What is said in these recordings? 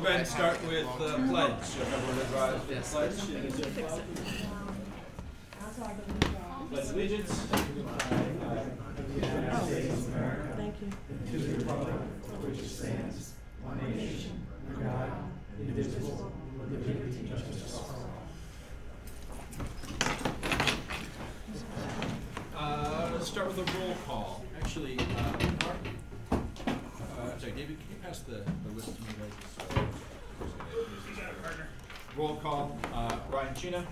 We'll go ahead and start with pledge. So if everyone would rise for the pledge. Pledge allegiance. Thank you. To the republic for which it stands, one nation, under God, indivisible, with liberty and justice for all. Let's start with a roll call. Actually, sorry, David, can you pass the list to me, guys? Roll call. Ryan Chena.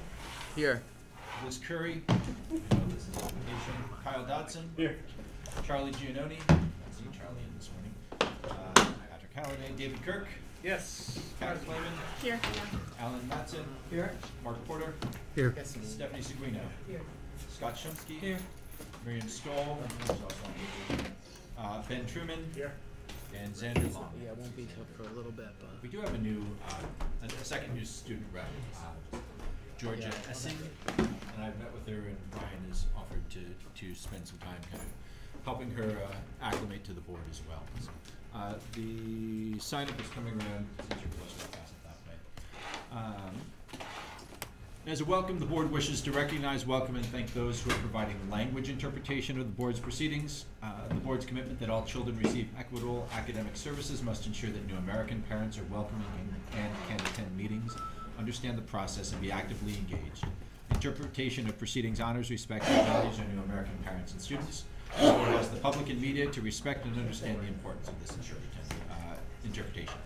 Here. Liz Curry. This is application. Kyle Dodson. Here. Charlie Giannoni. I see Charlie in this morning. Patrick Halliday. David Kirk. Yes. Karen Flamin. Here. Alan Matson. Here. Mark Porter. Here. Stephanie Seguino. Here. Scott Shumsky. Here. Miriam Stoll. Ben Truman. Here. And Xander Long. Yeah, it won't be till for a little bit, but We do have a new, a second new student rep, Georgia Essing, and I've met with her, and Ryan has offered to spend some time kind of helping her acclimate to the board as well. So, the sign-up is coming around. Since you're close, I'll pass it that way. As a welcome, the board wishes to recognize, welcome, and thank those who are providing language interpretation of the board's proceedings. The board's commitment that all children receive equitable academic services must ensure that new American parents are welcoming and can attend meetings, understand the process, and be actively engaged. Interpretation of proceedings honors, respect, and values our new American parents and students. The board asks the public and media to respect and understand the importance of this interpretation.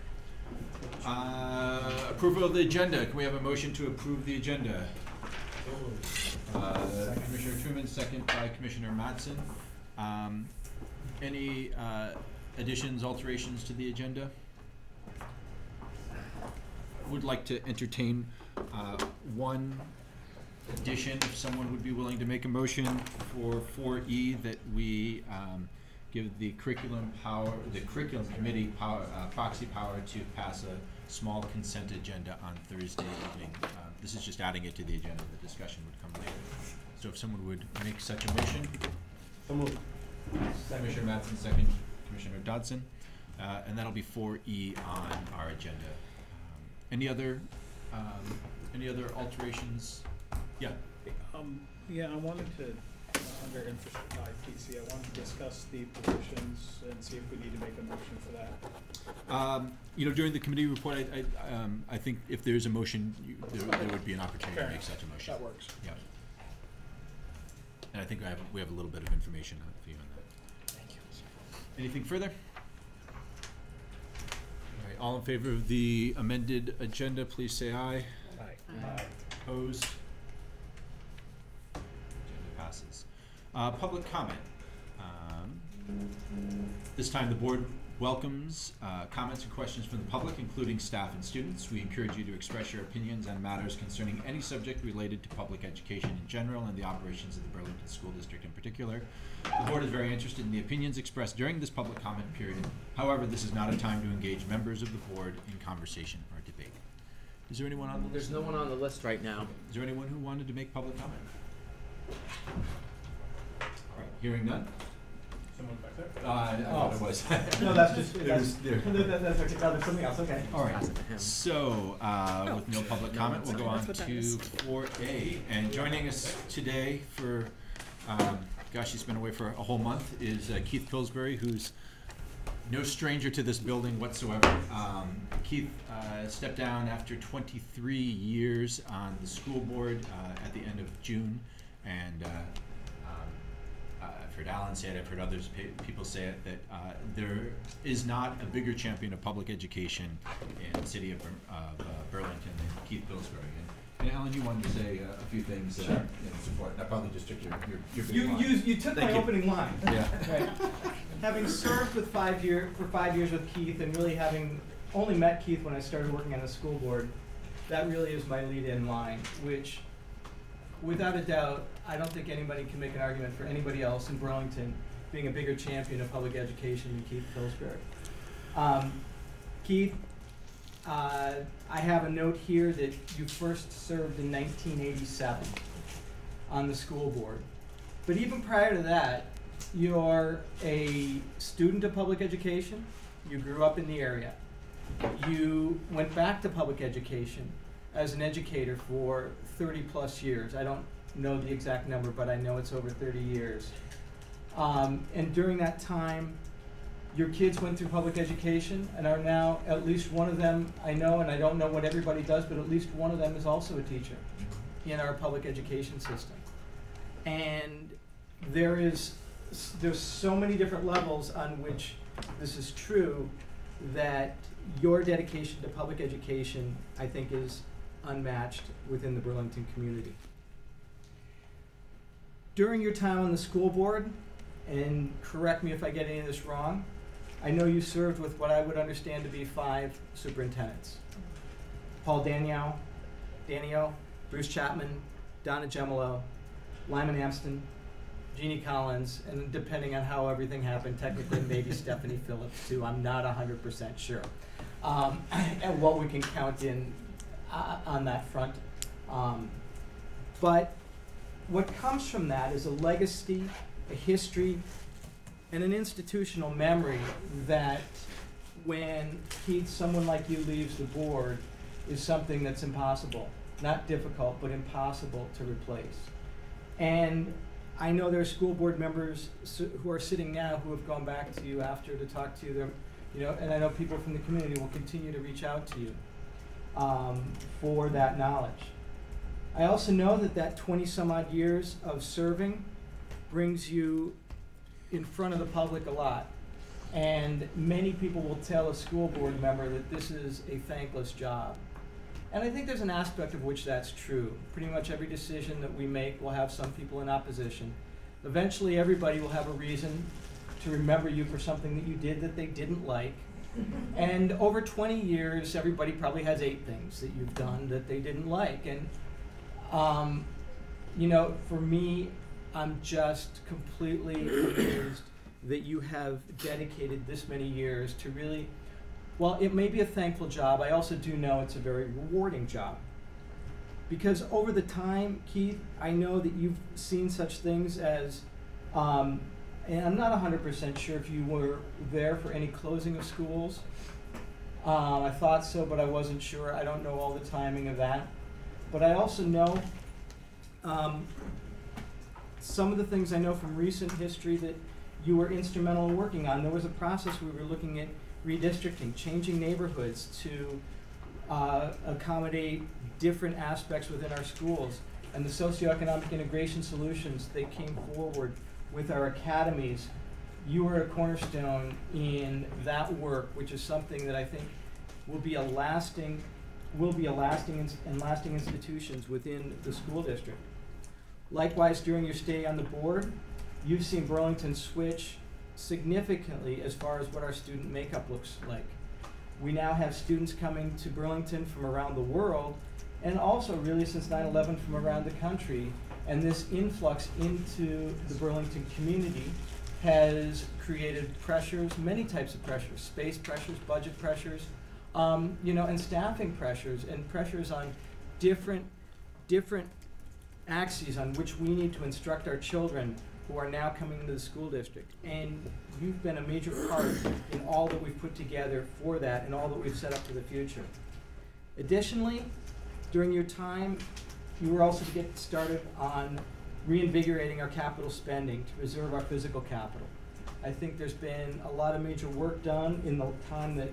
Approval of the agenda. Can we have a motion to approve the agenda? Commissioner Truman, second by Commissioner Matson. Any additions, alterations to the agenda? Would like to entertain one addition, if someone would be willing to make a motion for 4E, that we give the curriculum committee proxy power to pass a small consent agenda on Thursday evening. This is just adding it to the agenda. The discussion would come later. So if someone would make such a motion. So moved. Commissioner Matson, second. Commissioner Dodson. And that'll be 4E on our agenda. Any other alterations? Yeah. Yeah, I wanted to, under IPC, I wanted to discuss the positions and see if we need to make a motion for that. During the committee report, I think if there's a motion, there would be an opportunity to make such a motion. That works. Yeah. And I think we have a little bit of information for you on that. thank you. Anything further? All right, all in favor of the amended agenda, please say aye. Aye. Opposed? Agenda passes. Public comment. This time the board welcomes comments and questions from the public, including staff and students. We encourage you to express your opinions on matters concerning any subject related to public education in general and the operations of the Burlington School District in particular. The board is very interested in the opinions expressed during this public comment period. However, this is not a time to engage members of the board in conversation or debate. Is there anyone on the list? There's no one on the list right now. Is there anyone who wanted to make public comment? All right, hearing none. Someone back there? I thought it was. No, that's just, There's that's okay. Oh, there's something else, okay. All right, Pass it to him. so with no public comment, we'll go on That's what to that is. 4A. And joining us today for, gosh, he's been away for a whole month, is Keith Pillsbury, who's no stranger to this building whatsoever. Keith stepped down after 23 years on the school board at the end of June, and I've heard Alan say it, I've heard others people say it, that there is not a bigger champion of public education in the city of Burlington than Keith Pillsbury. And Alan, you wanted to say a few things in support. I probably just took your big line. You took my opening line. Yeah. Right. Having served with 5 years with Keith, and really having only met Keith when I started working on the school board, that really is my lead-in line, which, without a doubt, I don't think anybody can make an argument for anybody else in Burlington being a bigger champion of public education than Keith Pillsbury. Keith, I have a note here that you first served in 1987 on the school board. But even prior to that, you're a student of public education. You grew up in the area. You went back to public education as an educator for 30-plus years. I don't know the exact number, but I know it's over 30 years. And during that time, your kids went through public education and are now, at least one of them, I know, and I don't know what everybody does, but at least one of them is also a teacher in our public education system. And there's so many different levels on which this is true that your dedication to public education, I think, is unmatched within the Burlington community. During your time on the school board, and correct me if I get any of this wrong, I know you served with what I would understand to be 5 superintendents. Paul Danio, Bruce Chapman, Donna Gemolo, Lyman Amston, Jeannie Collins, and depending on how everything happened, technically maybe Stephanie Phillips too. I'm not 100% sure. And what we can count in on that front. But what comes from that is a legacy, a history, and an institutional memory that when Keith, someone like you leaves the board, is something that's impossible. Not difficult, but impossible to replace. And I know there are school board members who are sitting now who have gone back to you after to talk to you. And I know people from the community will continue to reach out to you for that knowledge. I also know that 20-some-odd years of serving brings you in front of the public a lot. And many people will tell a school board member that this is a thankless job. And I think there's an aspect of which that's true. Pretty much every decision that we make will have some people in opposition. Eventually, everybody will have a reason to remember you for something that you did that they didn't like. And over 20 years, everybody probably has 8 things that you've done that they didn't like. And, for me, I'm just completely amazed that you have dedicated this many years to really, well, it may be a thankful job. I also do know it's a very rewarding job. Because over the time, Keith, I know that you've seen such things as, and I'm not 100% sure if you were there for any closing of schools. I thought so, but I wasn't sure. I don't know all the timing of that. But I also know some of the things I know from recent history that you were instrumental in working on. There was a process we were looking at redistricting, changing neighborhoods to accommodate different aspects within our schools, and the socioeconomic integration solutions that came forward with our academies. You were a cornerstone in that work, which is something that I think will be lasting institutions within the school district. Likewise, during your stay on the board, you've seen Burlington switch significantly as far as what our student makeup looks like. We now have students coming to Burlington from around the world, and also really since 9/11 from around the country. And this influx into the Burlington community has created pressures, many types of pressures, space pressures, budget pressures, and staffing pressures, and pressures on different axes on which we need to instruct our children who are now coming into the school district. And you've been a major part in all that we've put together for that and all that we've set up for the future. Additionally, during your time, you were also to get started on reinvigorating our capital spending to preserve our physical capital. I think there's been a lot of major work done in the time that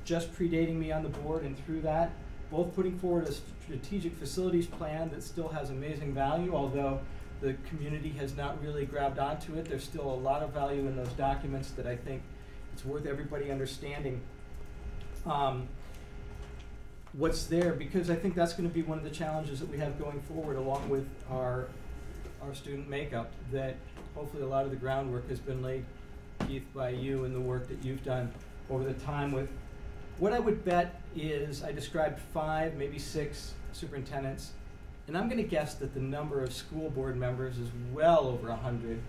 just predating me on the board, and through that, both putting forward a strategic facilities plan that still has amazing value, although the community has not really grabbed onto it. There's still a lot of value in those documents that I think it's worth everybody understanding what's there, because I think that's going to be one of the challenges that we have going forward, along with our student makeup, that hopefully a lot of the groundwork has been laid, Keith, by you and the work that you've done over the time. With what I would bet is, I described 5, maybe 6 superintendents, and I'm going to guess that the number of school board members is well over 100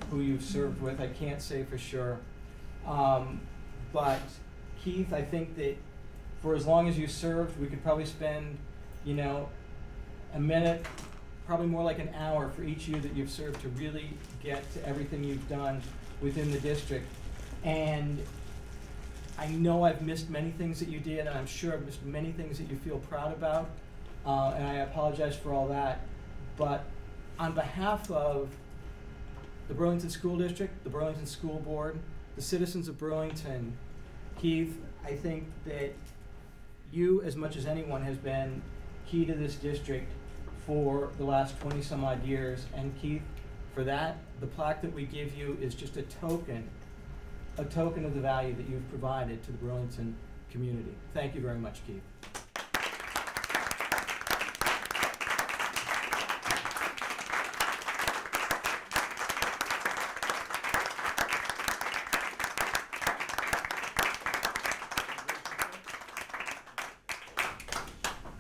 who you've served with. I can't say for sure. But Keith, I think that for as long as you served, we could probably spend, a minute, probably more like an hour for each year that you've served to really get to everything you've done within the district. And I know I've missed many things that you did, and I'm sure I've missed many things that you feel proud about, and I apologize for all that. But on behalf of the Burlington School District, the Burlington School Board, the citizens of Burlington, Keith, I think that you, as much as anyone, has been key to this district for the last 20 some odd years. And Keith, for that, the plaque that we give you is just a token of the value that you've provided to the Burlington community. Thank you very much, Keith.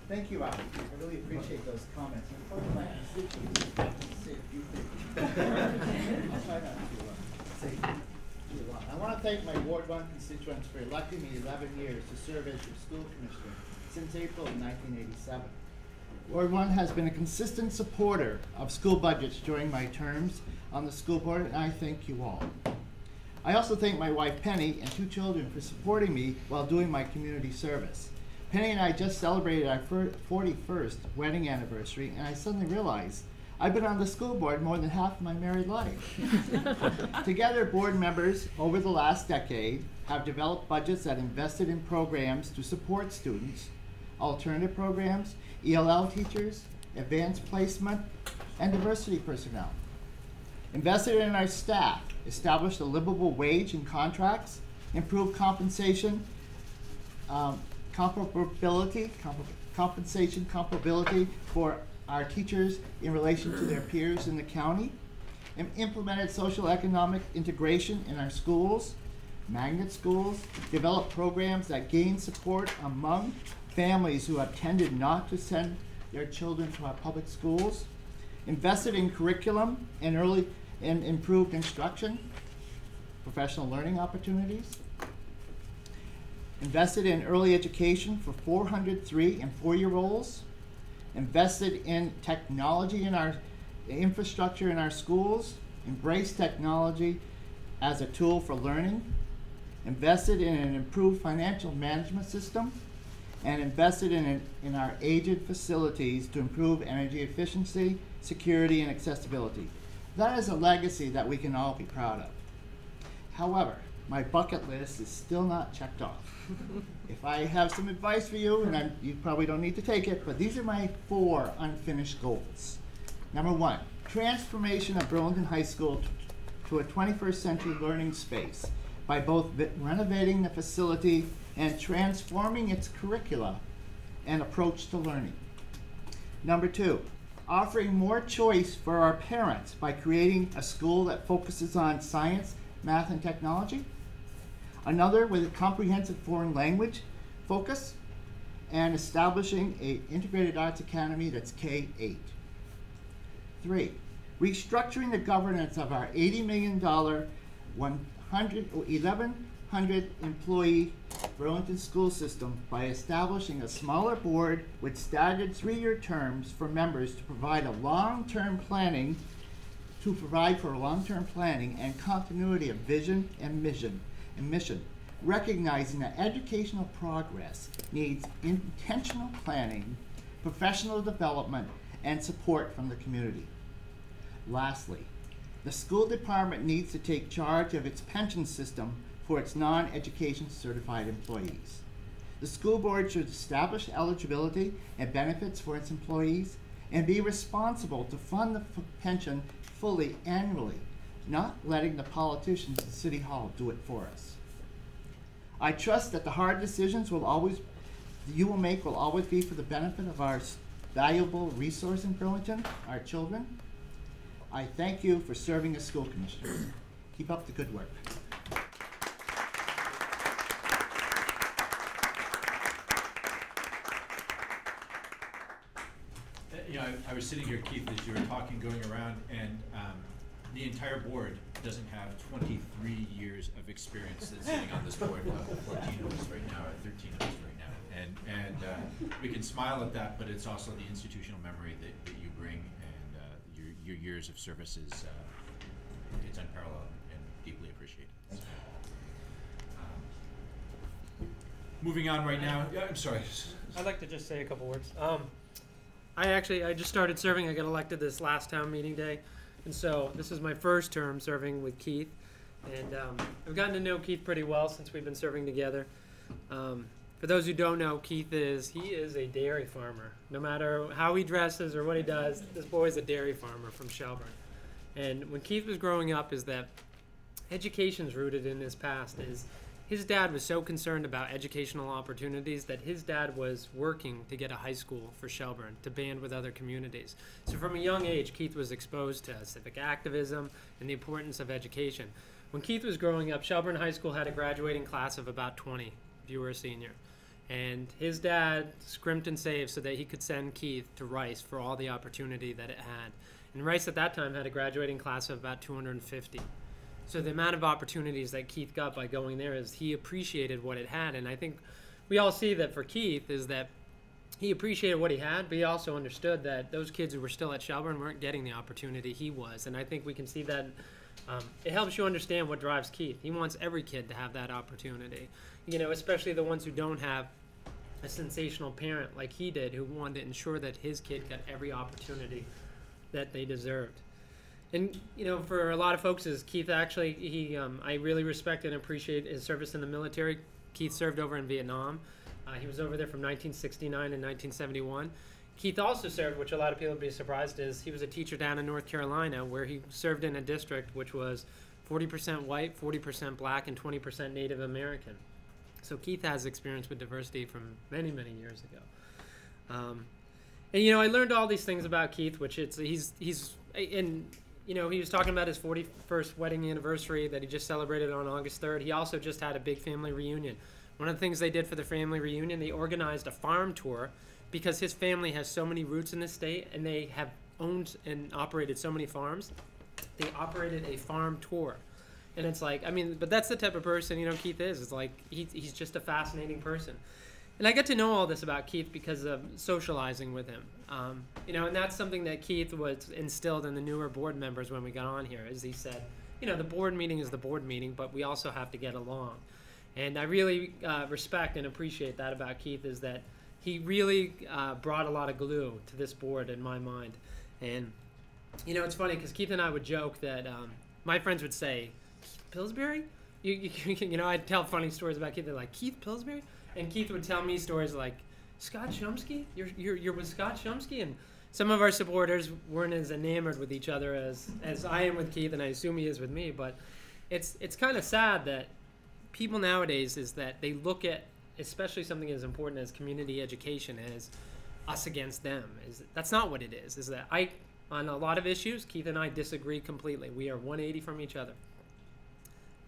Thank you, Robbie. I really appreciate those comments. And probably my constituents would like to say a few things. I'll try not to say too long. I want to thank my Ward 1 constituents for electing me 11 years to serve as your school commissioner since April of 1987. Ward 1 has been a consistent supporter of school budgets during my terms on the school board, and I thank you all. I also thank my wife Penny and 2 children for supporting me while doing my community service. Penny and I just celebrated our 41st wedding anniversary, and I suddenly realized I've been on the school board more than half of my married life. Together, board members over the last decade have developed budgets that invested in programs to support students, alternative programs, ELL teachers, advanced placement, and diversity personnel. Invested in our staff, established a livable wage and contracts, improved compensation, compensation comparability for our teachers in relation to their peers in the county, and implemented social economic integration in our schools, magnet schools, developed programs that gain support among families who have tended not to send their children to our public schools, invested in curriculum and improved instruction, professional learning opportunities, invested in early education for 403 and 4-year-olds, invested in technology in our infrastructure in our schools, embraced technology as a tool for learning, invested in an improved financial management system, and invested in our aged facilities to improve energy efficiency, security, and accessibility. That is a legacy that we can all be proud of. However, my bucket list is still not checked off. If I have some advice for you, and you probably don't need to take it, but these are my 4 unfinished goals. Number 1, transformation of Burlington High School to a 21st century learning space by both renovating the facility and transforming its curricula and approach to learning. Number 2, offering more choice for our parents by creating a school that focuses on science, math, and technology. Another with a comprehensive foreign language focus, and establishing an integrated arts academy that's K-8. 3, restructuring the governance of our $80 million, 1,100 employee Burlington school system by establishing a smaller board with staggered 3-year terms for members to provide for long-term planning and continuity of vision and mission, recognizing that educational progress needs intentional planning, professional development, and support from the community. Lastly, the school department needs to take charge of its pension system for its non-education certified employees. The school board should establish eligibility and benefits for its employees and be responsible to fund the pension fully annually, not letting the politicians at City Hall do it for us. I trust that the hard decisions you will make will always be for the benefit of our valuable resource in Burlington, our children. I thank you for serving as school commissioner. Keep up the good work. You know, I was sitting here, Keith, as you were talking, going around, and the entire board doesn't have 23 years of experience that's sitting on this board. 14 of us right now, or 13 of us right now. And we can smile at that, but it's also the institutional memory that you bring, and your years of service is it's unparalleled and deeply appreciated. So, moving on right now. Yeah, I'm sorry. I'd like to just say a couple words. I just started serving. I got elected this last town meeting day, and so this is my first term serving with Keith, and I've gotten to know Keith pretty well since we've been serving together. For those who don't know, he is a dairy farmer. No matter how he dresses or what he does, this boy's a dairy farmer from Shelburne. And when Keith was growing up, is that education's rooted in his past. Is his dad was so concerned about educational opportunities that his dad was working to get a high school for Shelburne to band with other communities. So from a young age, Keith was exposed to civic activism and the importance of education. When Keith was growing up, Shelburne High School had a graduating class of about 20 if you were a senior. And his dad scrimped and saved so that he could send Keith to Rice for all the opportunity that it had. And Rice at that time had a graduating class of about 250. So the amount of opportunities that Keith got by going there is he appreciated what it had. And I think we all see that for Keith is that he appreciated what he had, but he also understood that those kids who were still at Shelburne weren't getting the opportunity he was. And I think we can see that it helps you understand what drives Keith. He wants every kid to have that opportunity, you know, especially the ones who don't have a sensational parent like he did, who wanted to ensure that his kid got every opportunity that they deserved. And, you know, for a lot of folks, is Keith actually, I really respect and appreciate his service in the military. Keith served over in Vietnam. He was over there from 1969 and 1971. Keith also served, which a lot of people would be surprised, is he was a teacher down in North Carolina where he served in a district which was 40% white, 40% black, and 20% Native American. So Keith has experience with diversity from many, many years ago. And, you know, I learned all these things about Keith, which he's you know, he was talking about his 41st wedding anniversary that he just celebrated on August 3rd. He also just had a big family reunion. One of the things they did for the family reunion, they organized a farm tour because his family has so many roots in this state and they have owned and operated so many farms. They operated a farm tour. And it's like, I mean, but that's the type of person, you know, Keith is. It's like, he's just a fascinating person. And I got to know all this about Keith because of socializing with him. You know, and that's something that Keith was instilled in the newer board members when we got on here, is he said, you know, the board meeting is the board meeting, but we also have to get along. And I really respect and appreciate that about Keith, is that he really brought a lot of glue to this board in my mind. And, you know, it's funny because Keith and I would joke that my friends would say, Keith Pillsbury? You know, I'd tell funny stories about Keith. They're like, Keith Pillsbury? And Keith would tell me stories like, Scott Shumsky? You're with Scott Shumsky? And some of our supporters weren't as enamored with each other as I am with Keith, and I assume he is with me. But it's kind of sad that people nowadays is that they look at, especially something as important as community education, as us against them. That's not what it is. Is that on a lot of issues, Keith and I disagree completely. We are 180 from each other.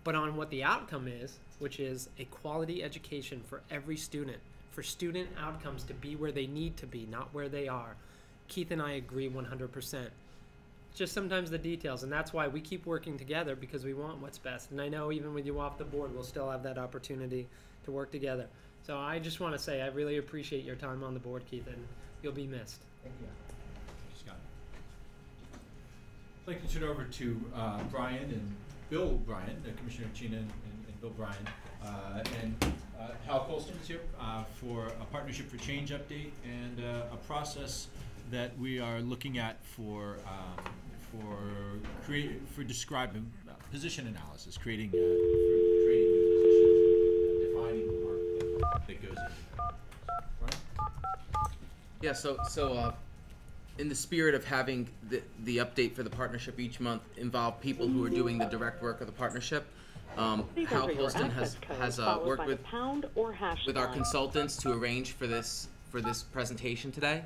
But on what the outcome is, which is a quality education for every student, for student outcomes to be where they need to be, not where they are, Keith and I agree 100%. Just sometimes the details, and that's why we keep working together, because we want what's best. And I know even with you off the board, we'll still have that opportunity to work together. So I just want to say I really appreciate your time on the board, Keith, and you'll be missed. Thank you. Scott. I'd like to turn over to Brian and Bill Bryan, Commissioner Chena and Bill Bryan, and Hal Colston is here for a Partnership for Change update and a process that we are looking at for describing position analysis, creating new positions, defining the work that goes into that. Brian? Yeah, so in the spirit of having the update for the partnership each month involve people who are doing the direct work of the partnership, Hal Colston has worked with our consultants to arrange for this presentation today.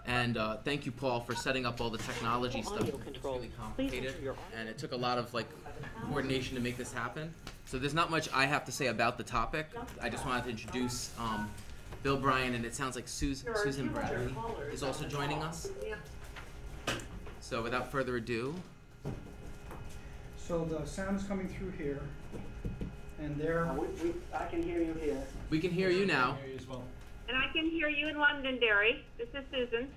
And thank you, Paul, for setting up all the technology stuff. It's really complicated, and it took a lot of coordination to make this happen. So there's not much I have to say about the topic. I just wanted to introduce Bill Bryan, and it sounds like Susan Bradley is also joining us. So without further ado. So the sound is coming through here, and there. I can hear you here. We can hear you now. I can hear you as well. And I can hear you in Londonderry. This is Susan.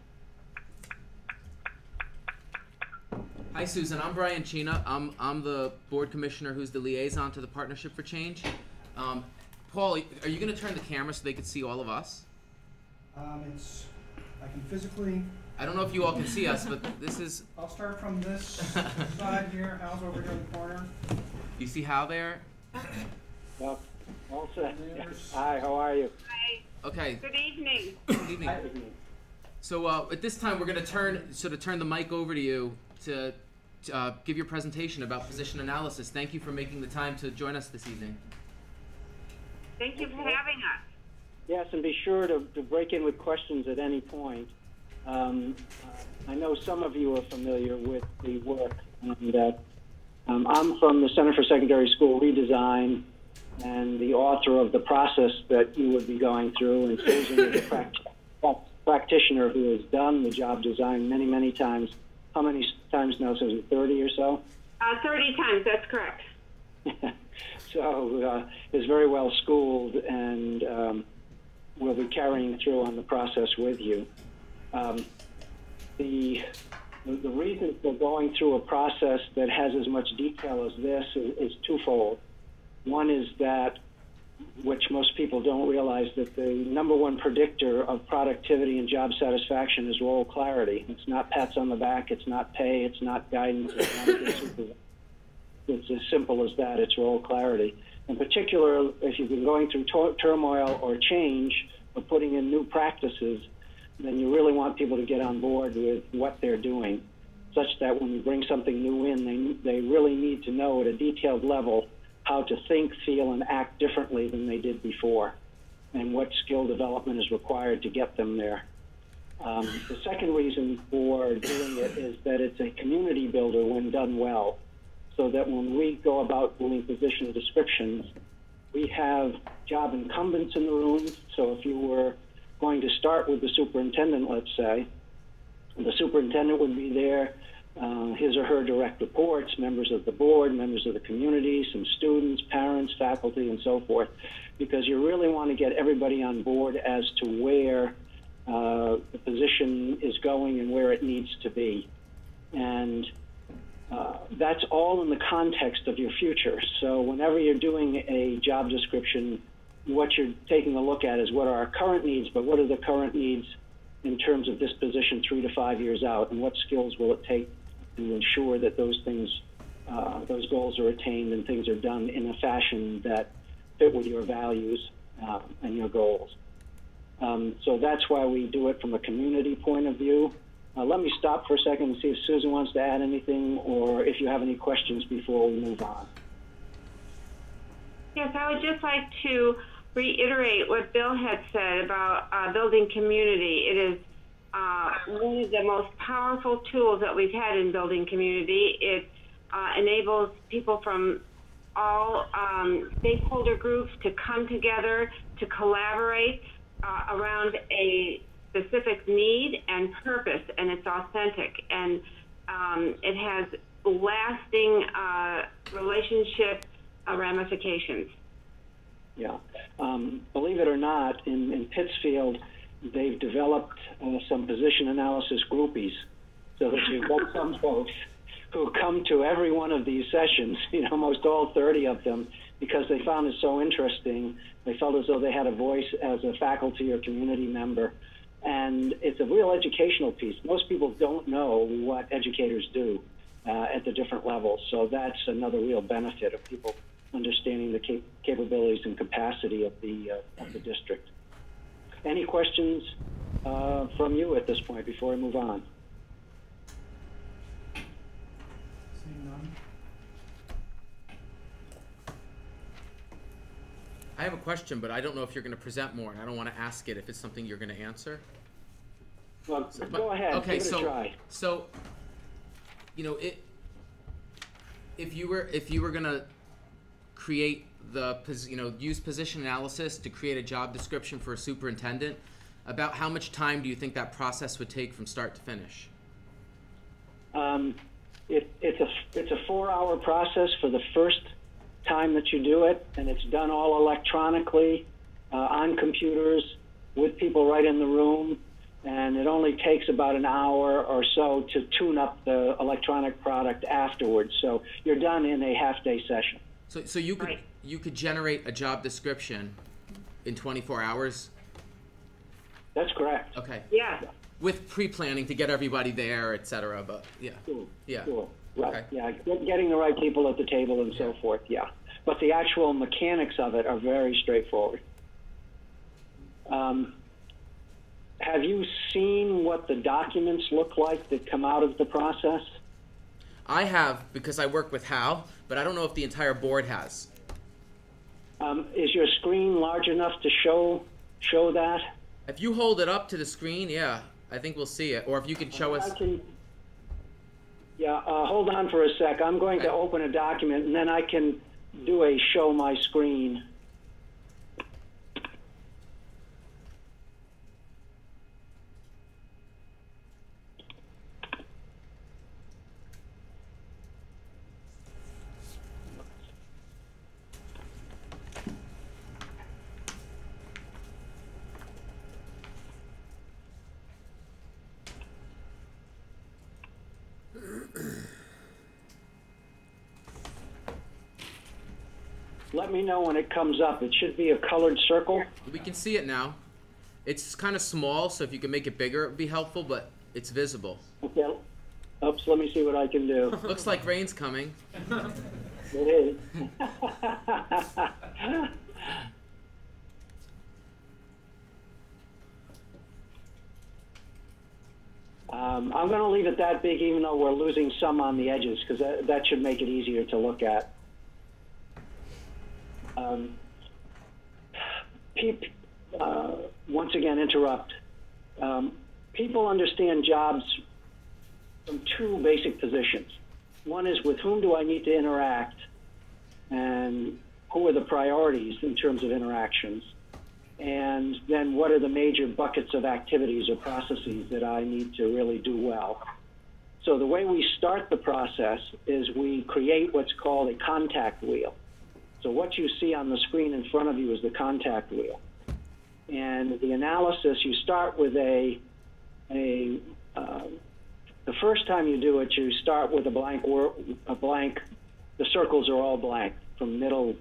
Hi, Susan. I'm Brian Chena. I'm the board commissioner who's the liaison to the Partnership for Change. Paul, are you going to turn the camera so they can see all of us? I can physically. I don't know if you all can see us, but this is. I'll start from this side here. Hal's over here in the corner. You see Hal there? Well, all set. There's- Hi, how are you? Hi. Okay. Good evening. Good evening. So at this time, we're going to turn the mic over to you to give your presentation about position analysis. Thank you for making the time to join us this evening. Thank you for having us. Yes, and be sure to break in with questions at any point. I know some of you are familiar with the work, and I'm from the Center for Secondary School Redesign and the author of the process that you would be going through, and Susan is a practitioner who has done the job design many, many times. How many times now, Susan? 30 or so? 30 times, that's correct. So is very well schooled, and will be carrying through on the process with you. The reason for going through a process that has as much detail as this is twofold. One is that, which most people don't realize, that the number one predictor of productivity and job satisfaction is role clarity. It's not pats on the back, it's not pay, it's not guidance, it's not supervision. It's as simple as that. It's role clarity. In particular, if you've been going through turmoil or change or putting in new practices, then you really want people to get on board with what they're doing, such that when you bring something new in, they really need to know at a detailed level how to think, feel, and act differently than they did before, and what skill development is required to get them there. The second reason for doing it is that it's a community builder when done well, so that when we go about doing position descriptions, we have job incumbents in the room. So if you were going to start with the superintendent, let's say, the superintendent would be there, his or her direct reports, members of the board, members of the community, some students, parents, faculty, and so forth, because you really want to get everybody on board as to where the position is going and where it needs to be. And that's all in the context of your future. So whenever you're doing a job description, what you're taking a look at is what are our current needs, but what are the current needs in terms of this position 3 to 5 years out, and what skills will it take to ensure that those things, those goals are attained and things are done in a fashion that fit with your values and your goals. So that's why we do it from a community point of view. Let me stop for a second and see if Susan wants to add anything, or if you have any questions before we move on. Yes, I would just like to reiterate what Bill had said about building community. It is one of the most powerful tools that we've had in building community. It enables people from all stakeholder groups to come together, to collaborate around a specific need and purpose, and it's authentic, and it has lasting relationship ramifications. Yeah. Believe it or not, in Pittsfield, they've developed some position analysis groupies, so that you've got some folks who come to every one of these sessions, almost all 30 of them, because they found it so interesting. They felt as though they had a voice as a faculty or community member. And it's a real educational piece. Most people don't know what educators do at the different levels. So that's another real benefit of people understanding the capabilities and capacity of the district. Any questions from you at this point before I move on? Seeing none. I have a question, but I don't know if you're going to present more, and I don't want to ask it if it's something you're going to answer. Well, go ahead. Okay, give it a try. So, if you were going to create use position analysis to create a job description for a superintendent, about how much time do you think that process would take from start to finish? It's a 4-hour process for the first time that you do it, and it's done all electronically on computers with people right in the room, and it only takes about an hour or so to tune up the electronic product afterwards. So you're done in a half-day session. So you could Right. you could generate a job description in 24 hours. That's correct. Okay. Yeah. With pre-planning to get everybody there, et cetera. But yeah. Sure. Yeah. Sure. Right. Okay. Yeah. Getting the right people at the table and so forth. Yeah. But the actual mechanics of it are very straightforward. Have you seen what the documents look like that come out of the process? I have, because I work with Hal, but I don't know if the entire board has. Is your screen large enough to show that? If you hold it up to the screen, yeah, I think we'll see it. Or if you can show us. Yeah, hold on for a sec. I'm going to open a document, and then I can do a show my screen. Let me know when it comes up. It should be a colored circle. We can see it now. It's kind of small, so if you can make it bigger, it would be helpful, but it's visible. Okay. Oops, let me see what I can do. Looks like rain's coming. It is. I'm going to leave it that big, even though we're losing some on the edges, because that should make it easier to look at. Once again, interrupt. People understand jobs from two basic positions. One is, with whom do I need to interact, and who are the priorities in terms of interactions, and then what are the major buckets of activities or processes that I need to really do well. So the way we start the process is we create what's called a contact wheel. So what you see on the screen in front of you is the contact wheel. And the analysis, you start with the first time you do it, you start with a blank, the circles are all blank from middle,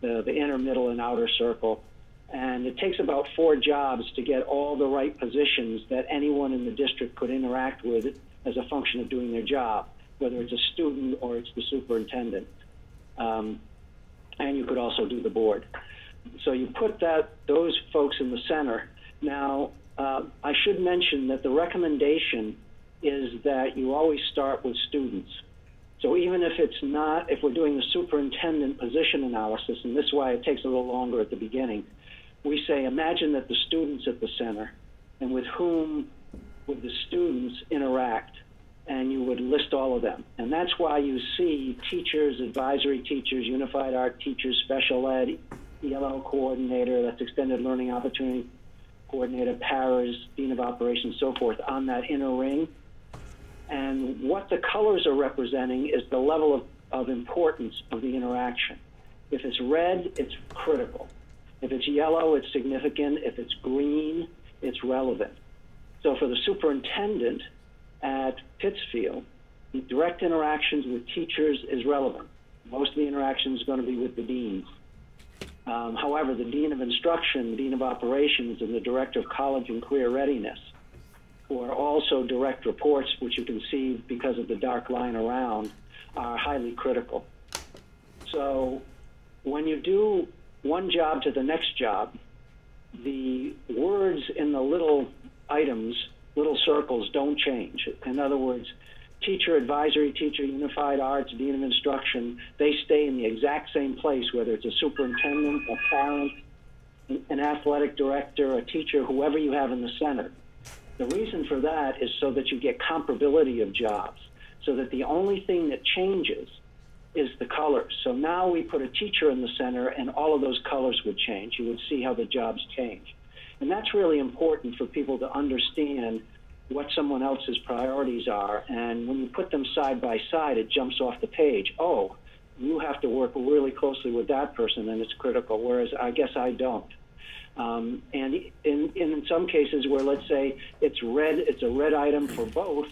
the inner, middle, and outer circle. And it takes about 4 jobs to get all the right positions that anyone in the district could interact with as a function of doing their job, whether it's a student or it's the superintendent. And you could also do the board. So you put those folks in the center. Now, I should mention that the recommendation is that you always start with students. So even if if we're doing the superintendent position analysis, and this is why it takes a little longer at the beginning, we say, imagine that the student's at the center, and with whom would the students interact? And you would list all of them. And that's why you see teachers, advisory teachers, unified art teachers, special ed, ELL coordinator, that's extended learning opportunity coordinator, paras, dean of operations, so forth, on that inner ring. And what the colors are representing is the level of importance of the interaction. If it's red, it's critical. If it's yellow, it's significant. If it's green, it's relevant. So for the superintendent at Pittsfield, the direct interactions with teachers is relevant. Most of the interactions are going to be with the deans. However, the dean of instruction, dean of operations, and the director of college and career readiness, who are also direct reports, which you can see because of the dark line around, are highly critical. So when you do one job to the next job, the words in the little items, little circles, don't change. In other words, teacher, advisory teacher, unified arts, dean of instruction, they stay in the exact same place, whether it's a superintendent, a parent, an athletic director, a teacher, whoever you have in the center. The reason for that is so that you get comparability of jobs, so that the only thing that changes is the colors. So now we put a teacher in the center, and all of those colors would change. You would see how the jobs change. And that's really important for people to understand what someone else's priorities are. And when you put them side by side, it jumps off the page. Oh, you have to work really closely with that person, and it's critical, whereas I guess I don't. And in some cases where, let's say, it's a red item for both,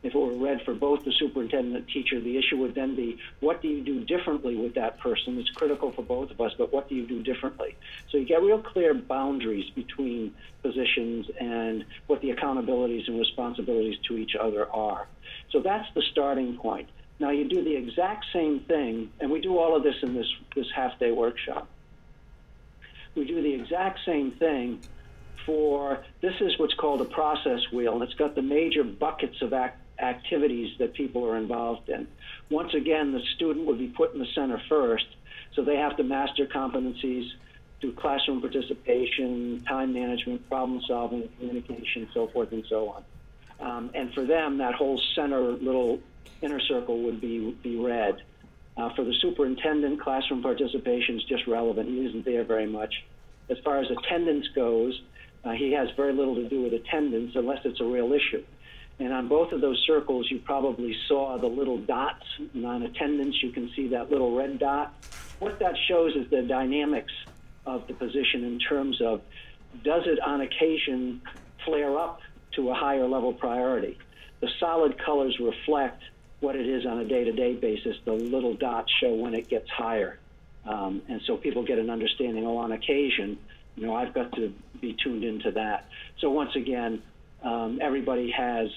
if it were read for both the superintendent and the teacher, the issue would then be, what do you do differently with that person? It's critical for both of us, but what do you do differently? So you get real clear boundaries between positions and what the accountabilities and responsibilities to each other are. So that's the starting point. Now you do the exact same thing, and we do all of this in this half-day workshop. We do the exact same thing for, this is what's called a process wheel, and it's got the major buckets of activities that people are involved in. Once again, the student would be put in the center first, so they have to master competencies, do classroom participation, time management, problem solving, communication, so forth and so on. And for them, that whole center little inner circle would be read. For the superintendent, classroom participation is just relevant. He isn't there very much. As far as attendance goes, he has very little to do with attendance unless it's a real issue. And on both of those circles, you probably saw the little dots. And on attendance, you can see that little red dot. What that shows is the dynamics of the position in terms of, does it on occasion flare up to a higher level priority? The solid colors reflect what it is on a day-to-day basis. The little dots show when it gets higher. And so people get an understanding, oh, on occasion, I've got to be tuned into that. So once again, everybody has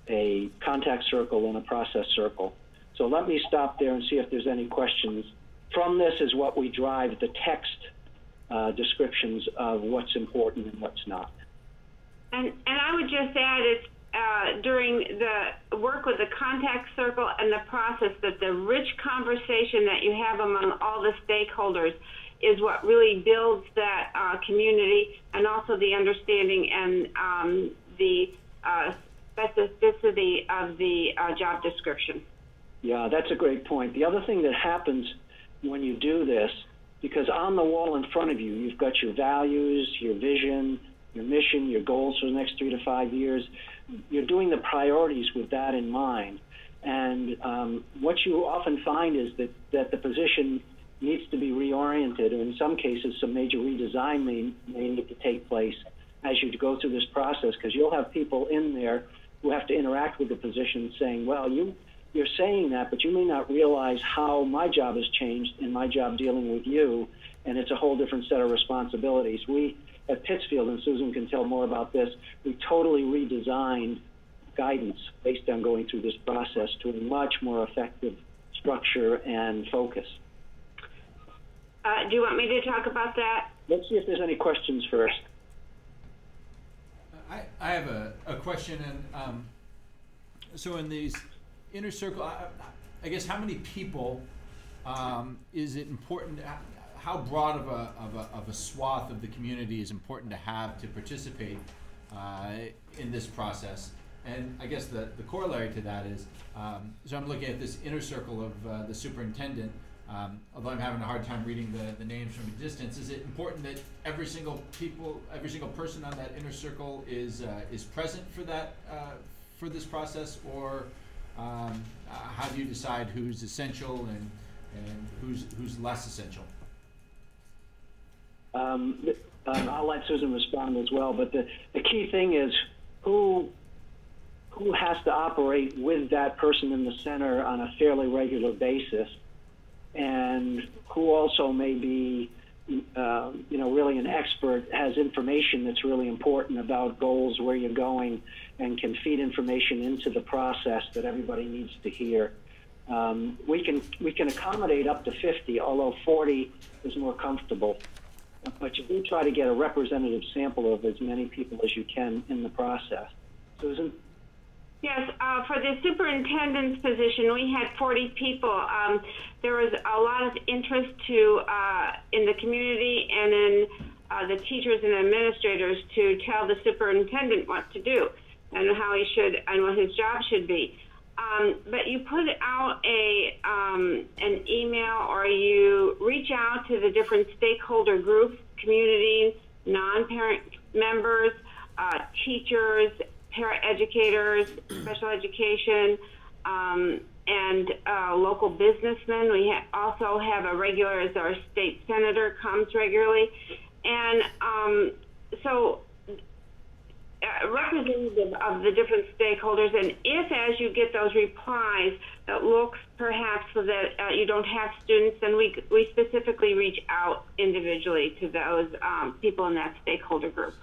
a contact circle and a process circle. So let me stop there and see if there's any questions. From this is what we drive the text descriptions of what's important and what's not. And I would just add, it's during the work with the contact circle and the process, that the rich conversation that you have among all the stakeholders is what really builds that community, and also the understanding and the specificity of the job description. Yeah, that's a great point. The other thing that happens when you do this, because on the wall in front of you, you've got your values, your vision, your mission, your goals for the next 3 to 5 years. You're doing the priorities with that in mind. And what you often find is that the position needs to be reoriented, or in some cases, some major redesign may need to take place as you go through this process, because you'll have people in there who have to interact with the position saying, well, you're saying that, but you may not realize how my job has changed in my job dealing with you, and it's a whole different set of responsibilities. We, at Pittsfield, and Susan can tell more about this, we totally redesigned guidance based on going through this process to a much more effective structure and focus. Do you want me to talk about that? Let's see if there's any questions first. I have a question, and so in these inner circle, I guess how many people is it important? How broad of a swath of the community is important to have to participate in this process? And I guess the corollary to that is, so I'm looking at this inner circle of the superintendent. Although I'm having a hard time reading the names from a distance, is it important that every single person on that inner circle is present for that for this process, or how do you decide who's essential and who's less essential? I'll let Susan respond as well, but the key thing is who has to operate with that person in the center on a fairly regular basis, and who also may be, really an expert, has information that's really important about goals, where you're going, and can feed information into the process that everybody needs to hear. We can accommodate up to 50, although 40 is more comfortable. But you do try to get a representative sample of as many people as you can in the process. Susan? Yes, for the superintendent's position, we had 40 people. There was a lot of interest in the community and in the teachers and administrators to tell the superintendent what to do and how he should and what his job should be. But you put out an email, or you reach out to the different stakeholder groups, community, non-parent members, teachers, para-educators, special education, and local businessmen. We also have a regular, as our state senator comes regularly. And so representative of the different stakeholders, and if as you get those replies that looks perhaps so that you don't have students, then we specifically reach out individually to those people in that stakeholder group.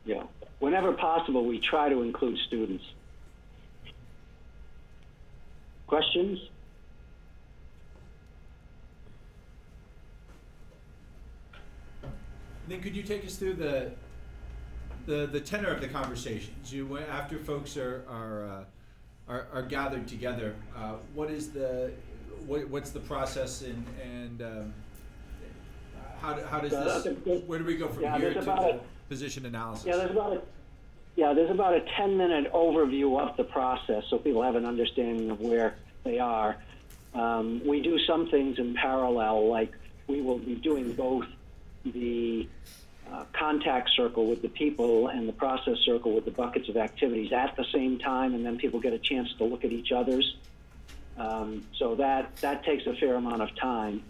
Yeah, whenever possible, we try to include students. Questions? Then could you take us through the tenor of the conversations? After folks are gathered together, what's the process and how does this? Where do we go from here to the position analysis? There's about a 10-minute overview of the process, so people have an understanding of where they are. We do some things in parallel, like we will be doing both the contact circle with the people and the process circle with the buckets of activities at the same time, and then people get a chance to look at each other's. So that takes a fair amount of time.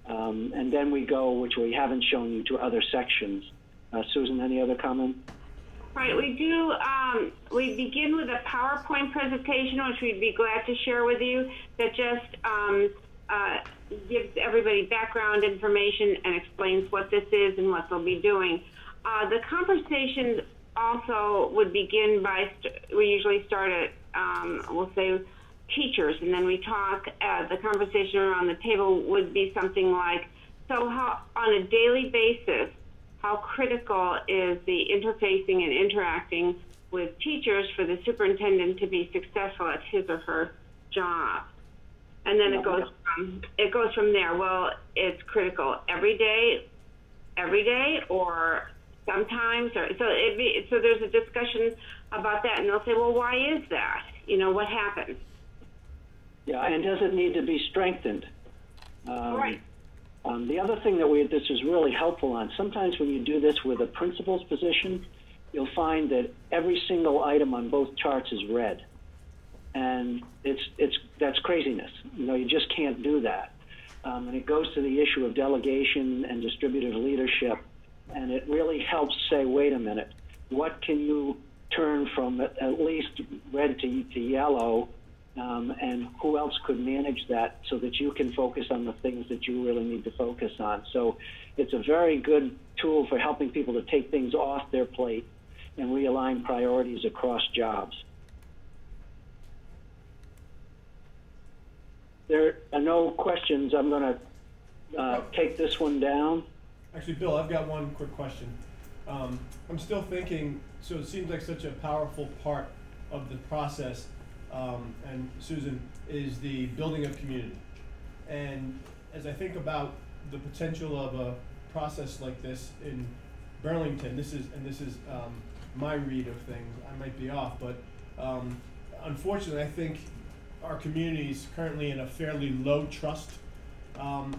And then we go, which we haven't shown you, to other sections. Susan, any other comment? Right, we do, we begin with a PowerPoint presentation, which we'd be glad to share with you, that just gives everybody background information and explains what this is and what they'll be doing. The conversation also would begin by, we usually start at, we'll say, teachers, and then we talk, the conversation around the table would be something like, so how, on a daily basis, how critical is the interfacing and interacting with teachers for the superintendent to be successful at his or her job? And then it goes from there. Well, it's critical every day, or sometimes, or so there's a discussion about that, and they'll say, well, why is that? You know, what happens? Yeah, and does it need to be strengthened? Right. The other thing that this is really helpful on, sometimes when you do this with a principal's position, you'll find that every single item on both charts is red. And that's craziness. You know, you just can't do that. And it goes to the issue of delegation and distributed leadership. And it really helps say, wait a minute, what can you turn from at least red to yellow? And who else could manage that so that you can focus on the things that you really need to focus on? So it's a very good tool for helping people to take things off their plate and realign priorities across jobs. There are no questions. I'm going to take this one down. Actually, Bill, I've got one quick question. I'm still thinking, so it seems like such a powerful part of the process, and Susan, is the building of community. And as I think about the potential of a process like this in Burlington, this is my read of things. I might be off, but unfortunately, I think our community is currently in a fairly low trust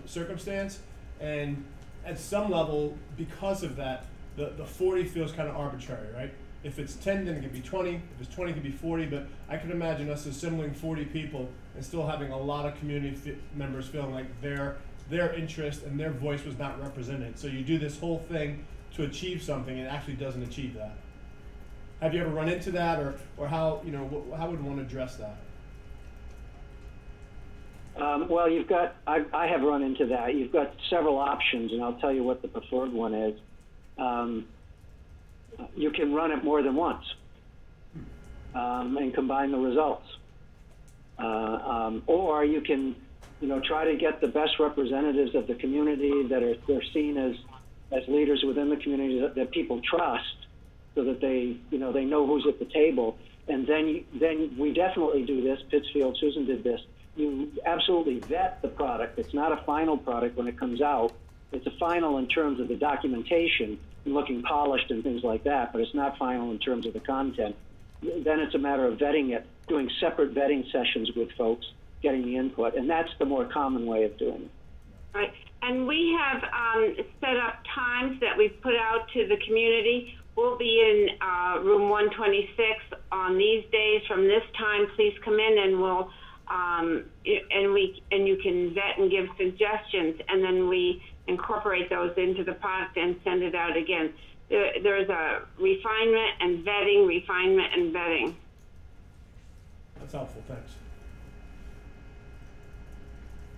circumstance, and at some level, because of that, the 40 feels kind of arbitrary, right? If it's 10, then it could be 20. If it's 20, it could be 40. But I can imagine us assembling 40 people and still having a lot of community members feeling like their interest and their voice was not represented. So you do this whole thing to achieve something, and it actually doesn't achieve that. Have you ever run into that, or how would one address that? Well, I have run into that. You've got several options, and I'll tell you what the preferred one is. You can run it more than once and combine the results. Or you can, try to get the best representatives of the community they're seen as leaders within the community that people trust, so that they know who's at the table. And then we definitely do this. Pittsfield, Susan did this. You absolutely vet the product. It's not a final product when it comes out. It's a final in terms of the documentation and looking polished and things like that, but it's not final in terms of the content. Then it's a matter of vetting it, doing separate vetting sessions with folks, getting the input, and that's the more common way of doing it. Right, and we have set up times that we put out to the community. We'll be in room 126 on these days. From this time, please come in, and we'll and you can vet and give suggestions, and then we incorporate those into the product and send it out again. There's a refinement and vetting, refinement and vetting. That's helpful, thanks.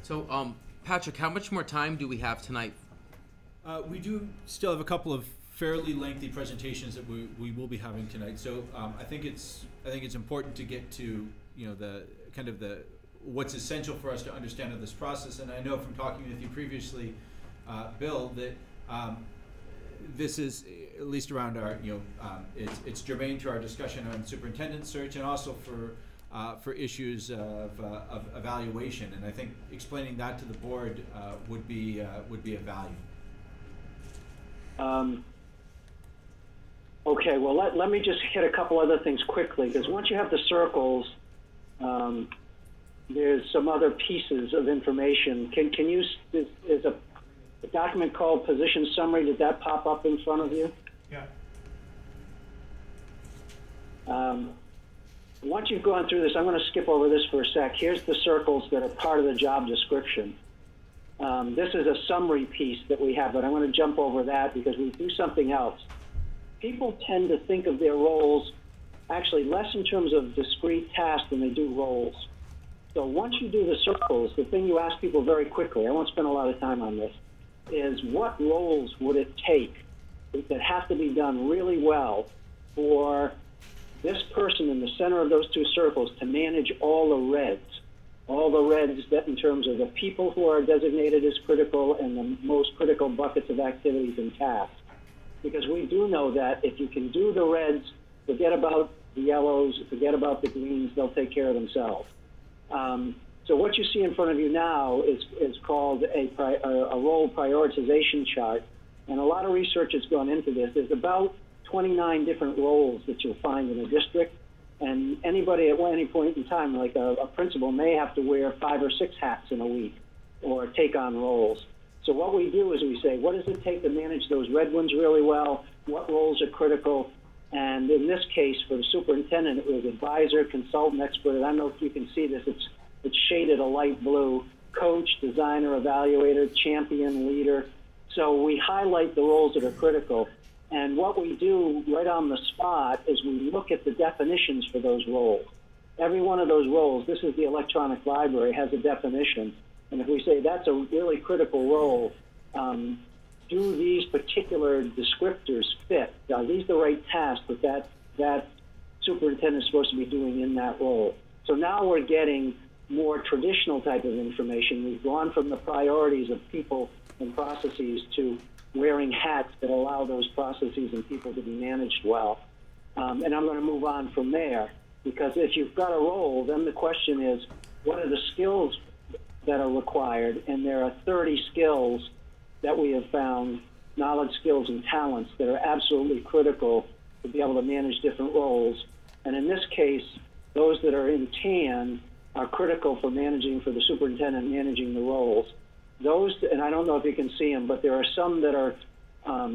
So, Patrick, how much more time do we have tonight? We do still have a couple of fairly lengthy presentations that we will be having tonight. So I think it's important to get to the kind of the what's essential for us to understand of this process. And I know from talking with you previously, Bill, that this is at least around our it's germane to our discussion on superintendent search and also for issues of evaluation. And I think explaining that to the board would be of value. Okay, well, let me just hit a couple other things quickly, because once you have the circles, there's some other pieces of information. Can you, is a document called position summary, did that pop up in front of you? Yeah. Once you've gone through this, I'm going to skip over this for a sec. Here's the circles that are part of the job description. This is a summary piece that we have, but I'm going to jump over that because we do something else. People tend to think of their roles actually less in terms of discrete tasks than they do roles. So once you do the circles, the thing you ask people very quickly, I won't spend a lot of time on this, is what roles would it take that have to be done really well for this person in the center of those two circles to manage all the reds that in terms of the people who are designated as critical and the most critical buckets of activities and tasks. Because we do know that if you can do the reds, forget about the yellows, forget about the greens, they'll take care of themselves. So what you see in front of you now is called a role prioritization chart, and a lot of research has gone into this. There's about 29 different roles that you'll find in a district, and anybody at any point in time, like a principal, may have to wear 5 or 6 hats in a week or take on roles. So what we do is we say, what does it take to manage those red ones really well? What roles are critical? And in this case, for the superintendent, it was advisor, consultant, expert. And I don't know if you can see this. It's shaded a light blue. Coach, designer, evaluator, champion, leader. So we highlight the roles that are critical. And what we do right on the spot is we look at the definitions for those roles. Every one of those roles, this is the electronic library, has a definition. And if we say that's a really critical role, do these particular descriptors fit? Are these the right tasks that superintendent is supposed to be doing in that role? So now we're getting more traditional type of information. We've gone from the priorities of people and processes to wearing hats that allow those processes and people to be managed well. And I'm going to move on from there, because if you've got a role, then the question is, what are the skills that are required? And there are 30 skills that we have found, knowledge, skills, and talents that are absolutely critical to be able to manage different roles. And in this case, those that are in tan are critical for the superintendent managing the roles. Those, and I don't know if you can see them, but there are some that are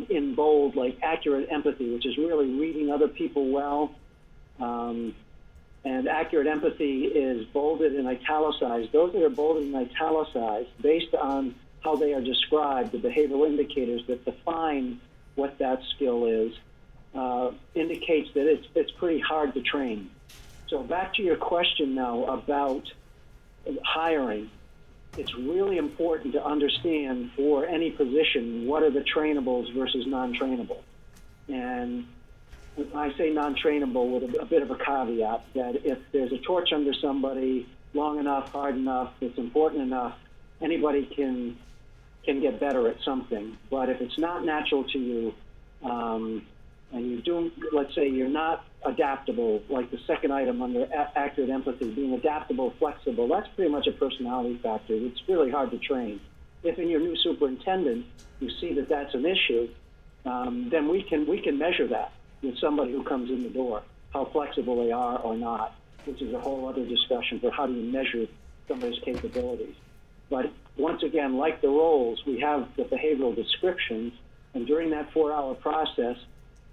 in bold, like accurate empathy, which is really reading other people well. And accurate empathy is bolded and italicized. Those that are bolded and italicized, based on how they are described, the behavioral indicators that define what that skill is, indicates that it's pretty hard to train. So back to your question now about hiring. It's really important to understand for any position what are the trainables versus non-trainable. And I say non-trainable with a bit of a caveat that if there's a torch under somebody long enough, hard enough, it's important enough, anybody can get better at something. But if it's not natural to you, and you do, let's say you're not adaptable, like the second item under accurate empathy, being adaptable, flexible, that's pretty much a personality factor. It's really hard to train. If in your new superintendent you see that that's an issue, then we can measure that with somebody who comes in the door, how flexible they are or not, which is a whole other discussion for how do you measure somebody's capabilities. But once again, like the roles, we have the behavioral descriptions, and during that 4-hour process,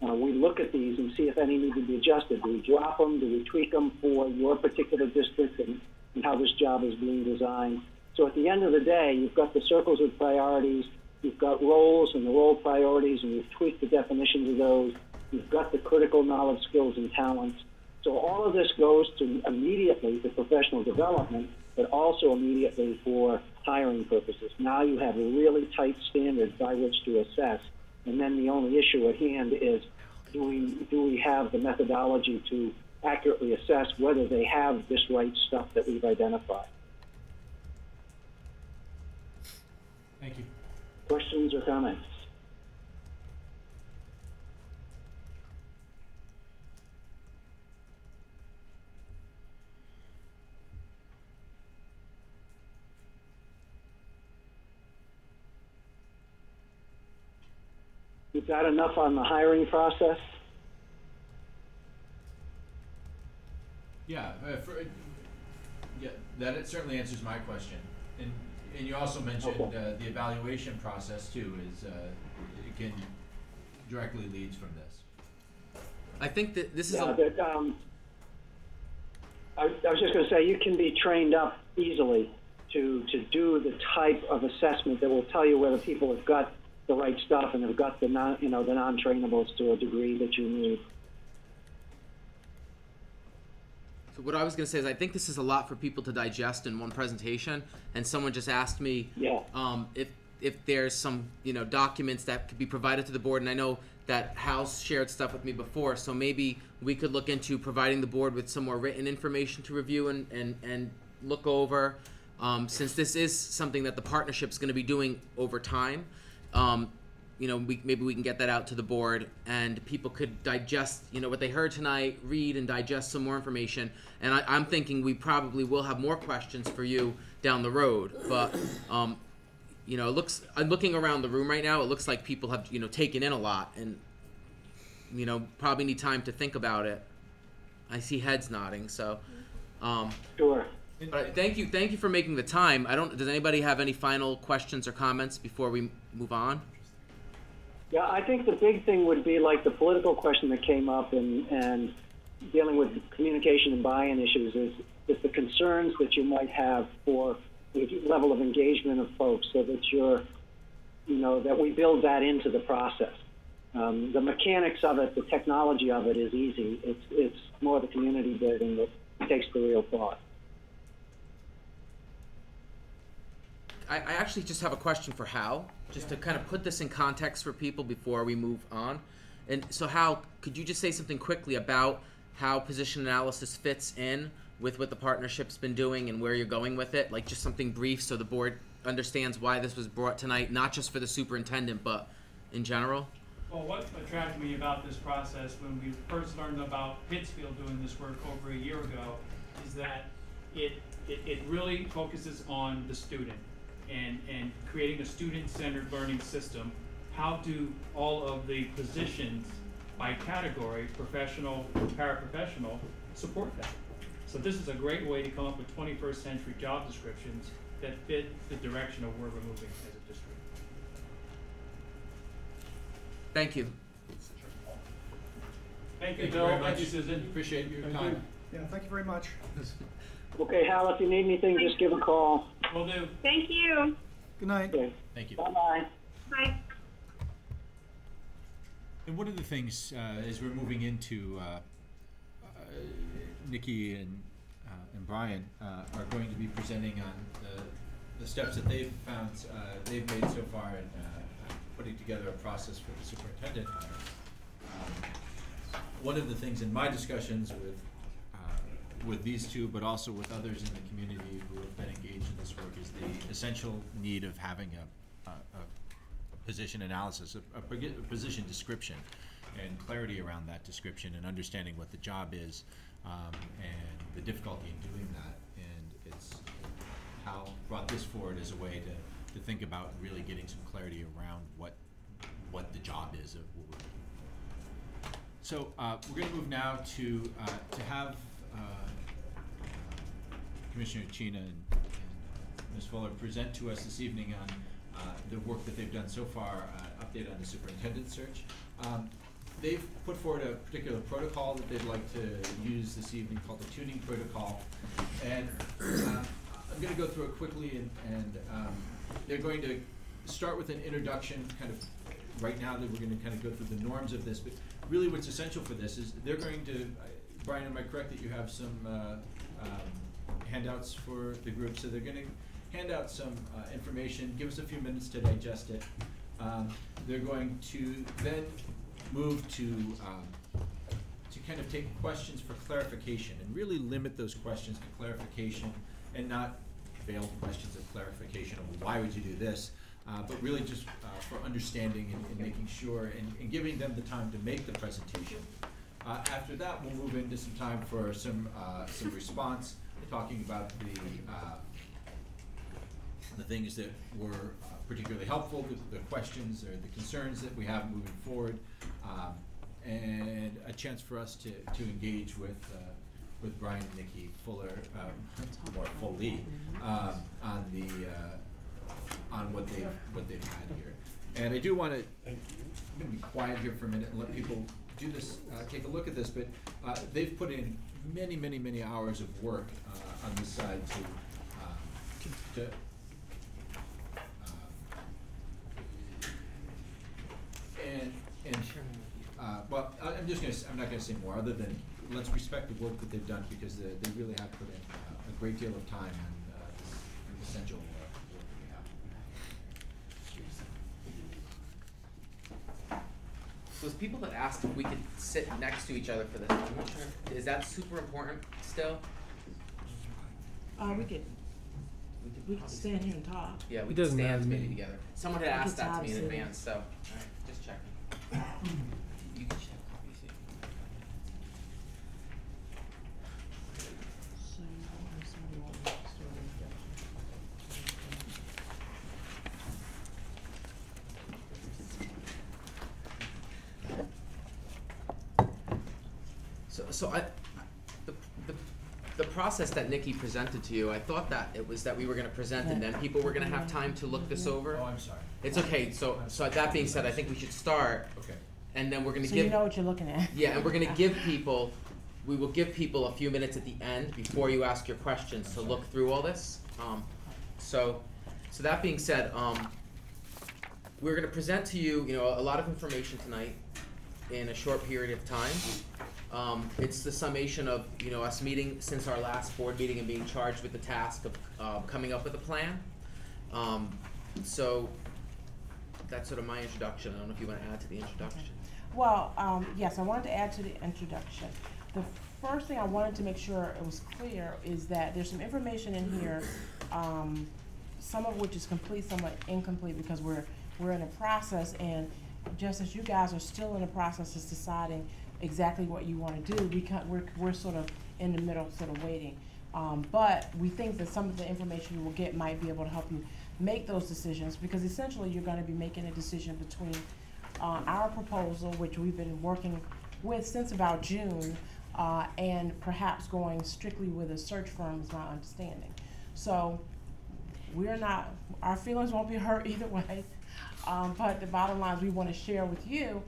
we look at these and see if any need to be adjusted. Do we drop them? Do we tweak them for your particular district and how this job is being designed? So at the end of the day, you've got the circles with priorities, You've got roles and the role priorities, and you've tweaked the definitions of those. You've got the critical knowledge, skills, and talents. So all of this goes to immediately the professional development, but also immediately for hiring purposes. Now you have a really tight standard by which to assess, and then the only issue at hand is, do we have the methodology to accurately assess whether they have this right stuff that we've identified? Thank you. Questions or comments? You've got enough on the hiring process? Yeah, that it certainly answers my question. And you also mentioned the evaluation process too, is it can directly leads from this. I think that this is I was just going to say, you can be trained up easily to do the type of assessment that will tell you whether people have got the right stuff and have got the non-trainables to a degree that you need. So what I was going to say is I think this is a lot for people to digest in one presentation, and someone just asked me if there's some documents that could be provided to the board, and I know that Hal's shared stuff with me before, so maybe we could look into providing the board with some more written information to review and look over, since this is something that the partnership's going to be doing over time. Maybe we can get that out to the board, and people could digest, what they heard tonight, read and digest some more information. And I'm thinking we probably will have more questions for you down the road. But, I'm looking around the room right now. It looks like people have, taken in a lot and, probably need time to think about it. I see heads nodding, so. Sure. But thank you for making the time. Does anybody have any final questions or comments before we move on? Yeah, I think the big thing would be like the political question that came up and dealing with communication and buy-in issues is the concerns that you might have for the level of engagement of folks, so that that we build that into the process. The mechanics of it, the technology of it is easy. It's more the community building that takes the real thought. I actually just have a question for Hal, just to kind of put this in context for people before we move on. And so Hal, could you just say something quickly about how position analysis fits in with what the partnership's been doing and where you're going with it? Like just something brief so the board understands why this was brought tonight, not just for the superintendent, but in general? Well, what attracted me about this process when we first learned about Pittsfield doing this work over a year ago is that it really focuses on the student. And creating a student-centered learning system. How do all of the positions by category, professional, paraprofessional, support that? So this is a great way to come up with 21st century job descriptions that fit the direction of where we're moving as a district. Thank you. Thank you, Bill. Thank you, Susan. Appreciate your time. Yeah, thank you very much. Okay, Hal, if you need anything, just give a call. Will do. Thank you. Good night. Okay. Thank you. Bye-bye. Bye. And one of the things, as we're moving into, Nikki and Brian are going to be presenting on the steps that they've found they've made so far in putting together a process for the superintendent hire. One of the things in my discussions with these two, but also with others in the community who have been engaged in this work, is the essential need of having a position analysis, a position description, and clarity around that description, and understanding what the job is, and the difficulty in doing that. And it's Hal brought this forward as a way to think about really getting some clarity around what the job is of what we're doing. So we're going to move now to have Commissioner Chena and Ms. Fuller present to us this evening on the work that they've done so far, update on the superintendent search. They've put forward a particular protocol that they'd like to use this evening called the tuning protocol. And I'm going to go through it quickly, and they're going to start with an introduction, kind of, right now that we're gonna kind of go through the norms of this, but really what's essential for this is they're going to, Brian, am I correct that you have some handouts for the group? So they're gonna hand out some information, give us a few minutes to digest it. They're going to then move to kind of take questions for clarification and really limit those questions to clarification and not veiled questions of clarification of why would you do this, but really just for understanding and making sure and giving them the time to make the presentation. After that, we'll move into some time for some response, talking about the things that were particularly helpful, the questions or the concerns that we have moving forward, and a chance for us to engage with Brian and Nikki more fully on what they've had here. And I do want to, I'm going to be quiet here for a minute and let people do this, take a look at this, but they've put in many hours of work on this side to well, I'm not gonna say more other than let's respect the work that they've done because they really have put in a great deal of time on this essential work that we have. Those people that asked if we could sit next to each other for this, I'm not sure, is that super important still? We could stand here and talk. Yeah, we could stand maybe together. Someone had asked that to me in advance, so, alright, just checking. You can share copies here. So the process that Nikki presented to you, I thought that it was that we were going to present and then people were going to have time to look this over. Oh, I'm sorry. It's okay. So that being said, I think we should start. Okay. And then we're going to so give. You know what you're looking at. Yeah, and we're going to give people. We will give people a few minutes at the end before you ask your questions to look through all this. So that being said, we're going to present to you, a lot of information tonight in a short period of time. It's the summation of, us meeting since our last board meeting and being charged with the task of coming up with a plan. So that's sort of my introduction. I don't know if you want to add to the introduction. Well, yes, I wanted to add to the introduction. The first thing I wanted to make sure it was clear is that there's some information in here, some of which is complete, somewhat incomplete because we're in a process, and just as you guys are still in the process of deciding exactly what you want to do, we're sort of in the middle, sort of waiting. But we think that some of the information you will get might be able to help you make those decisions, because essentially you're going to be making a decision between our proposal, which we've been working with since about June, and perhaps going strictly with a search firm is my understanding. So our feelings won't be hurt either way, but the bottom line is we want to share with you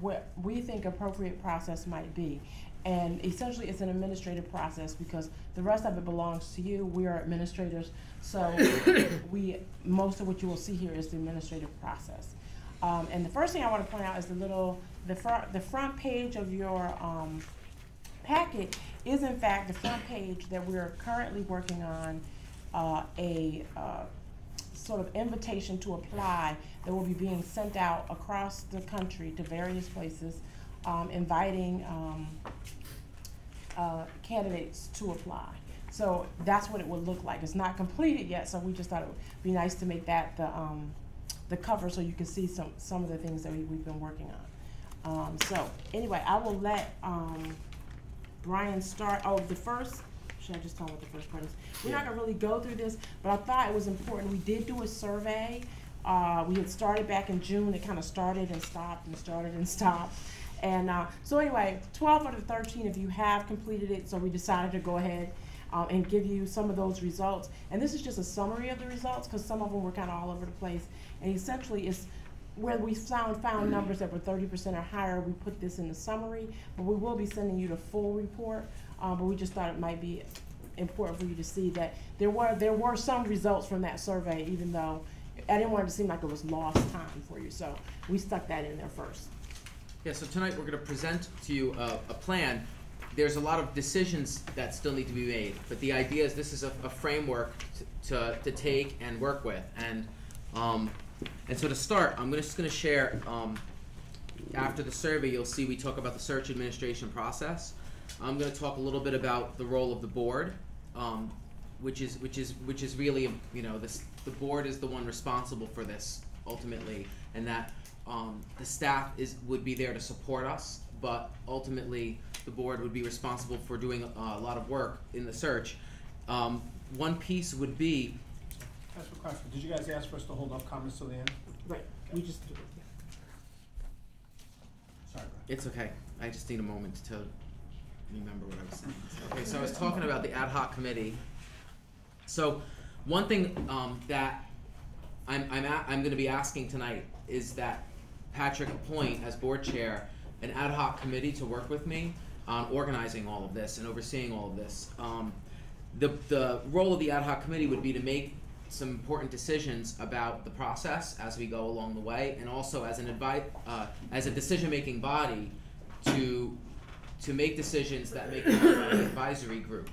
what we think appropriate process might be. And essentially it's an administrative process because the rest of it belongs to you. We are administrators, so most of what you will see here is the administrative process. And the first thing I want to point out is the front page of your packet is in fact the front page that we're currently working on, a sort of invitation to apply that will be being sent out across the country to various places, inviting candidates to apply. So that's what it would look like. It's not completed yet, so we just thought it would be nice to make that the cover so you can see some of the things that we've been working on. So anyway, I will let Brian start. Should I just tell him what the first part is? We're not gonna really go through this, but I thought it was important. We did do a survey. We had started back in June. It kind of started and stopped and started and stopped. And so anyway, 12 out of 13 of you have completed it, so we decided to go ahead and give you some of those results. And this is just a summary of the results because some of them were kind of all over the place. And essentially it's where we found numbers that were 30% or higher, we put this in the summary, but we will be sending you the full report. But we just thought it might be important for you to see that there were some results from that survey, even though I didn't want it to seem like it was lost time for you, so we stuck that in there first. Yeah, so tonight we're going to present to you a plan. There's a lot of decisions that still need to be made, but the idea is this is a framework to take and work with. And so to start, I'm just going to share, after the survey, you'll see we talk about the search administration process. I'm going to talk a little bit about the role of the board, which is really, you know, the board is the one responsible for this ultimately, and that the staff would be there to support us, but ultimately the board would be responsible for doing a lot of work in the search. One piece would be. That's a question. Did you guys ask for us to hold up comments till the end? Right. We just do it. Sorry. It's okay. I just need a moment to remember what I was saying. Okay, so I was talking about the ad hoc committee. So one thing that I'm going to be asking tonight is that Patrick appoint, as board chair, an ad hoc committee to work with me on organizing all of this and overseeing all of this. The role of the ad hoc committee would be to make some important decisions about the process as we go along the way, and also as as a decision-making body to make decisions that make the advisory group.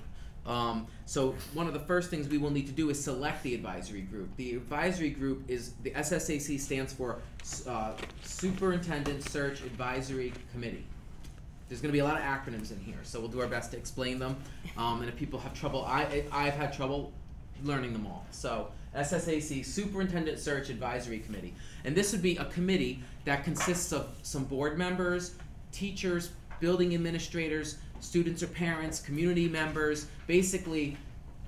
So one of the first things we will need to do is select the advisory group. The advisory group is, the SSAC stands for Superintendent Search Advisory Committee. There's going to be a lot of acronyms in here, so we'll do our best to explain them. And if people have trouble, I've had trouble learning them all. So SSAC, Superintendent Search Advisory Committee. And this would be a committee that consists of some board members, teachers, building administrators, students or parents, community members. Basically,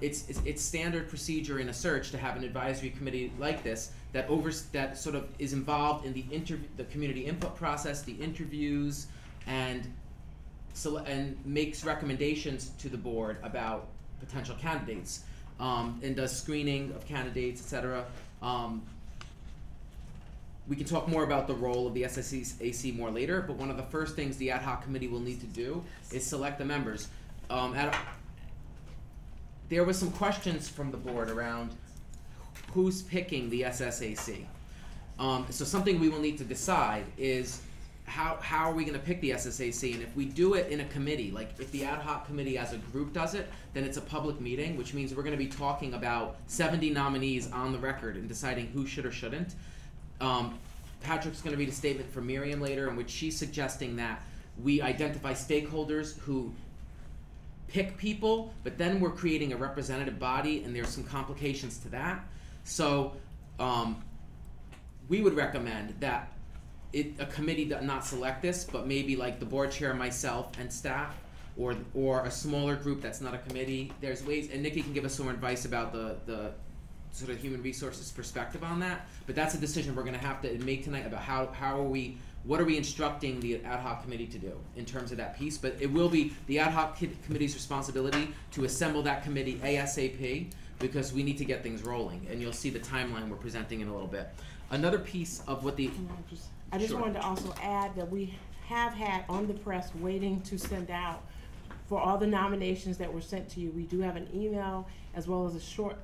it's standard procedure in a search to have an advisory committee like this that sort of is involved in the community input process, the interviews, and makes recommendations to the board about potential candidates, and does screening of candidates, etc. We can talk more about the role of the SSAC more later, but one of the first things the ad hoc committee will need to do is select the members. There was some questions from the board around who's picking the SSAC. So something we will need to decide is how are we going to pick the SSAC, and if we do it in a committee, like if the ad hoc committee as a group does it, then it's a public meeting, which means we're going to be talking about 70 nominees on the record and deciding who should or shouldn't. Patrick's going to read a statement from Miriam later in which she's suggesting that we identify stakeholders who pick people, but then we're creating a representative body, and there's some complications to that. So we would recommend that a committee not select this, but maybe like the board chair, myself, and staff, or a smaller group that's not a committee. There's ways, and Nikki can give us some advice about the sort of human resources perspective on that, but that's a decision we're going to have to make tonight about what are we instructing the ad hoc committee to do in terms of that piece. But it will be the ad hoc committee's responsibility to assemble that committee ASAP, because we need to get things rolling, and you'll see the timeline we're presenting in a little bit. Another piece of what the I just wanted to also add that we have had on the press waiting to send out for all the nominations that were sent to you. We do have an email as well as a short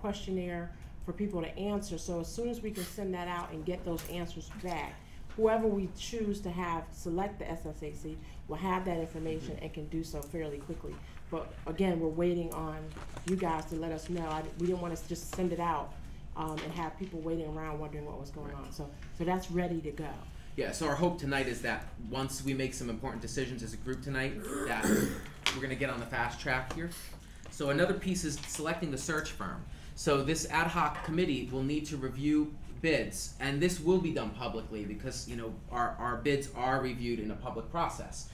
questionnaire for people to answer. So as soon as we can send that out and get those answers back, whoever we choose to have select the SSAC will have that information and can do so fairly quickly. But again, we're waiting on you guys to let us know. We didn't want to just send it out and have people waiting around wondering what was going on. So that's ready to go. Yeah, so our hope tonight is that once we make some important decisions as a group tonight, that we're going to get on the fast track here. So another piece is selecting the search firm. So this ad hoc committee will need to review bids, and this will be done publicly because, you know, our bids are reviewed in a public process.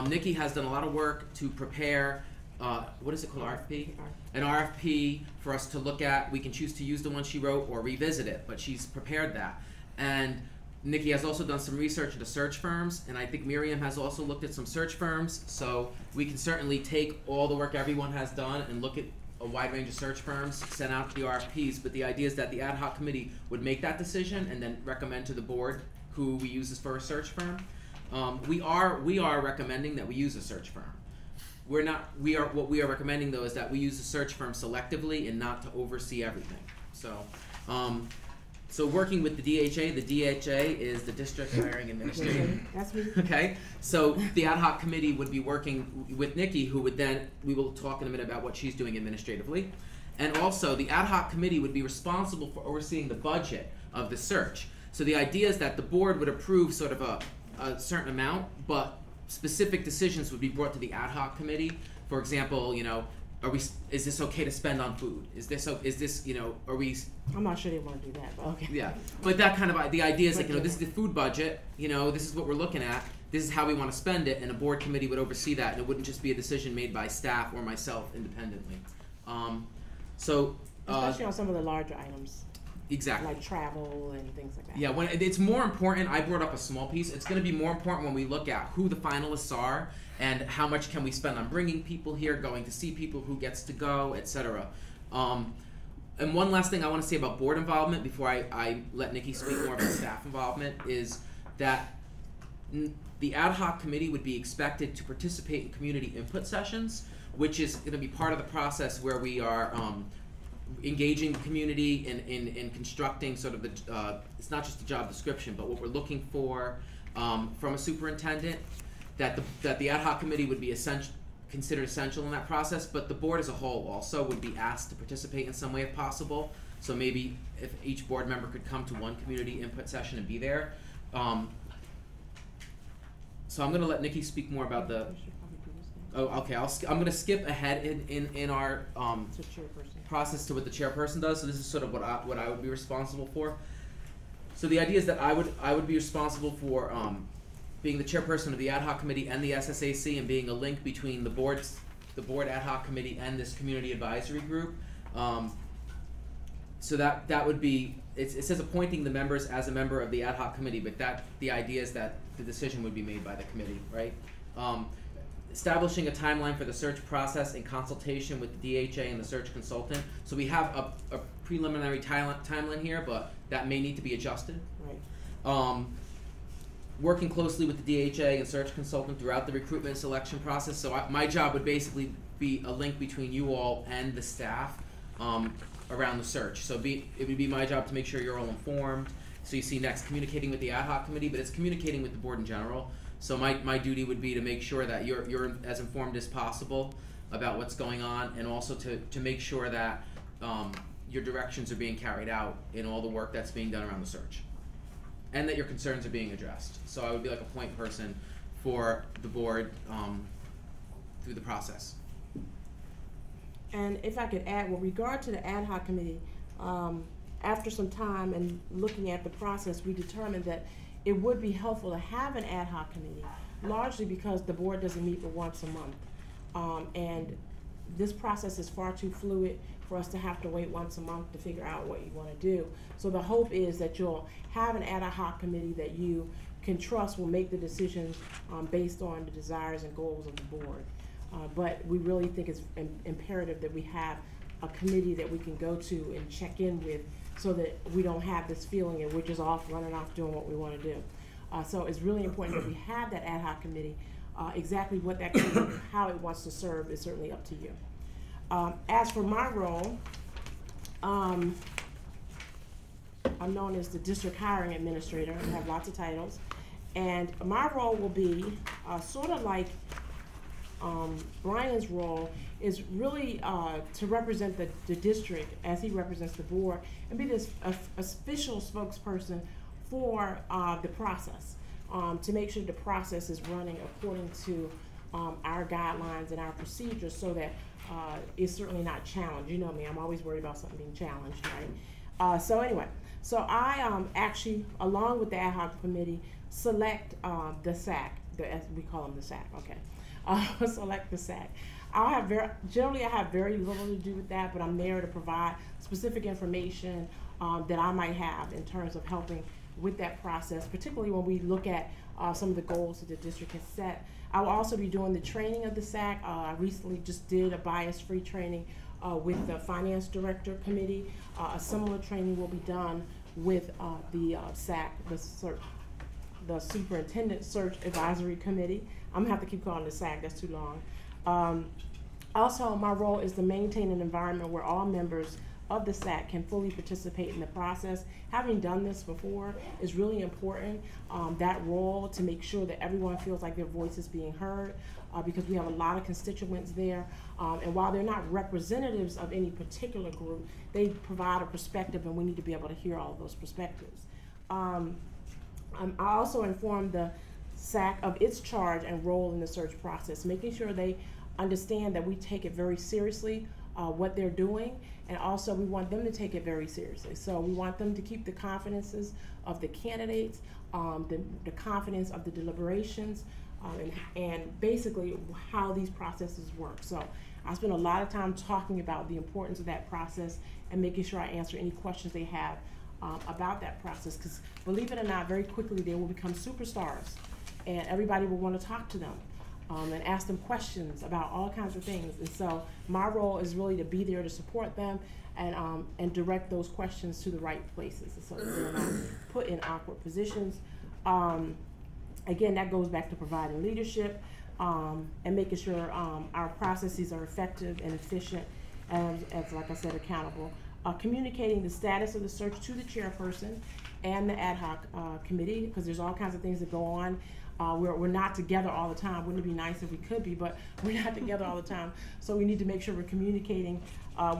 Nikki has done a lot of work to prepare, what is it called, RFP? An RFP for us to look at. We can choose to use the one she wrote or revisit it, but she's prepared that. And Nikki has also done some research into search firms, and I think Miriam has also looked at some search firms, so we can certainly take all the work everyone has done and look at a wide range of search firms, send out the RFPs, but the idea is that the ad hoc committee would make that decision and then recommend to the board who we use as for a search firm. We are recommending that we use a search firm. What we are recommending though is that we use a search firm selectively and not to oversee everything. So So working with the DHA is the District Hiring Administrator. That's me. Okay, so the ad hoc committee would be working with Nikki, who would then, we will talk in a minute about what she's doing administratively. And also, the ad hoc committee would be responsible for overseeing the budget of the search. So the idea is that the board would approve sort of a certain amount, but specific decisions would be brought to the ad hoc committee. For example, you know, is this okay to spend on food? Is this, you know, are we? I'm not sure they want to do that, but okay. Yeah, but that kind of, the idea is like, you know, this is the food budget, you know, this is what we're looking at, this is how we want to spend it, and a board committee would oversee that, and it wouldn't just be a decision made by staff or myself independently. Especially on some of the larger items. Exactly. Like travel and things like that. Yeah, when it's more important, I brought up a small piece, it's going to be more important when we look at who the finalists are and how much can we spend on bringing people here, going to see people, who gets to go, etc. And one last thing I want to say about board involvement before I let Nikki speak more about staff involvement is that the ad hoc committee would be expected to participate in community input sessions, which is going to be part of the process where we are engaging the community in constructing sort of the, it's not just the job description, but what we're looking for from a superintendent, that the ad hoc committee would be considered essential in that process, but the board as a whole also would be asked to participate in some way if possible. So maybe if each board member could come to one community input session and be there. So I'm going to let Nikki speak more about the. Oh, okay. I'm going to skip ahead in our process to what the chairperson does. So this is sort of what I would be responsible for. So the idea is that I would be responsible for being the chairperson of the ad hoc committee and the SSAC, and being a link between the board ad hoc committee and this community advisory group. So that would be, it says appointing the members as a member of the ad hoc committee, but the idea is that the decision would be made by the committee, right? Establishing a timeline for the search process in consultation with the DHA and the search consultant. So we have a preliminary timeline here, but that may need to be adjusted. Right. Working closely with the DHA and search consultant throughout the recruitment and selection process. So my job would basically be a link between you all and the staff around the search. So it would be my job to make sure you're all informed. So you see next communicating with the ad hoc committee, but it's communicating with the board in general. So my duty would be to make sure that you're as informed as possible about what's going on, and also to make sure that your directions are being carried out in all the work that's being done around the search, and that your concerns are being addressed. So I would be like a point person for the board through the process. And if I could add, with regard to the ad hoc committee, after some time and looking at the process, we determined that it would be helpful to have an ad hoc committee, largely because the board doesn't meet but once a month. And this process is far too fluid for us to have to wait once a month to figure out what you want to do. So the hope is that you'll have an ad hoc committee that you can trust will make the decisions based on the desires and goals of the board. But we really think it's imperative that we have a committee that we can go to and check in with, so that we don't have this feeling and we're just running off doing what we want to do. So it's really important that we have that ad hoc committee. Exactly what that committee, how it wants to serve, is certainly up to you. As for my role, I'm known as the District Hiring Administrator. I have lots of titles. And my role will be sort of like Brian's role is really to represent the district as he represents the board, and be this official spokesperson for the process, to make sure the process is running according to our guidelines and our procedures, so that it's certainly not challenged. You know me, I'm always worried about something being challenged, right? So anyway, so I actually, along with the ad hoc committee, select the SAC, as we call them, the SAC, okay. Select the SAC. Generally I have very little to do with that, but I'm there to provide specific information that I might have in terms of helping with that process, particularly when we look at some of the goals that the district has set. I will also be doing the training of the SAC. I recently just did a bias-free training with the Finance Director Committee. A similar training will be done with the SAC, the Superintendent Search Advisory Committee. I'm gonna have to keep calling it SAC, that's too long. Also, my role is to maintain an environment where all members of the SAC can fully participate in the process. Having done this before is really important, that role, to make sure that everyone feels like their voice is being heard, because we have a lot of constituents there. And while they're not representatives of any particular group, they provide a perspective, and we need to be able to hear all of those perspectives. I also informed the SAC of its charge and role in the search process, making sure they understand that we take it very seriously, what they're doing, and also we want them to take it very seriously. So we want them to keep the confidences of the candidates, the confidence of the deliberations, and basically how these processes work. So I spend a lot of time talking about the importance of that process and making sure I answer any questions they have about that process, because believe it or not, very quickly they will become superstars, and everybody will want to talk to them and ask them questions about all kinds of things. And so my role is really to be there to support them and direct those questions to the right places, so that they're not put in awkward positions. Again, that goes back to providing leadership and making sure our processes are effective and efficient, as like I said, accountable. Communicating the status of the search to the chairperson and the ad hoc committee, because there's all kinds of things that go on. We're not together all the time. Wouldn't it be nice if we could be, but we're not together all the time. So we need to make sure we're communicating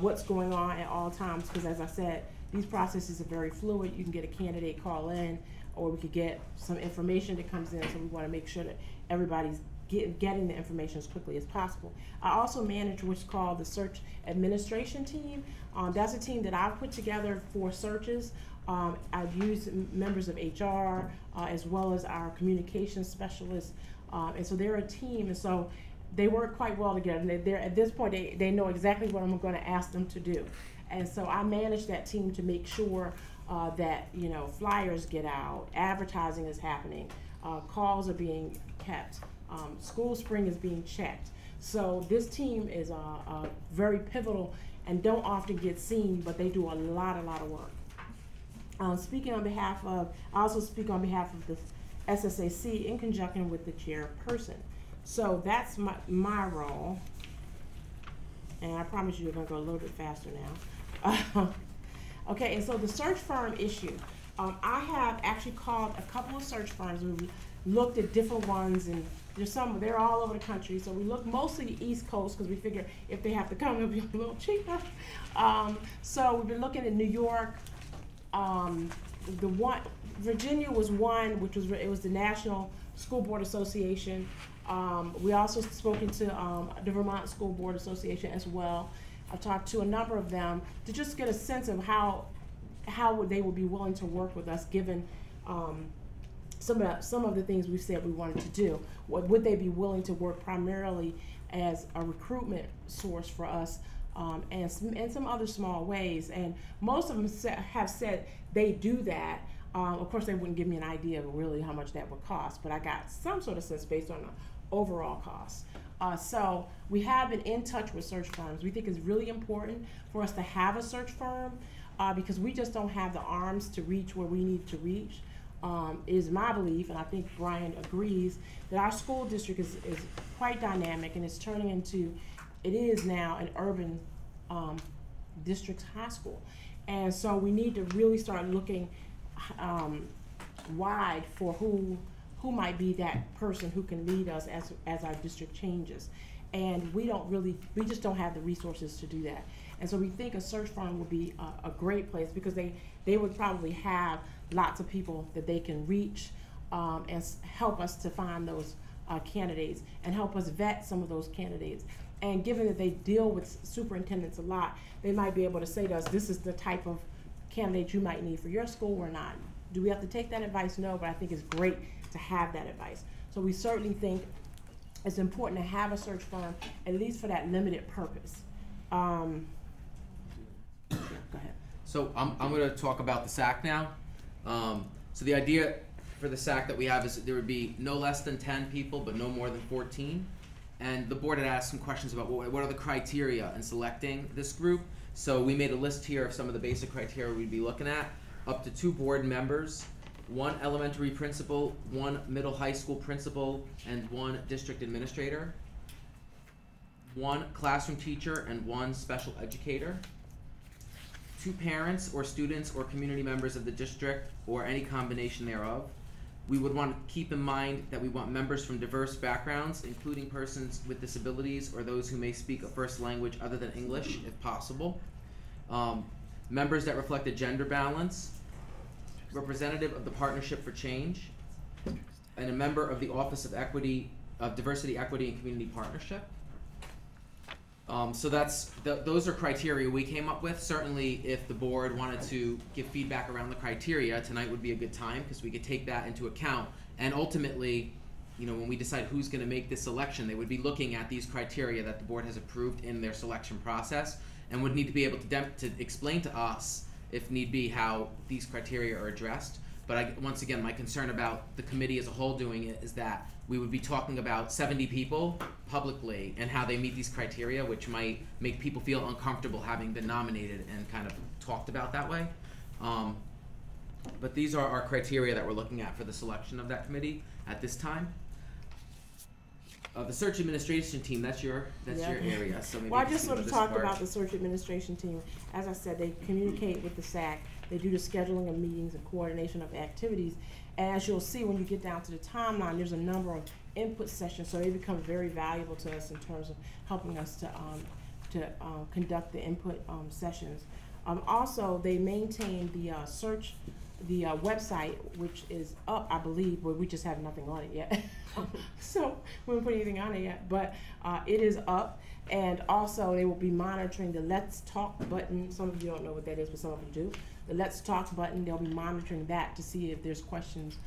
what's going on at all times, because as I said, these processes are very fluid. You can get a candidate call in, or we could get some information that comes in, so we want to make sure that everybody's getting the information as quickly as possible. I also manage what's called the search administration team. That's a team that I've put together for searches. I've used members of HR as well as our communications specialists, and so they're a team, and so they work quite well together. And they're at this point, they know exactly what I'm going to ask them to do, and so I manage that team to make sure that flyers get out, advertising is happening, calls are being kept, school spring is being checked. So this team is very pivotal and don't often get seen, but they do a lot of work. Speaking on behalf of, I also speak on behalf of the SSAC in conjunction with the chairperson. So that's my role, and I promise you we're gonna go a little bit faster now. Okay, and so the search firm issue. I have actually called a couple of search firms. We've looked at different ones, and they're all over the country. So we look mostly the East Coast, because we figure if they have to come, it'll be a little cheaper. So we've been looking at New York. Virginia was one, it was the National School Board Association. We also spoken to the Vermont School Board Association as well. I've talked to a number of them to just get a sense of how they would be willing to work with us, given some of the things we said we wanted to do. Would they be willing to work primarily as a recruitment source for us, and some other small ways? And most of them have said they do that. Of course, they wouldn't give me an idea of really how much that would cost, but I got some sort of sense based on the overall cost. So we have been in touch with search firms. We think it's really important for us to have a search firm because we just don't have the arms to reach where we need to reach. It is my belief, and I think Brian agrees, that our school district is quite dynamic, and it's turning into, it is now an urban district high school. And so we need to really start looking wide for who might be that person who can lead us as our district changes. And we just don't have the resources to do that. And so we think a search firm would be a great place, because they would probably have lots of people that they can reach and help us to find those candidates and help us vet some of those candidates. And given that they deal with superintendents a lot, they might be able to say to us, this is the type of candidate you might need for your school or not. Do we have to take that advice? No, but I think it's great to have that advice. So we certainly think it's important to have a search firm, at least for that limited purpose. Yeah, go ahead. So I'm going to talk about the SAC now. So the idea for the SAC that we have is that there would be no less than 10 people, but no more than 14. And the board had asked some questions about what are the criteria in selecting this group. So we made a list here of some of the basic criteria we'd be looking at. Up to 2 board members, 1 elementary principal, 1 middle high school principal, and 1 district administrator, 1 classroom teacher, and 1 special educator, 2 parents or students or community members of the district or any combination thereof. We would want to keep in mind that we want members from diverse backgrounds, including persons with disabilities or those who may speak a first language other than English, if possible. Members that reflect a gender balance, representative of the Partnership for Change, and a member of the Office of Diversity, Equity, and Community Partnership. So those are criteria we came up with. Certainly, if the board wanted to give feedback around the criteria, tonight would be a good time because we could take that into account. And ultimately, you know, when we decide who's going to make this selection, they would be looking at these criteria that the board has approved in their selection process, and would need to be able to explain to us, if need be, how these criteria are addressed. But once again, my concern about the committee as a whole doing it is that we would be talking about 70 people publicly and how they meet these criteria, which might make people feel uncomfortable having been nominated and kind of talked about that way. But these are our criteria that we're looking at for the selection of that committee at this time. The search administration team, that's your area. So maybe well, I just sort of talked about the search administration team. As I said, they communicate with the SAC. They do the scheduling of meetings and coordination of activities. And as you'll see when you get down to the timeline, there's a number of input sessions, so they become very valuable to us in terms of helping us to conduct the input sessions. Also, they maintain the website, which is up, I believe, but we just have nothing on it yet. So we haven't put anything on it yet, but it is up. And also, they will be monitoring the Let's Talk button. Some of you don't know what that is, but some of you do. The Let's Talk button, they'll be monitoring that to see if there's questions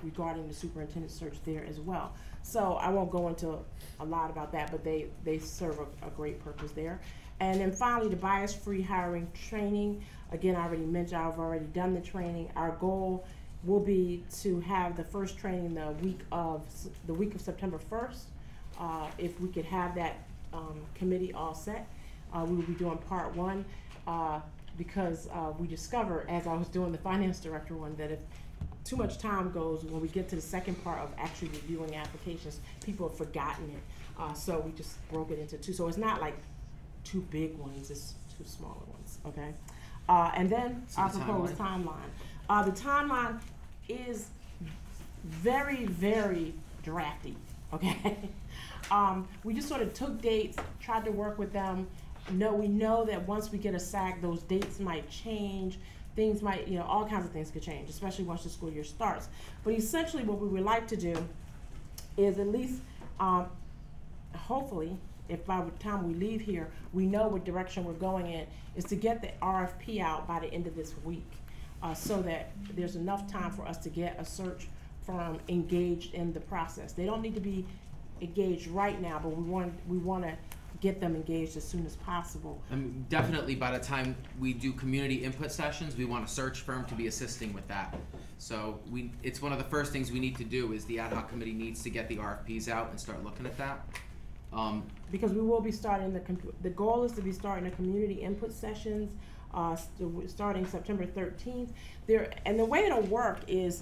regarding the superintendent search there as well. So I won't go into a lot about that, but they serve a great purpose there. And then finally, the bias-free hiring training. Again, I already mentioned, I've already done the training. Our goal will be to have the first training the week of September 1st. If we could have that committee all set, we will be doing part 1 because we discovered, as I was doing the finance director one, that if too much time goes when we get to the second part of actually reviewing applications, people have forgotten it. So we just broke it into 2. So it's not like 2 big ones, it's 2 smaller ones, okay? And then our proposed timeline. The timeline is very, very drafty, okay? We just sort of took dates, tried to work with them. We know that once we get a SAC, those dates might change. Things might, all kinds of things could change, especially once the school year starts. But essentially what we would like to do is at least, hopefully, if by the time we leave here, we know what direction we're going in, is to get the RFP out by the end of this week so that there's enough time for us to get a search firm engaged in the process. They don't need to be engaged right now, but we want to get them engaged as soon as possible. And definitely by the time we do community input sessions, we want a search firm to be assisting with that. So it's one of the first things we need to do is the ad hoc committee needs to get the RFPs out and start looking at that. Because we will be starting the goal is to be starting the community input sessions starting September 13th. And the way it'll work is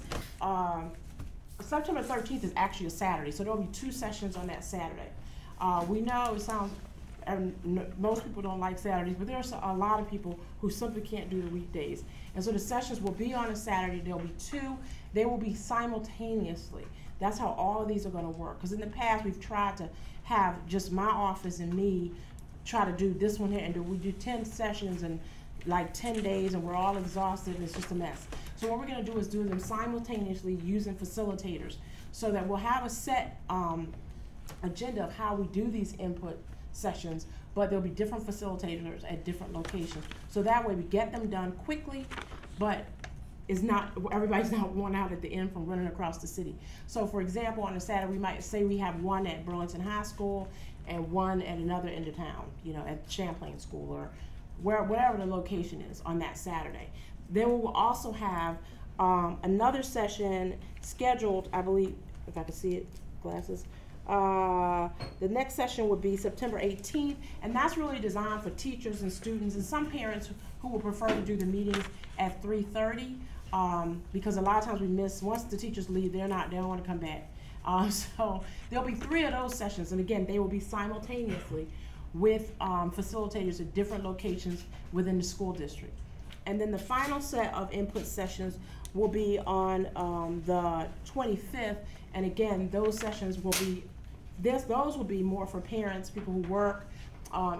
September 13th is actually a Saturday, so there'll be 2 sessions on that Saturday. We know it sounds, most people don't like Saturdays, but there's a lot of people who simply can't do the weekdays. And so the sessions will be on a Saturday. There'll be 2. They will be simultaneously. That's how all of these are going to work. Because in the past, we've tried to have just my office and me try to do this one here, and we do 10 sessions in like 10 days, and we're all exhausted, and it's just a mess. So what we're going to do is do them simultaneously using facilitators so that we'll have a set agenda of how we do these input sessions, but there'll be different facilitators at different locations. So that way we get them done quickly, but everybody's not worn out at the end from running across the city. So for example, on a Saturday, we might say we have one at Burlington High School and one at another end of town, at Champlain School or wherever the location is on that Saturday. Then we will also have another session scheduled, I believe, if I can see it, glasses. The next session would be September 18th, and that's really designed for teachers and students and some parents who would prefer to do the meetings at 3:30 because a lot of times we miss, once the teachers leave, they don't want to come back. So there'll be 3 of those sessions, and again, they will be simultaneously with facilitators at different locations within the school district. And then the final set of input sessions will be on the 25th, and again, those sessions will be, those will be more for parents, people who work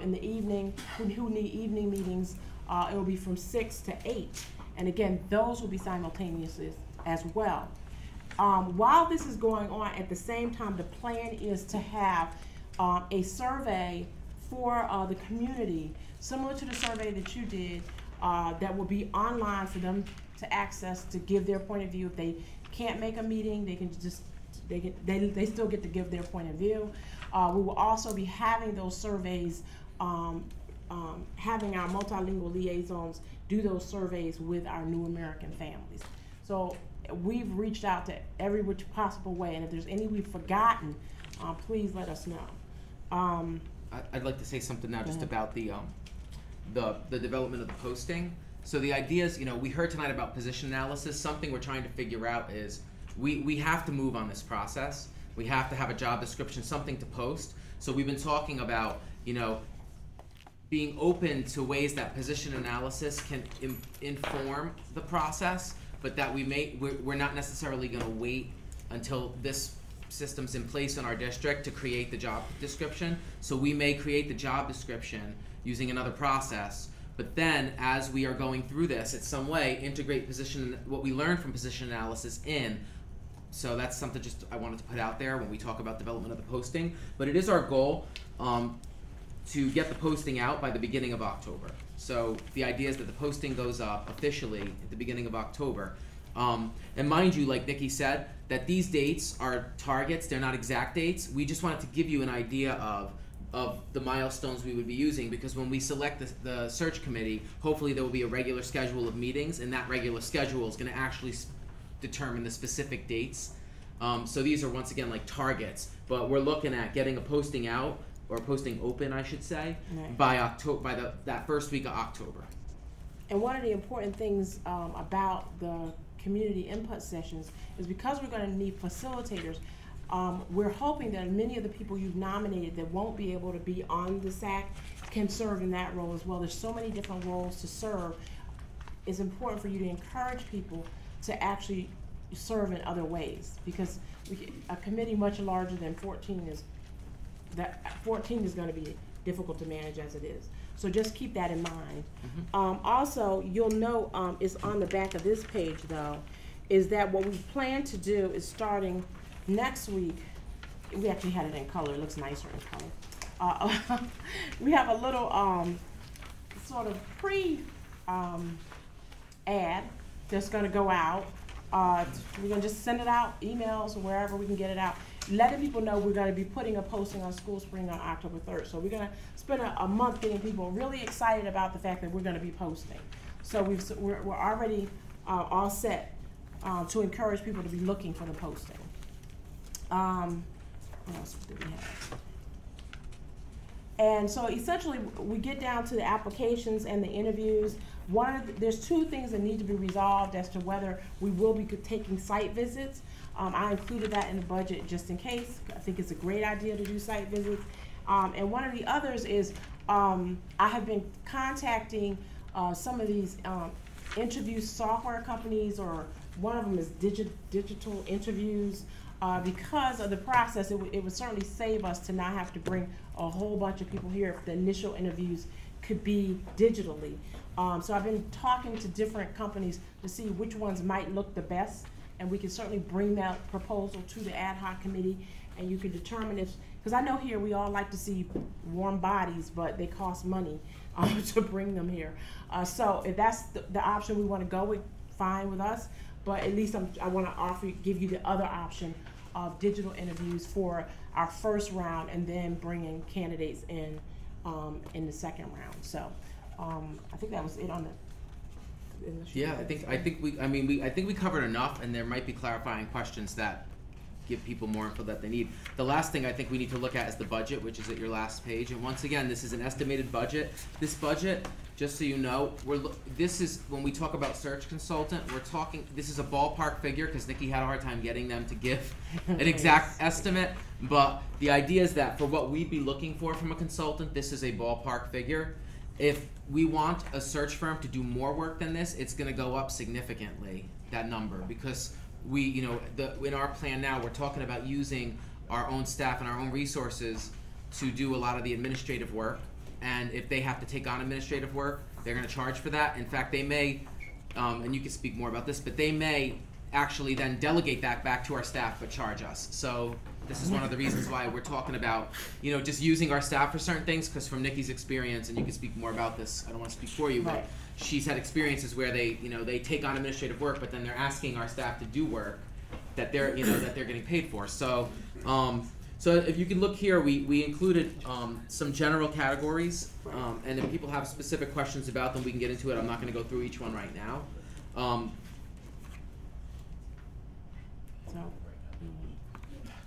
in the evening, who need evening meetings. It will be from 6 to 8, and again, those will be simultaneous as well. While this is going on, at the same time, the plan is to have a survey for the community, similar to the survey that you did, that will be online for them to access to give their point of view. If they can't make a meeting, they can just they still get to give their point of view. We will also be having those surveys, having our multilingual liaisons do those surveys with our new American families. So we've reached out to every which possible way, and if there's any we've forgotten, please let us know. I'd like to say something now just about the development of the posting. So the idea is, we heard tonight about position analysis. Something we're trying to figure out is we have to move on this process. We have to have a job description, something to post. So we've been talking about, being open to ways that position analysis can inform the process, but that we're not necessarily going to wait until this system's in place in our district to create the job description. So we may create the job description using another process, but then as we are going through this, in some way, integrate what we learned from position analysis in. So that's something just I wanted to put out there when we talk about development of the posting. But it is our goal to get the posting out by the beginning of October. So the idea is that the posting goes up officially at the beginning of October. And mind you, like Nikki said, that these dates are targets, they're not exact dates. We just wanted to give you an idea of the milestones we would be using, because when we select the search committee, hopefully there will be a regular schedule of meetings, and that regular schedule is going to actually determine the specific dates. So these are, once again, like targets, but we're looking at getting a posting out, or posting open, I should say, Right. by October, that first week of October. And one of the important things about the community input sessions is because we're going to need facilitators, we're hoping that many of the people you've nominated that won't be able to be on the SAC can serve in that role as well. There's so many different roles to serve. It's important for you to encourage people to actually serve in other ways, because a committee much larger than 14 is going to be difficult to manage as it is. So just keep that in mind. Also, you'll know it's on the back of this page though, is that what we plan to do is starting next week. We actually had it in color. It looks nicer in color. We have a little sort of ad that's going to go out. We're going to just send it out, emails, or wherever we can get it out, letting people know we're going to be putting a posting on School Spring on October 3rd. So we're going to spend a month getting people really excited about the fact that we're going to be posting. So we're already all set to encourage people to be looking for the posting. What else do we have? And so essentially we get down to the applications and the interviews. There's two things that need to be resolved as to whether we will be taking site visits. I included that in the budget just in case. I think it's a great idea to do site visits. And one of the others is I have been contacting some of these interview software companies, or one of them is digital interviews. Because of the process, it would certainly save us to not have to bring a whole bunch of people here if the initial interviews could be digitally. So I've been talking to different companies to see which ones might look the best, and we can certainly bring that proposal to the ad hoc committee, and you can determine if, because I know here we all like to see warm bodies, but they cost money to bring them here. So if that's the option we want to go with, fine with us, but at least I want to give you the other option of digital interviews for our first round, and then bringing candidates in the second round. So I think that was it on the. Yeah, I think we covered enough, and there might be clarifying questions that give people more info that they need. The last thing I think we need to look at is the budget, which is at your last page. And once again, this is an estimated budget. This budget, just so you know, this is, when we talk about search consultant, we're talking, this is a ballpark figure because Nikki had a hard time getting them to give an exact estimate. But the idea is that for what we'd be looking for from a consultant, this is a ballpark figure. If we want a search firm to do more work than this, it's going to go up significantly, that number, because we, you know, in our plan now, we're talking about using our own staff and our own resources to do a lot of the administrative work. And if they have to take on administrative work, they're going to charge for that. In fact, they may, and you can speak more about this, but they may actually then delegate that back to our staff but charge us. So this is one of the reasons why we're talking about, you know, just using our staff for certain things, because from Nikki's experience, and you can speak more about this, I don't want to speak for you, but she's had experiences where they, you know, they take on administrative work, but then they're asking our staff to do work that they're, you know, that they're getting paid for. So, so if you can look here, we included some general categories, and if people have specific questions about them, we can get into it. I'm not going to go through each one right now.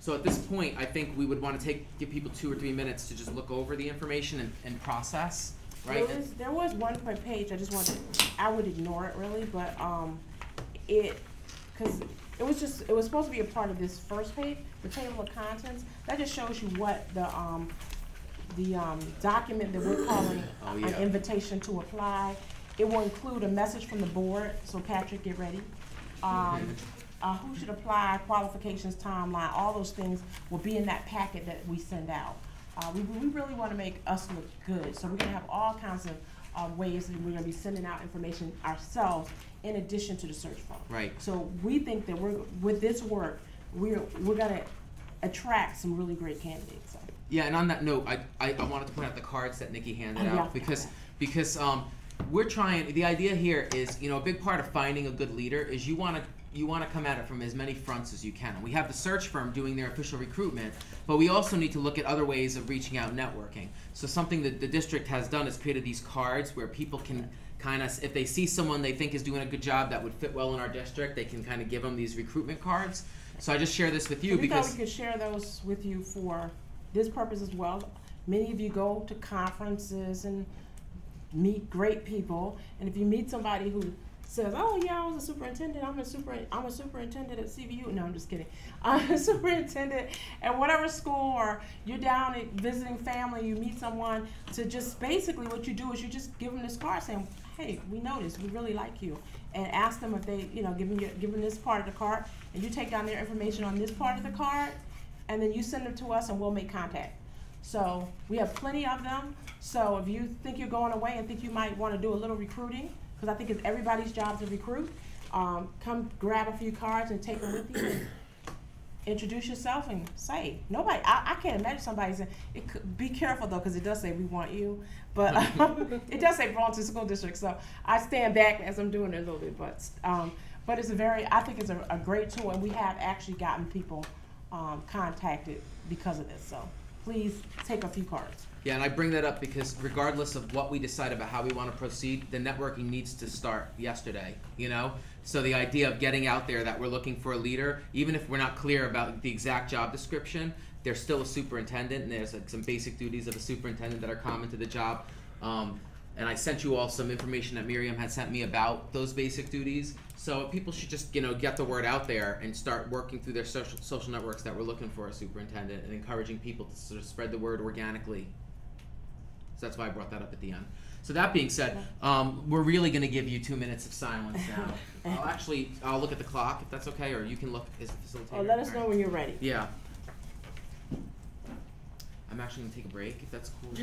So at this point, I think we would want to give people 2 or 3 minutes to just look over the information and process, right? There was one per page. I would ignore it really, but because it was supposed to be a part of this first page, the table of contents. That just shows you what the document that we're calling an invitation to apply. It will include a message from the board. So Patrick, get ready. Who should apply, qualifications, timeline, all those things will be in that packet that we send out. We really want to make us look good, so we're going to have all kinds of ways that we're going to be sending out information ourselves in addition to the search firm. Right. So we think that with this work, we're going to attract some really great candidates. So. Yeah, and on that note, I wanted to point out the cards that Nikki handed out because we're trying. The idea here is, you know, a big part of finding a good leader is you want to come at it from as many fronts as you can. And we have the search firm doing their official recruitment, but we also need to look at other ways of reaching out and networking. So something that the district has done is created these cards where people can kind of, if they see someone they think is doing a good job that would fit well in our district, they can kind of give them these recruitment cards. So I just share this with you because we could share those with you for this purpose as well. Many of you go to conferences and meet great people, and if you meet somebody who says, "Oh yeah, I was a superintendent. I'm a superintendent at CVU." No, I'm just kidding. I'm a superintendent at whatever school, or you're down visiting family. You meet someone to just basically what you do is you just give them this card saying, "Hey, we noticed. We really like you," and ask them if they, you know, give them this part of the card, and you take down their information on this part of the card, and then you send them to us, and we'll make contact. So we have plenty of them. So if you think you're going away and think you might want to do a little recruiting, because I think it's everybody's job to recruit, come grab a few cards and take them with you. And introduce yourself and say, nobody, I can't imagine somebody saying, be careful though, because it does say we want you, but it does say Burlington School District, so I stand back as I'm doing it a little bit, but it's I think it's a great tool, and we have actually gotten people contacted because of this, so please take a few cards. Yeah, and I bring that up because regardless of what we decide about how we want to proceed, the networking needs to start yesterday, you know? So the idea of getting out there that we're looking for a leader, even if we're not clear about the exact job description, there's still a superintendent, and there's like some basic duties of a superintendent that are common to the job. And I sent you all some information that Miriam had sent me about those basic duties. So people should just, you know, get the word out there and start working through their social networks that we're looking for a superintendent and encouraging people to sort of spread the word organically. So that's why I brought that up at the end. So that being said, we're really going to give you 2 minutes of silence now. I'll look at the clock if that's okay, or you can look as the facilitator. Oh, let us know when you're ready. Yeah. I'm actually going to take a break if that's cool.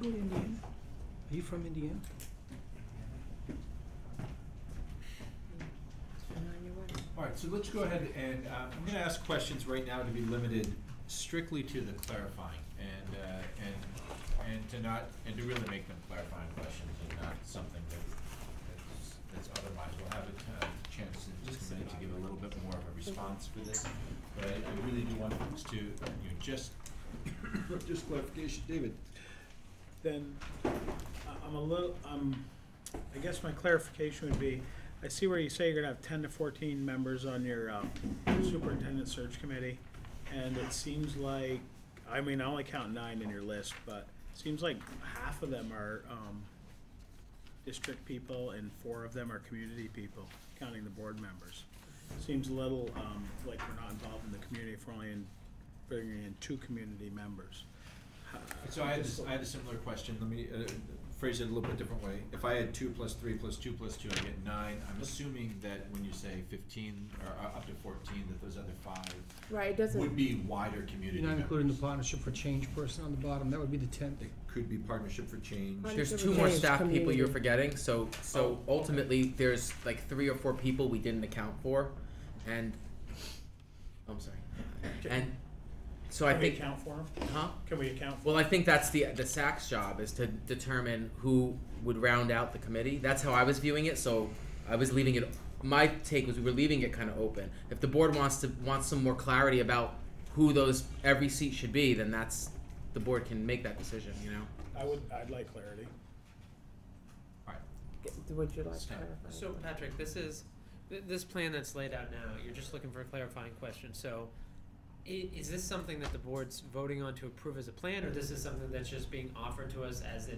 go to Indiana? Are you from Indiana? All right, so let's go ahead and I'm going to ask questions right now to be limited strictly to the clarifying and to really make them clarifying questions and not something that's otherwise. We'll have a chance in just a minute to give a little bit more of a response for this, but I really do want folks to just clarification, David. Then I guess my clarification would be, I see where you say you're gonna have 10 to 14 members on your superintendent search committee, and it seems like, I mean, I only count 9 in your list, but it seems like half of them are district people and 4 of them are community people, counting the board members. Seems a little like we're not involved in the community if we're only bringing in 2 community members. So I had a similar question. Let me phrase it a little bit different way. If I had 2 plus 3 plus 2 plus 2, I get 9. I'm assuming that when you say 15 or up to 14, that those other 5 Right, it doesn't. would be wider community You're not members. including the Partnership for Change person on the bottom, that would be the 10th. It could be Partnership for Change. There's Partnership 2 for more Change staff people you're community. forgetting, so ultimately there's like 3 or 4 people we didn't account for, and I'm sorry, and so I Can we think, account for them? huh? Can we account for Well, I think that's the SAC's job, is to determine who would round out the committee. That's how I was viewing it, so I was leaving it, my take was we were leaving it kind of open. If the board wants some more clarity about who every seat should be, then the board can make that decision, you know? I'd like clarity. All right. Would you like to Stan. clarify? So Patrick, this plan that's laid out now, you're just looking for a clarifying question. So is this something that the board's voting on to approve as a plan, or this is something that's just being offered to us as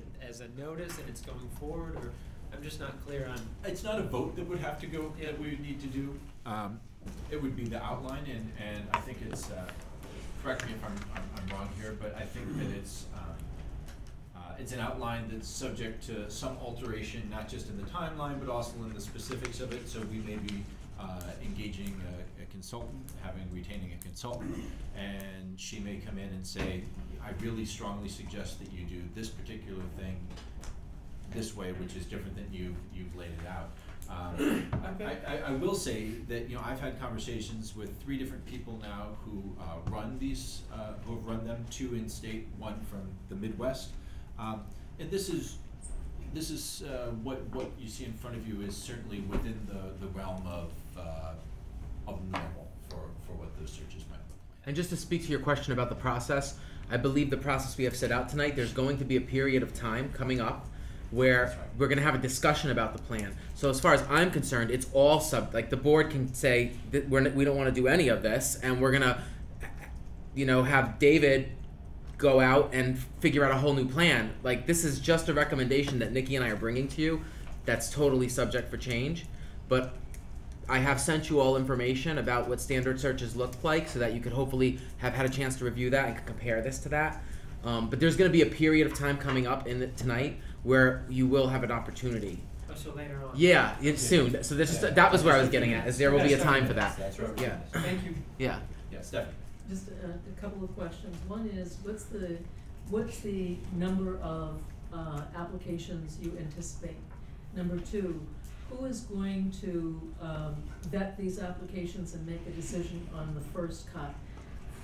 a notice and it's going forward, or I'm just not clear on. It's not a vote that would have to go, that we would need to do. It would be the outline, and I think it's, correct me if I'm wrong here, but I think that it's an outline that's subject to some alteration, not just in the timeline, but also in the specifics of it. So we may be engaging a consultant, retaining a consultant, and she may come in and say, I really strongly suggest that you do this particular thing this way, which is different than you've laid it out. I will say that I've had conversations with 3 different people now who run these, who have run them, 2 in state, 1 from the Midwest, and this is what you see in front of you is certainly within the realm of normal for what those searches might look like. And just to speak to your question about the process, I believe the process we have set out tonight, there's going to be a period of time coming up where we're going to have a discussion about the plan. So as far as I'm concerned, it's all like the board can say that we don't want to do any of this, and we're going to, have David go out and figure out a whole new plan. Like, this is just a recommendation that Nikki and I are bringing to you that's totally subject for change. But I have sent you all information about what standard searches look like so that you could hopefully have had a chance to review that and compare this to that. But there's going to be a period of time coming up tonight where you will have an opportunity. Oh, so later on. Yeah, soon. So that was where I was getting at, is there will be a time for that. That's right. Yeah. Thank you. Yeah. Yeah, Stephanie. Just a couple of questions. One is, what's the number of applications you anticipate? Number 2, who is going to vet these applications and make a decision on the first cut?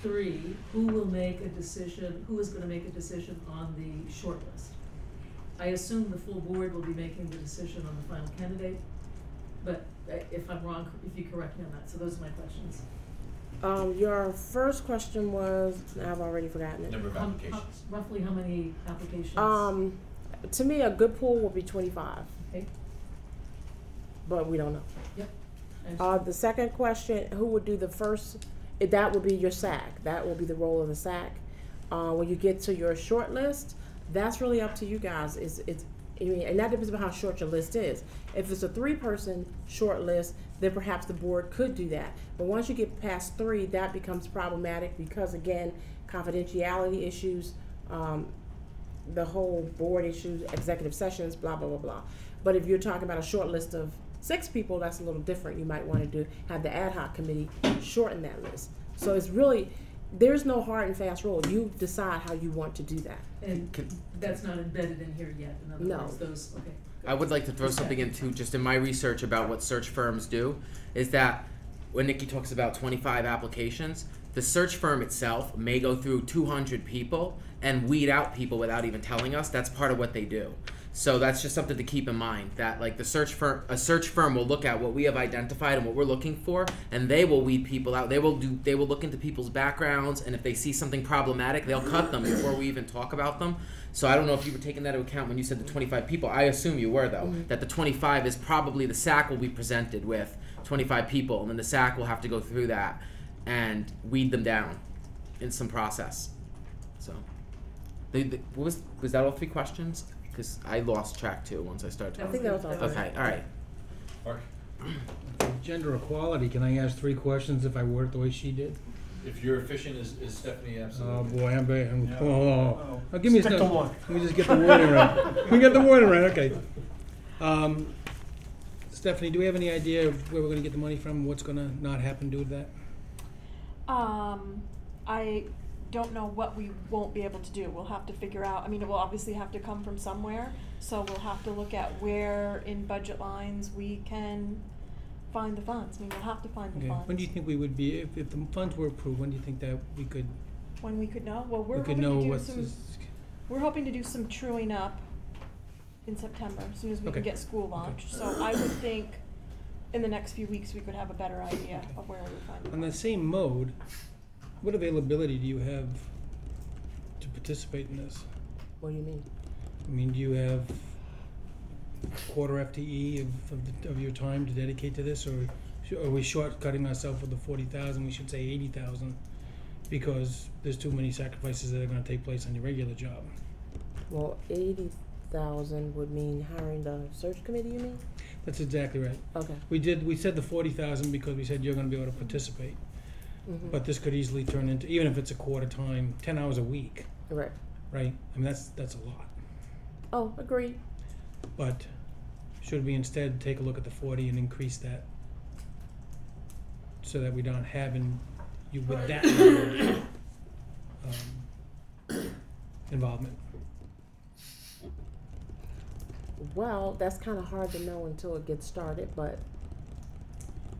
3, who will make a decision, who is going to make a decision on the short list? I assume the full board will be making the decision on the final candidate, but if I'm wrong, if you correct me on that. So those are my questions. Your first question was, I've already forgotten it. Number of applications. Roughly how many applications? To me, a good pool will be 25. Okay. But we don't know. Yep. The second question, who would do the first? That would be your SAC. That will be the role of the SAC. When you get to your short list, that's really up to you guys. And that depends on how short your list is. If it's a 3-person short list, then perhaps the board could do that. But once you get past 3, that becomes problematic because, again, confidentiality issues, the whole board issues, executive sessions, blah, blah, blah, blah. But if you're talking about a short list of 6 people, that's a little different. You might want to have the ad hoc committee shorten that list. So it's really, there's no hard and fast rule. You decide how you want to do that. And that's not embedded in here yet, in other No. words, those, okay. I would like to throw something in too, just in my research about what search firms do, is that when Nikki talks about 25 applications, the search firm itself may go through 200 people and weed out people without even telling us. That's part of what they do. So that's just something to keep in mind, that like a search firm will look at what we have identified and what we're looking for, and they will weed people out. They will look into people's backgrounds, and if they see something problematic, they'll cut them before we even talk about them. So I don't know if you were taking that into account when you said the 25 people. I assume you were, though, that the 25 is probably the SAC will be presented with 25 people, and then the SAC will have to go through that and weed them down in some process. So, was that all 3 questions? Because I lost track too once I started talking. I think that was all. Okay, all right. Mark? Gender equality, can I ask 3 questions if I word it the way she did? If you're efficient as Stephanie, absolutely. Oh boy, I'm Yeah. oh, give me Stick to one. Let me just get the wording right. We get the wording right, okay. Stephanie, do we have any idea of where we're gonna get the money from, what's gonna not happen due to that? I don't know what we won't be able to do. We'll have to figure out, I mean, it will obviously have to come from somewhere, so we'll have to look at where in budget lines we can find the funds. I mean, we'll have to find the Okay. funds. When do you think we would be, if the funds were approved, when do you think that we could When we could know? Well, we're we could hoping know to do what's some, we're hoping to do some truing up in September, as soon as we Okay. can get school launched. So I would think in the next few weeks we could have a better idea of where we would find the on the funds. same mode, what availability do you have to participate in this? What do you mean? I mean, do you have a quarter FTE of your time to dedicate to this, or are we shortcutting ourselves with the 40,000? We should say 80,000, because there's too many sacrifices that are going to take place on your regular job. Well, 80,000 would mean hiring the search committee, you mean? That's exactly right. Okay. We said the 40,000 because we said you're going to be able to participate, Mm-hmm. but this could easily turn into, even if it's a quarter time, 10 hours a week, Right. right? I mean, that's a lot. Oh, agreed. But should we instead take a look at the 40 and increase that, so that we don't have you with that level of involvement? Well, that's kind of hard to know until it gets started, but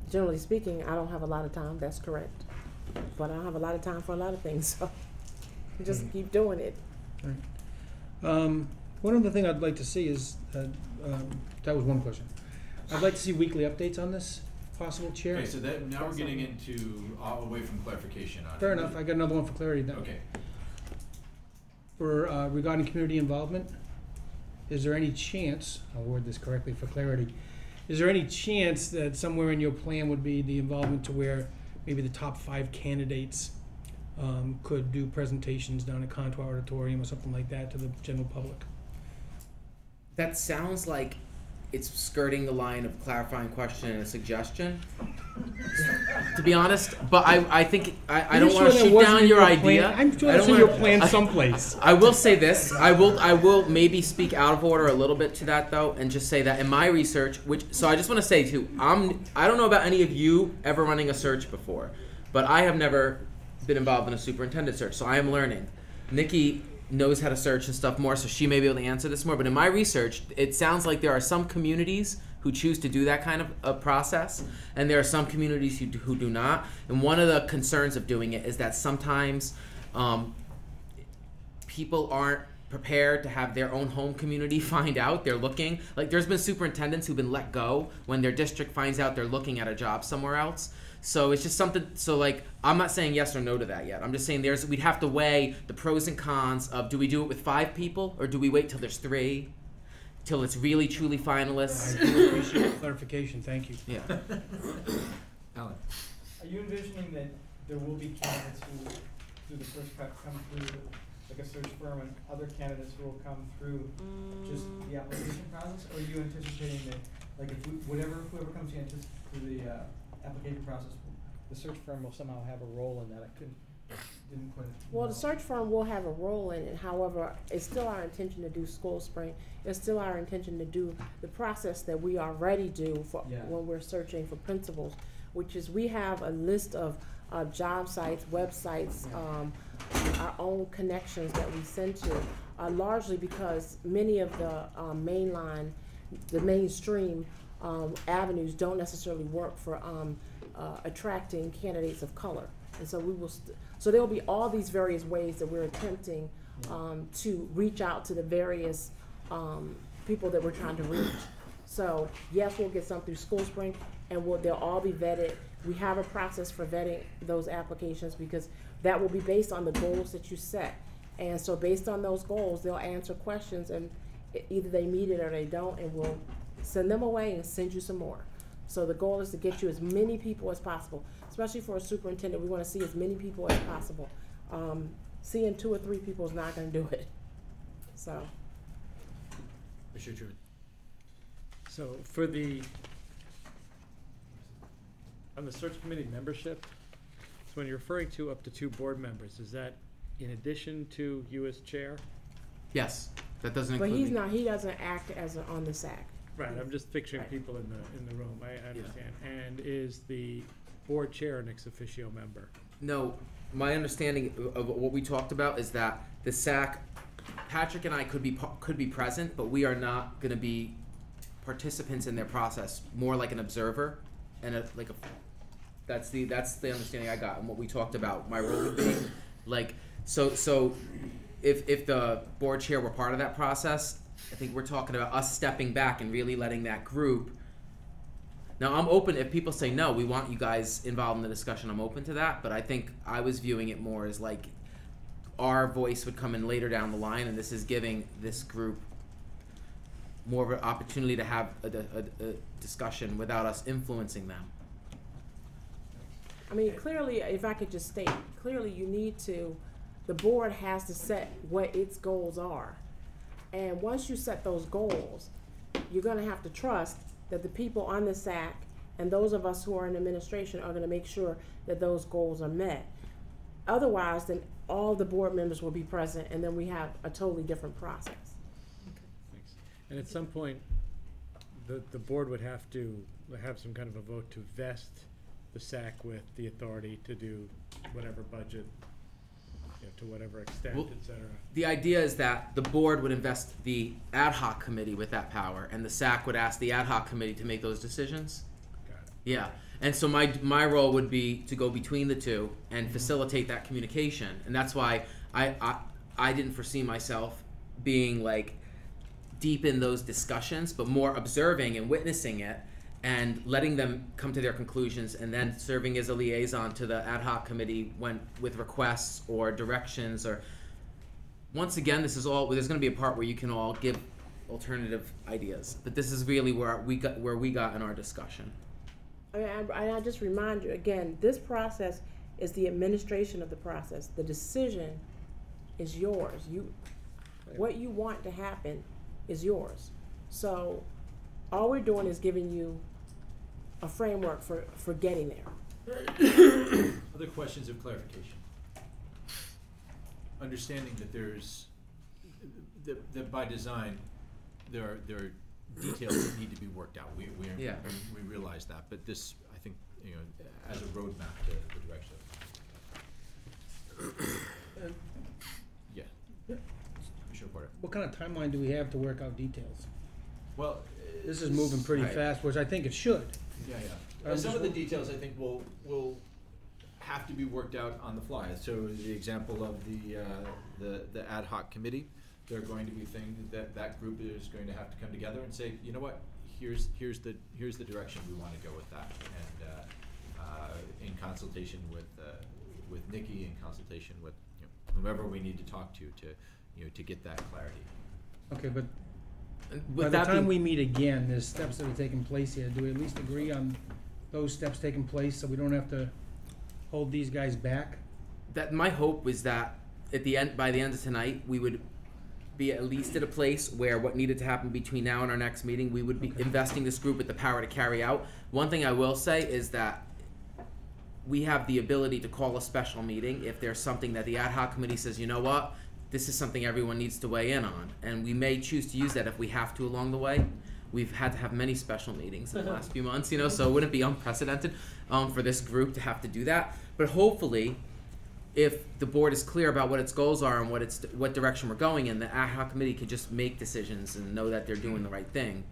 generally speaking, I don't have a lot of time, that's correct. But I don't have a lot of time for a lot of things, so just keep doing it. Right. One other thing I'd like to see is, that was one question. I'd like to see weekly updates on this, if possible, Chair. Okay, so that, now we're getting into, away from clarification on it. Fair enough, I got another one for clarity then. Okay. For, regarding community involvement, is there any chance, I'll word this correctly for clarity, is there any chance that somewhere in your plan would be the involvement to where maybe the top 5 candidates could do presentations down at Contour Auditorium or something like that to the general public? That sounds like it's skirting the line of clarifying question and a suggestion, to be honest. But I think I don't want to shoot down your idea. I'm sure that's in your plan someplace. I will say this. I will maybe speak out of order a little bit to that though, and just say that in my research, so I just want to say too, I don't know about any of you ever running a search before, but I have never been involved in a superintendent search, so I am learning. Nikki knows how to search and stuff more, so she may be able to answer this more. But in my research, it sounds like there are some communities who choose to do that kind of a process, and there are some communities who do not. And one of the concerns of doing it is that sometimes people aren't prepared to have their own home community find out they're looking. Like, there's been superintendents who've been let go when their district finds out they're looking at a job somewhere else. So it's just something, so like, I'm not saying yes or no to that yet. I'm just saying we'd have to weigh the pros and cons of, do we do it with 5 people, or do we wait till there's 3, till it's really truly finalists? I do appreciate the clarification, thank you. Yeah. Alan? Are you envisioning that there will be candidates who, through the first cut, come through like a search firm, and other candidates who will come through just the application process? Or are you anticipating that, like, if whoever comes through the application process, the search firm will somehow have a role in that? Didn't quite. Well, the search firm will have a role in it. However, it's still our intention to do School Spring. It's still our intention to do the process that we already do for when we're searching for principals, which is we have a list of job sites, websites, our own connections that we send to, largely because many of the mainstream avenues don't necessarily work for attracting candidates of color. And so so there will be all these various ways that we're attempting to reach out to the various people that we're trying to reach. So yes, we'll get some through School Spring, and they'll all be vetted. We have a process for vetting those applications because that will be based on the goals that you set. And so based on those goals, they'll answer questions, and either they meet it or they don't, and we'll send them away and send you some more. So the goal is to get you as many people as possible, especially for a superintendent. We want to see as many people as possible. Seeing 2 or 3 people is not going to do it. So. Mr. Truman. So on the search committee membership, so when you're referring to up to 2 board members, is that in addition to you as chair? Yes, that doesn't But include me. he doesn't act as on the SAC. Right, I'm just picturing people in the room, I understand. And is the board chair an ex officio member? No, my understanding of what we talked about is that the SAC, Patrick and I could be present, but we are not going to be participants in their process. More like an observer, and that's the understanding I got and what we talked about. My role would be like so. If the board chair were part of that process, I think we're talking about us stepping back and really letting that group. Now, I'm open if people say, no, we want you guys involved in the discussion, I'm open to that, but I think I was viewing it more as like our voice would come in later down the line, and this is giving this group more of an opportunity to have a discussion without us influencing them. I mean, clearly, if I could just state, clearly the board has to set what its goals are. And once you set those goals, you're going to have to trust that the people on the SAC and those of us who are in administration are going to make sure that those goals are met. Otherwise, then all the board members will be present, and then we have a totally different process. Okay, thanks. And at some point, the board would have to have some kind of a vote to vest the SAC with the authority to do whatever budget, to whatever extent, Well, et cetera. The idea is that the board would invest the ad hoc committee with that power, and the SAC would ask the ad hoc committee to make those decisions. Got it. Yeah, and so my role would be to go between the two and facilitate that communication, and that's why I didn't foresee myself being like deep in those discussions, but more observing and witnessing it and letting them come to their conclusions, and then serving as a liaison to the ad hoc committee with requests or directions. Or once again, this is all. There's going to be a part where you can all give alternative ideas, but this is really where we got in our discussion. I just remind you again, this process is the administration of the process. The decision is yours. What you want to happen is yours. So all we're doing is giving you a framework for getting there. Other questions of clarification? Understanding that that by design, there are details that need to be worked out. We realize that, but this, I think, as a roadmap to the direction. Yeah. Commissioner Porter. What kind of timeline do we have to work out details? Well, this is moving pretty fast, which I think it should. Yeah. Some of the details I think will have to be worked out on the fly. So the example of the ad hoc committee, there are going to be things that group is going to have to come together and say, you know what, here's the direction we want to go with that, and in consultation with Nikki, in consultation with whomever we need to talk to get that clarity. Okay, but by the time we meet again, there's steps that are taking place here. Do we at least agree on those steps taking place so we don't have to hold these guys back? That my hope was that by the end of tonight, we would be at least at a place where what needed to happen between now and our next meeting, we would be investing this group with the power to carry out. One thing I will say is that we have the ability to call a special meeting if there's something that the ad hoc committee says, you know what, this is something everyone needs to weigh in on, and we may choose to use that if we have to along the way. we've had to have many special meetings in the last few months, you know, so it wouldn't be unprecedented for this group to have to do that. But hopefully, if the board is clear about what its goals are and what direction we're going in, the ad hoc committee can just make decisions and know that they're doing the right thing.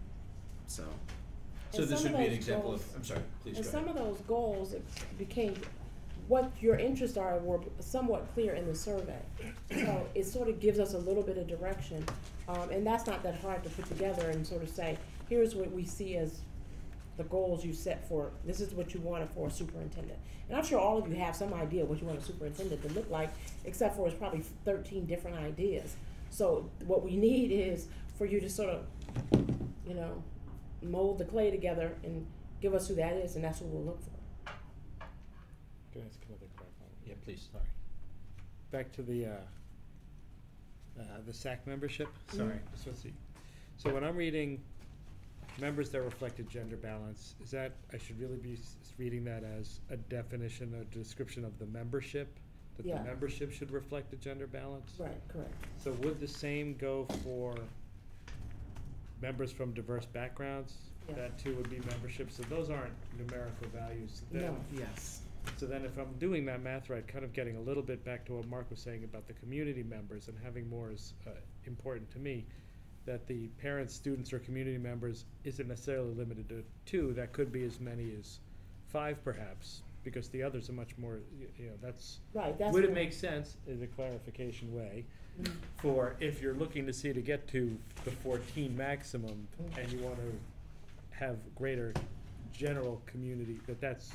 So this would be an example of, I'm sorry, please go And ahead. some of those goals became, what your interests are were somewhat clear in the survey. So it sort of gives us a little bit of direction. And that's not that hard to put together and sort of say, here's what we see as the goals you set for, this is what you wanted for a superintendent. And I'm sure all of you have some idea what you want a superintendent to look like, except for it's probably 13 different ideas. So what we need is for you to sort of, you know, mold the clay together and give us who that is, and that's what we'll look for. Can I ask another clarifying? Yeah, please, sorry. Back to the SAC membership, sorry. So let's see. So when I'm reading members that reflected gender balance, is that, I should really be reading that as a definition, a description of the membership? That Yeah. the membership should reflect a gender balance? Right, correct. So would the same go for members from diverse backgrounds? Yeah. That too would be membership, so those aren't numerical values. Then- No. yes. So then if I'm doing that math right, kind of getting a little bit back to what Mark was saying about the community members and having more is important to me, that the parents, students, or community members isn't necessarily limited to 2, that could be as many as 5 perhaps, because the others are much more, you know, that's, Right, that's would it what- make sense, in a clarification way, Mhm. for if you're looking to see to get to the 14 maximum, and you want to have greater general community, that's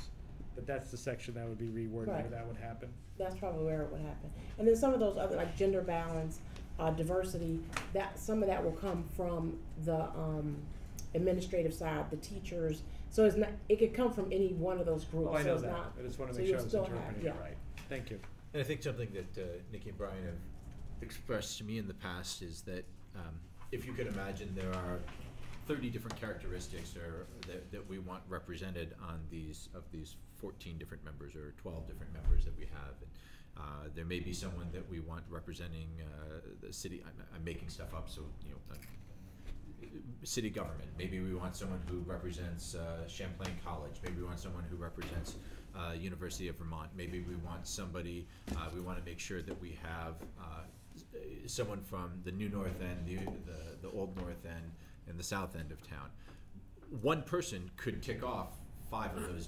the section that would be reworded, where Right. that would happen. That's probably where it would happen. And then some of those other, like gender balance, diversity, that, some of that will come from the administrative side, the teachers. So it's not, it could come from any one of those groups. Oh, I so know it's that, not- I just want to so make sure I you'll was still have- interpreting it yeah. right. Thank you. And I think something that Nikki and Brian have expressed to me in the past is that if you could imagine there are 30 different characteristics that we want represented on these 14 different members or 12 different members that we have. And, there may be someone that we want representing the city. I'm making stuff up, so you know. City government. Maybe we want someone who represents Champlain College. Maybe we want someone who represents University of Vermont. Maybe we want somebody. We want to make sure that we have someone from the New North End, the Old North End, and the South End of town. One person could tick off 5 of those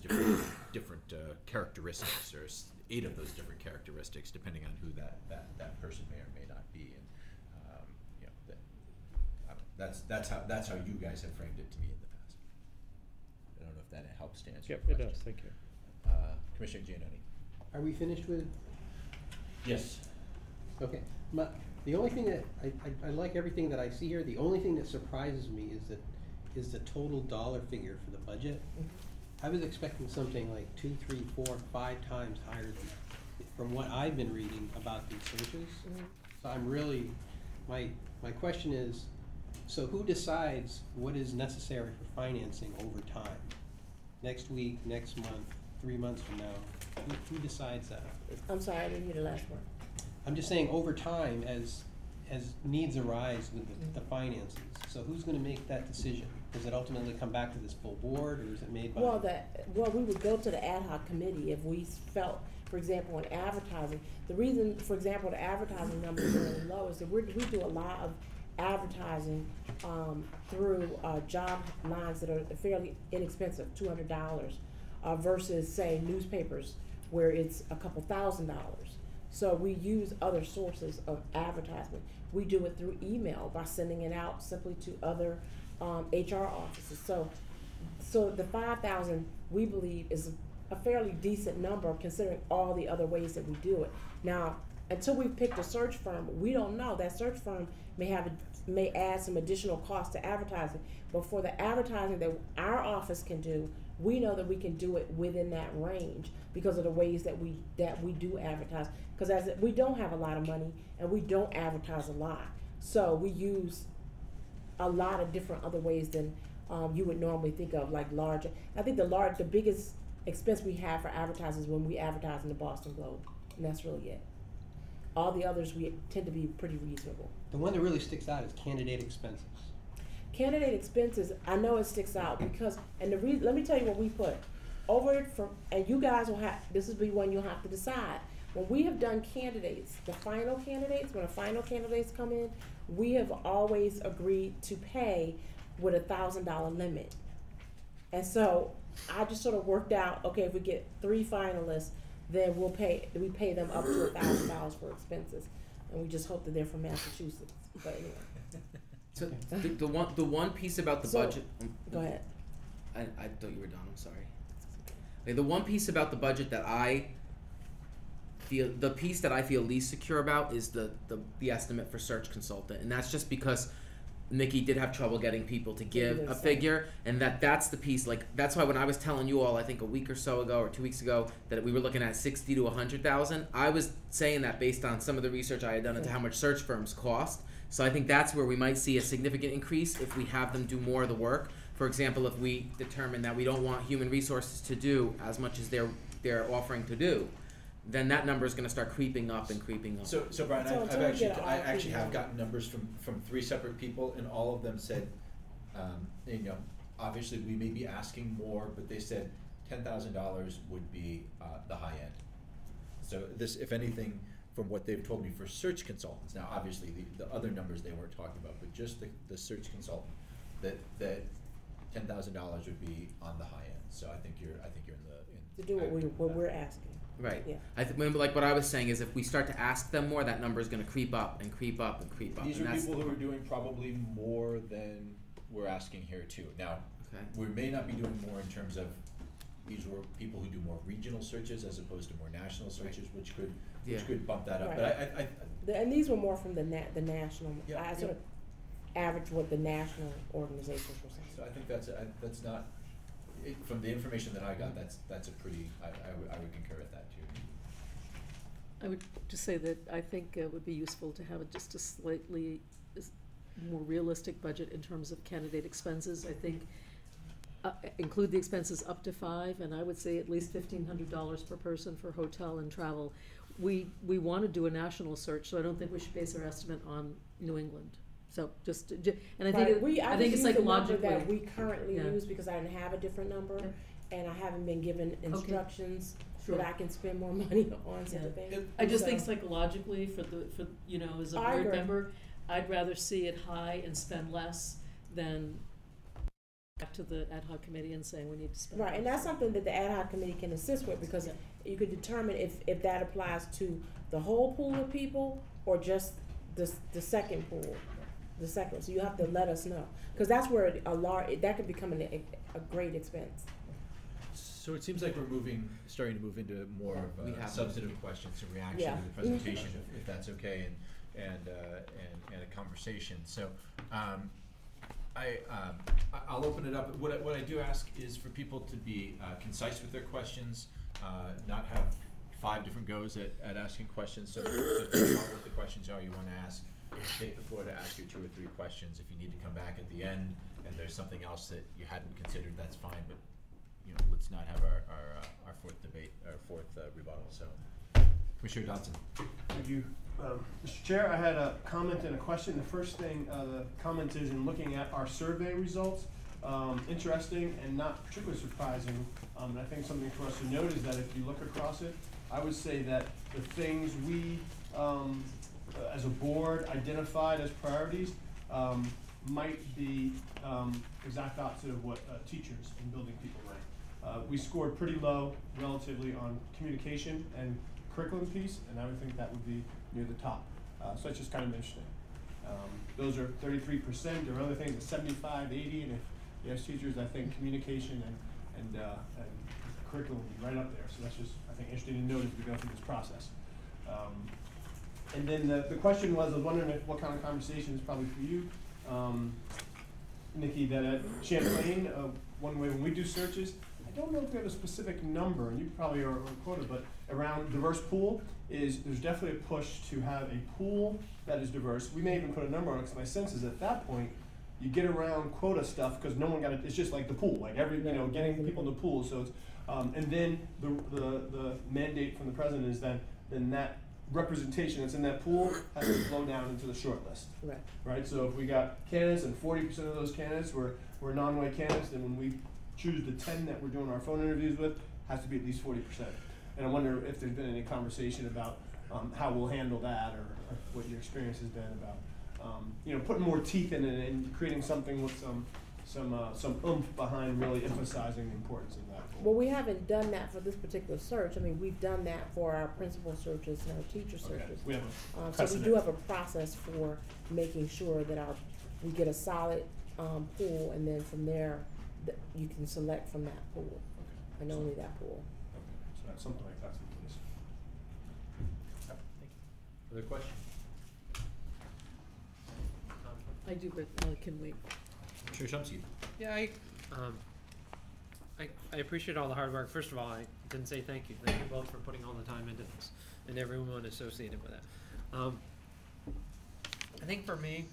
different characteristics, or 8 of those different characteristics, depending on who that person may or may not be. And you know, that's how you guys have framed it to me in the past. I don't know if that helps to answer. Yep, your it question. does, thank you. Commissioner Giannoni. Are we finished with? Yes. Okay. The only thing that, I like everything that I see here, the only thing that surprises me is the total dollar figure for the budget. I was expecting something like 2, 3, 4, 5 times higher than that, from what I've been reading about these searches. So I'm really, my question is, so who decides what is necessary for financing over time? Next week, next month, 3 months from now, who decides that? I'm sorry, I didn't hear the last one. I'm just saying over time, as needs arise with the finances, so who's gonna make that decision? Does it ultimately come back to this full board, or is it made by? Well, we would go to the ad hoc committee if we felt, for example, in advertising. The reason, for example, the advertising numbers are really low is that we do a lot of advertising through job lines that are fairly inexpensive, $200, versus say newspapers where it's a couple $1,000s. So we use other sources of advertisement. We do it through email by sending it out simply to other HR offices. So the 5,000 we believe is a fairly decent number considering all the other ways that we do it. Now, until we've picked a search firm, we don't know. That search firm may add some additional cost to advertising, but for the advertising that our office can do, we know that we can do it within that range because of the ways that we do advertise. Because we don't have a lot of money and we don't advertise a lot, so we use a lot of different other ways than you would normally think of, like large. I think the biggest expense we have for advertising is when we advertise in the Boston Globe, and that's really it. All the others we tend to be pretty reasonable. The one that really sticks out is candidate expenses. candidate expenses, I know it sticks out because, and let me tell you what we put over it from, and you guys will have, this will be one you'll have to decide. When we have done candidates, the final candidates, when the final candidates come in, we have always agreed to pay with $1,000 limit. And so I just sort of worked out, okay, if we get 3 finalists, then we pay them up to $1,000 for expenses. And we just hope that they're from Massachusetts, but anyway. So the one piece about the budget. Go ahead. I thought you were done. I'm sorry. Okay, the one piece about the budget that I feel, the piece that I feel least secure about is the estimate for search consultant, and that's just because Nikki did have trouble getting people to give a figure, and that's the piece. Like, that's why when I was telling you all, I think a week or so ago or 2 weeks ago, that we were looking at 60 to 100,000. I was saying that based on some of the research I had done into how much search firms cost. So I think that's where we might see a significant increase if we have them do more of the work. For example, if we determine that we don't want human resources to do as much as they're offering to do, then that number is going to start creeping up and creeping up. So Brian, I actually have gotten numbers from 3 separate people, and all of them said, obviously we may be asking more, but they said $10,000 would be the high end. So this, if anything, from what they've told me for search consultants. Now, obviously, the other numbers they weren't talking about, but just the search consultant, that $10,000 would be on the high end. So I think you're in to do what we're asking. Right. Yeah. I think, like what I was saying is, if we start to ask them more, that number is going to creep up and creep up and creep up. These are people who are doing probably more than we're asking here too. Now, we may not be doing more in terms of, these were people who do more regional searches as opposed to more national searches, which could bump that up. Right. But and these were more from the national. Yeah, I sort of averaged what the national organizations were saying. So I think that's not. From the information that I got, that's a pretty. I would concur with that too. I would just say that I think it would be useful to have just a slightly more realistic budget in terms of candidate expenses. I think include the expenses up to 5, and I would say at least $1,500 per person for hotel and travel. We want to do a national search, so I don't think we should base our estimate on New England. So just, and I think I think it's psychologically the number that we currently use, because I didn't have a different number, and I haven't been given instructions that I can spend more money on such a thing. I just think psychologically for as a board member, I'd rather see it high and spend less than back to the ad hoc committee and saying we need to spend. Right, and that's something that the ad hoc committee can assist with, because you could determine if that applies to the whole pool of people or just the second pool. The second, so you have to let us know, because that's where that could become a great expense. So it seems like we're starting to move into more of substantive questions and reaction to the presentation, if that's okay, and a conversation. So I'll open it up. What I do ask is for people to be concise with their questions, not have 5 different goes at asking questions. So what the questions are you want to ask. Take the floor to ask your 2 or 3 questions. If you need to come back at the end and there's something else that you hadn't considered, that's fine. But let's not have our 4th debate, our 4th rebuttal. So, Commissioner Dodson. Thank you, Mr. Chair. I had a comment and a question. The first thing, the comment is in looking at our survey results. Interesting and not particularly surprising. And I think something for us to note is that if you look across it, I would say that the things we as a board identified as priorities might be exact opposite of what teachers and building people rank. We scored pretty low relatively on communication and curriculum piece, and I would think that would be near the top. So it's just kind of interesting. Those are 33%. There are other things at 75, 80, and if you have teachers, I think communication and curriculum would be right up there. So that's just, I think, interesting to note as we go through this process. And then the question was, I was wondering what kind of conversation is probably for you, Nikki, that at Champlain, one way when we do searches, I don't know if we have a specific number, and you probably are quoted, but around diverse pool, there's definitely a push to have a pool that is diverse. We may even put a number on it, because my sense is at that point, you get around quota stuff, because no one got it, it's just like the pool, like getting people in the pool, so it's, and then the mandate from the president is that then that representation that's in that pool has to flow down into the short list. Right. Right? So if we got candidates and 40% of those candidates were non-white candidates, then when we choose the 10 that we're doing our phone interviews with, has to be at least 40%. And I wonder if there's been any conversation about how we'll handle that, or what your experience has been about, putting more teeth in it and creating something with some oomph behind really emphasizing the importance of that. Well, we haven't done that for this particular search. I mean, we've done that for our principal searches and our teacher searches. We have a so we do have a process for making sure that we get a solid pool, and then from there, you can select from that pool, and only that pool. Okay, so that's something like that's in place. Thank you. Other questions? I do, but can wait. Sure, Shumsky. Yeah, I appreciate all the hard work. First of all, I didn't say thank you. Thank you both for putting all the time into this, and everyone associated with it. I think for me,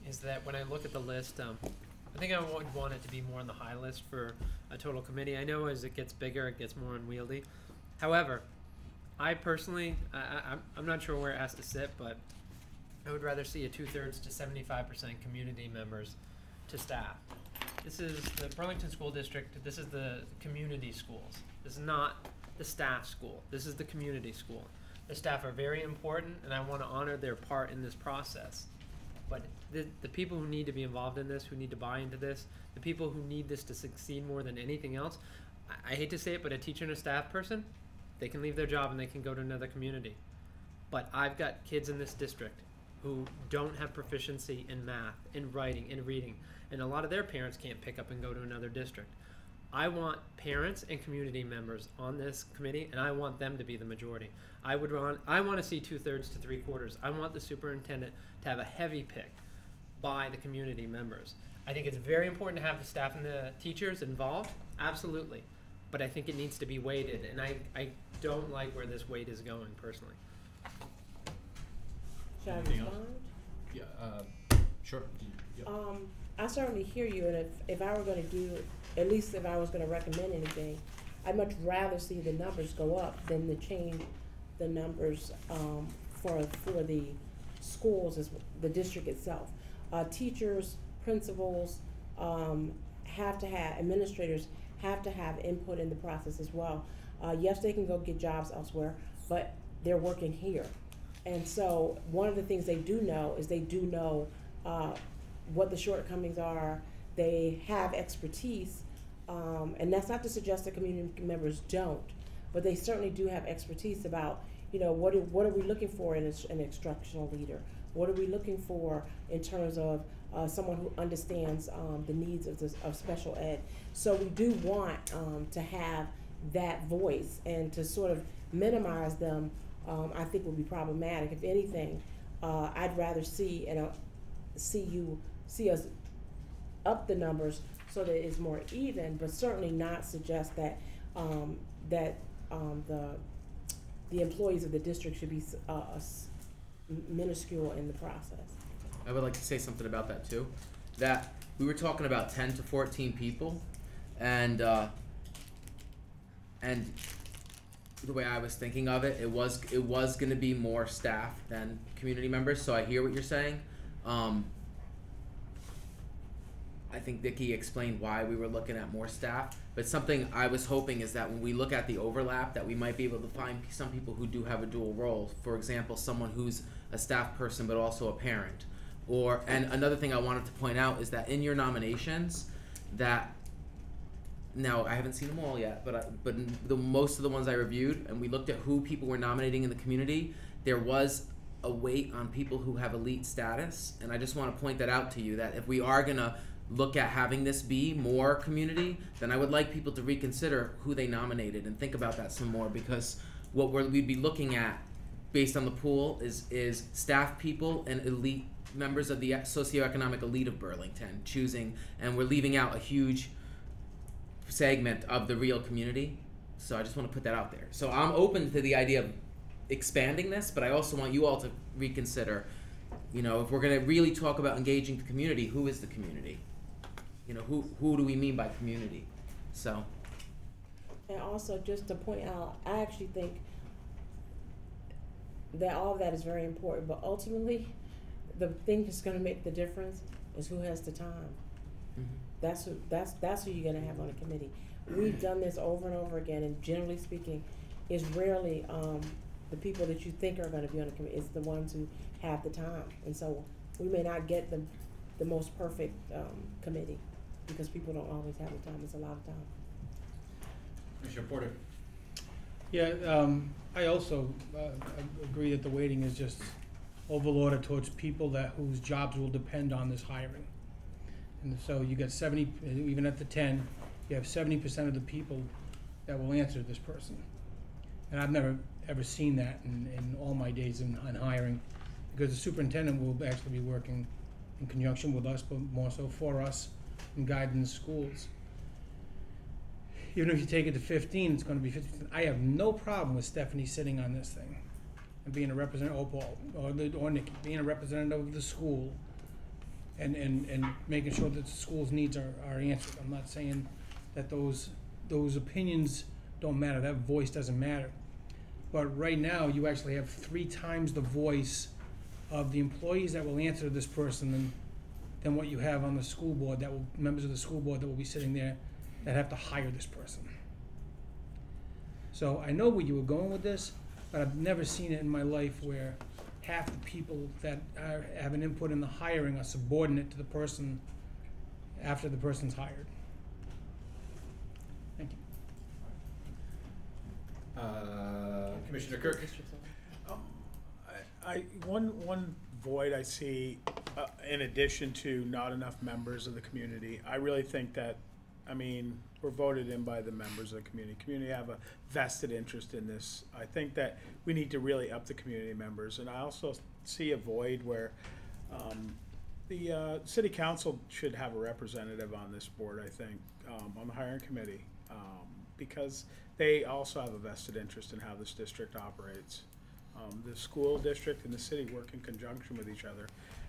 is that when I look at the list, I think I would want it to be more on the high list for a total committee. I know as it gets bigger, it gets more unwieldy. However, I personally, I'm not sure where it has to sit, but I would rather see a 2/3 to 75% community members to staff. This is the Burlington School District. This is the community schools. This is not the staff school. This is the community school. The staff are very important, and I want to honor their part in this process. But the people who need to be involved in this, who need to buy into this, the people who need this to succeed more than anything else, I hate to say it, but a teacher and a staff person, they can leave their job and they can go to another community. But I've got kids in this district who don't have proficiency in math, in writing, in reading, and a lot of their parents can't pick up and go to another district. I want parents and community members on this committee, and I want them to be the majority. I want to see 2/3 to 3/4. I want the superintendent to have a heavy pick by the community members. I think it's very important to have the staff and the teachers involved, absolutely. But I think it needs to be weighted, and I don't like where this weight is going personally. Should I Anything respond? else? Yeah, sure. Yeah. I certainly hear you, and if I were going to do, at least if I was going to recommend anything, I'd much rather see the numbers go up than to change the numbers for the schools, as the district itself. Teachers, principals have to have, administrators have to have input in the process as well. Yes, they can go get jobs elsewhere, but they're working here. And so one of the things they do know is they do know what the shortcomings are. They have expertise, and that's not to suggest that community members don't, but they certainly do have expertise about, what are we looking for in an instructional leader? What are we looking for in terms of someone who understands the needs of special ed? So we do want to have that voice, and to sort of minimize them, I think would be problematic. If anything, I'd rather see us up the numbers so that it's more even, but certainly not suggest that the employees of the district should be minuscule in the process. I would like to say something about that too. That we were talking about 10 to 14 people, and the way I was thinking of it, it was going to be more staff than community members. So I hear what you're saying. I think Vicki explained why we were looking at more staff, but something I was hoping is that when we look at the overlap, that we might be able to find some people who do have a dual role. For example, someone who's a staff person but also a parent. And another thing I wanted to point out is that in your nominations, that now I haven't seen them all yet, but most of the ones I reviewed, and we looked at who people were nominating in the community, there was a weight on people who have elite status, and I just want to point that out to you, that if we are gonna look at having this be more community, then I would like people to reconsider who they nominated and think about that some more, because what we'd be looking at based on the pool is staff people and elite members of the socioeconomic elite of Burlington choosing, and we're leaving out a huge segment of the real community. So I just want to put that out there. So I'm open to the idea of expanding this, but I also want you all to reconsider, if we're going to really talk about engaging the community, who is the community? Who do we mean by community? So. And also, just to point out, I actually think that all of that is very important, but ultimately, the thing that's going to make the difference is who has the time. Mm-hmm. That's who you're going to have on a committee. We've done this over and over again, and generally speaking, it's rarely the people that you think are going to be on a committee. It's the ones who have the time, and so we may not get the most perfect committee because people don't always have the time. It's a lot of time. Commissioner Porter. Yeah, I also agree that the weighting is just overloaded towards people whose jobs will depend on this hiring. And so you got 70, even at the 10, you have 70% of the people that will answer this person. And I've never ever seen that in all my days in hiring, because the superintendent will actually be working in conjunction with us, but more so for us in guiding the schools. Even if you take it to 15, it's going to be 15. I have no problem with Stephanie sitting on this thing and being a representative, or Nikki, being a representative of the school and making sure that the school's needs are answered. I'm not saying that those opinions don't matter, that voice doesn't matter. But right now, you actually have 3 times the voice of the employees that will answer this person than what you have on the school board, members of the school board that will be sitting there that have to hire this person. So I know where you were going with this, but I've never seen it in my life where half the people that have an input in the hiring are subordinate to the person after the person's hired. Thank you. Commissioner Kirk. One void I see, in addition to not enough members of the community, I really think that, I mean, we're voted in by the members of the community. Community have a vested interest in this. I think that we need to really up the community members. And I also see a void where the city council should have a representative on this board, I think, on the hiring committee, because they also have a vested interest in how this district operates. The school district and the city work in conjunction with each other.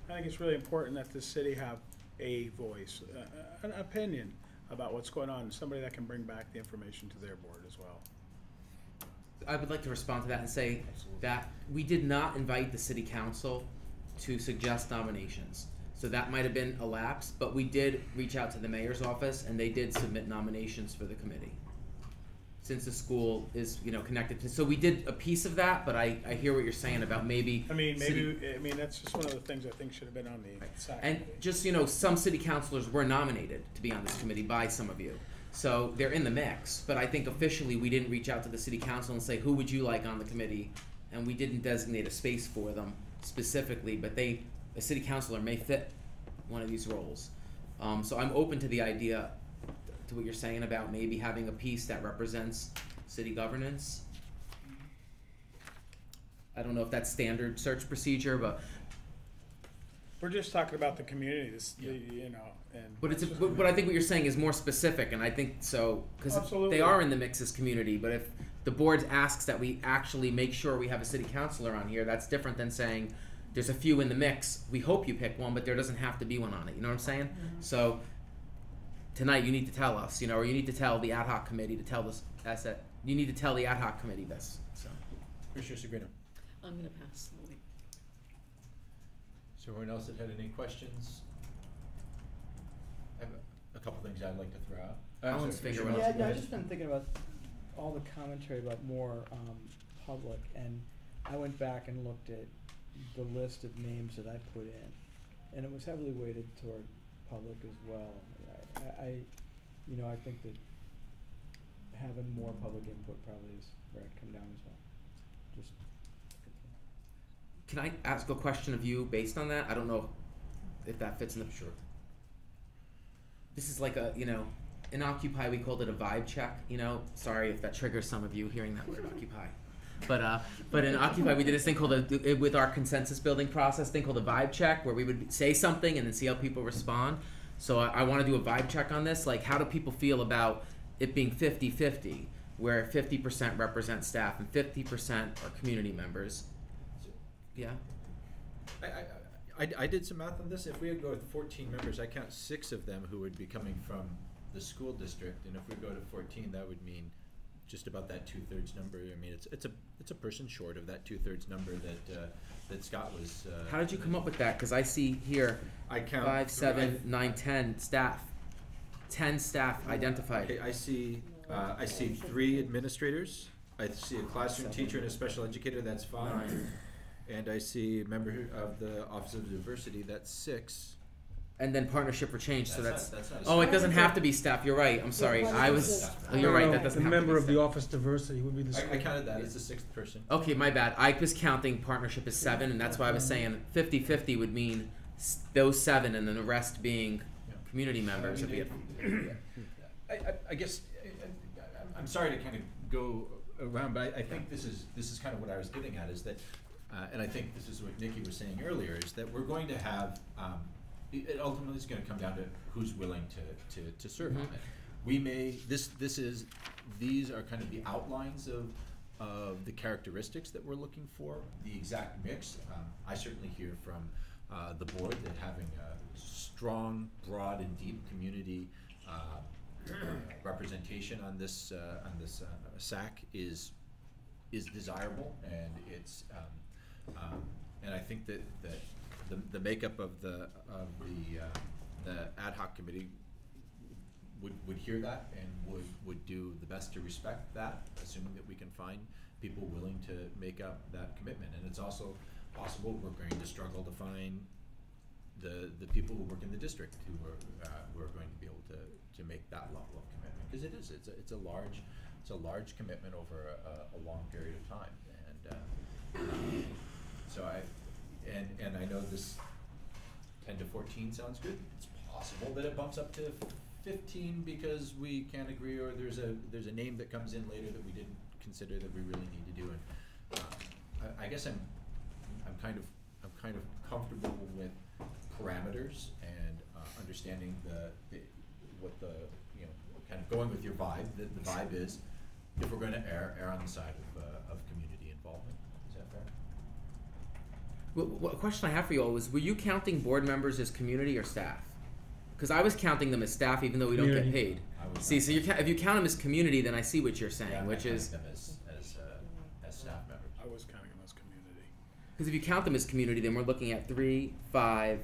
I think it's really important that the city have a voice, an opinion about what's going on, somebody that can bring back the information to their board as well. I would like to respond to that and say that we did not invite the city council to suggest nominations. So that might have been a lapse, but we did reach out to the mayor's office and they did submit nominations for the committee. Since the school is, connected to, so we did a piece of that, but I hear what you're saying about maybe. I mean, that's just one of the things I think should have been on the side. And just, some city councilors were nominated to be on this committee by some of you. So they're in the mix, but I think officially we didn't reach out to the city council and say, who would you like on the committee? And we didn't designate a space for them specifically, but a city councilor may fit one of these roles. So I'm open to the idea, to what you're saying about maybe having a piece that represents city governance. I don't know if that's standard search procedure, but we're just talking about the communities, But I think what you're saying is more specific, and I think so because they are in the mix as community. But if the board asks that we actually make sure we have a city councilor on here, that's different than saying there's a few in the mix. We hope you pick one, but there doesn't have to be one on it. You know what I'm saying? Mm-hmm. So tonight you need to tell us, or you need to tell the ad hoc committee to tell this. You need to tell the ad hoc committee this. So, Commissioner Sagrino. I'm going to pass slowly. So everyone else that had any questions? I have a couple things I'd like to throw out. I've just been thinking about all the commentary about more public, and I went back and looked at the list of names that I put in, and it was heavily weighted toward public as well. I think that having more public input probably is where I'd come down as well. Just. Can I ask a question of you based on that? I don't know if that fits in the short. This is like in Occupy we called it a vibe check. Sorry if that triggers some of you hearing that word Occupy. But in Occupy we did this thing called with our consensus building process thing called a vibe check, where we would say something and then see how people respond. So I want to do a vibe check on this. Like, how do people feel about it being 50-50, where 50% represent staff and 50% are community members? Yeah. I did some math on this. If we go with 14 members, I count 6 of them who would be coming from the school district, and if we go to 14, that would mean just about that 2/3 number. I mean, it's a person short of that 2/3 number that Scott was. How did you come up with that? Because I see here, I count 5, 7, 9, 10 staff. 10 staff identified. Okay, I see 3 administrators. I see a classroom teacher and a special educator. That's 5. And I see a member of the Office of Diversity. That's 6. And then Partnership for Change. So that's not a oh, it staff. doesn't have to be staff. You're right. I'm sorry. I was. Oh, you're right. That doesn't The have to member be of the staff. office diversity would be the. I counted that as the 6th person. Okay, my bad. I was counting Partnership as 7, and that's why I was saying 50-50 would mean those 7, and then the rest being community members. I mean, I guess I'm sorry to kind of go around, but I think this is kind of what I was getting at, is that, and I think this is what Nikki was saying earlier, is that we're going to have. It ultimately is going to come down to who's willing to serve on it. We may these are kind of the outlines of the characteristics that we're looking for. The exact mix, I certainly hear from the board that having a strong, broad, and deep community representation on this SAC is desirable, and it's and I think that the makeup of the ad hoc committee would hear that and would do the best to respect that, assuming that we can find people willing to make up that commitment. And it's also possible we're going to struggle to find the people who work in the district who are going to be able to make that level of commitment, because it's a large commitment over a long period of time. And so I know this 10 to 14 sounds good. It's possible that it bumps up to 15 because we can't agree, or there's a name that comes in later that we didn't consider that we really need to do. And I guess I'm kind of comfortable with parameters and understanding what the kind of going with your vibe. The vibe is, if we're going to err on the side of community involvement. Is that fair? What question I have for you all was, were you counting board members as community or staff? Because I was counting them as staff, even though we don't get paid. See, so if you count them as community, then I see what you're saying, which is them as staff members. I was counting them as community. because if you count them as community, then we're looking at 3, 5,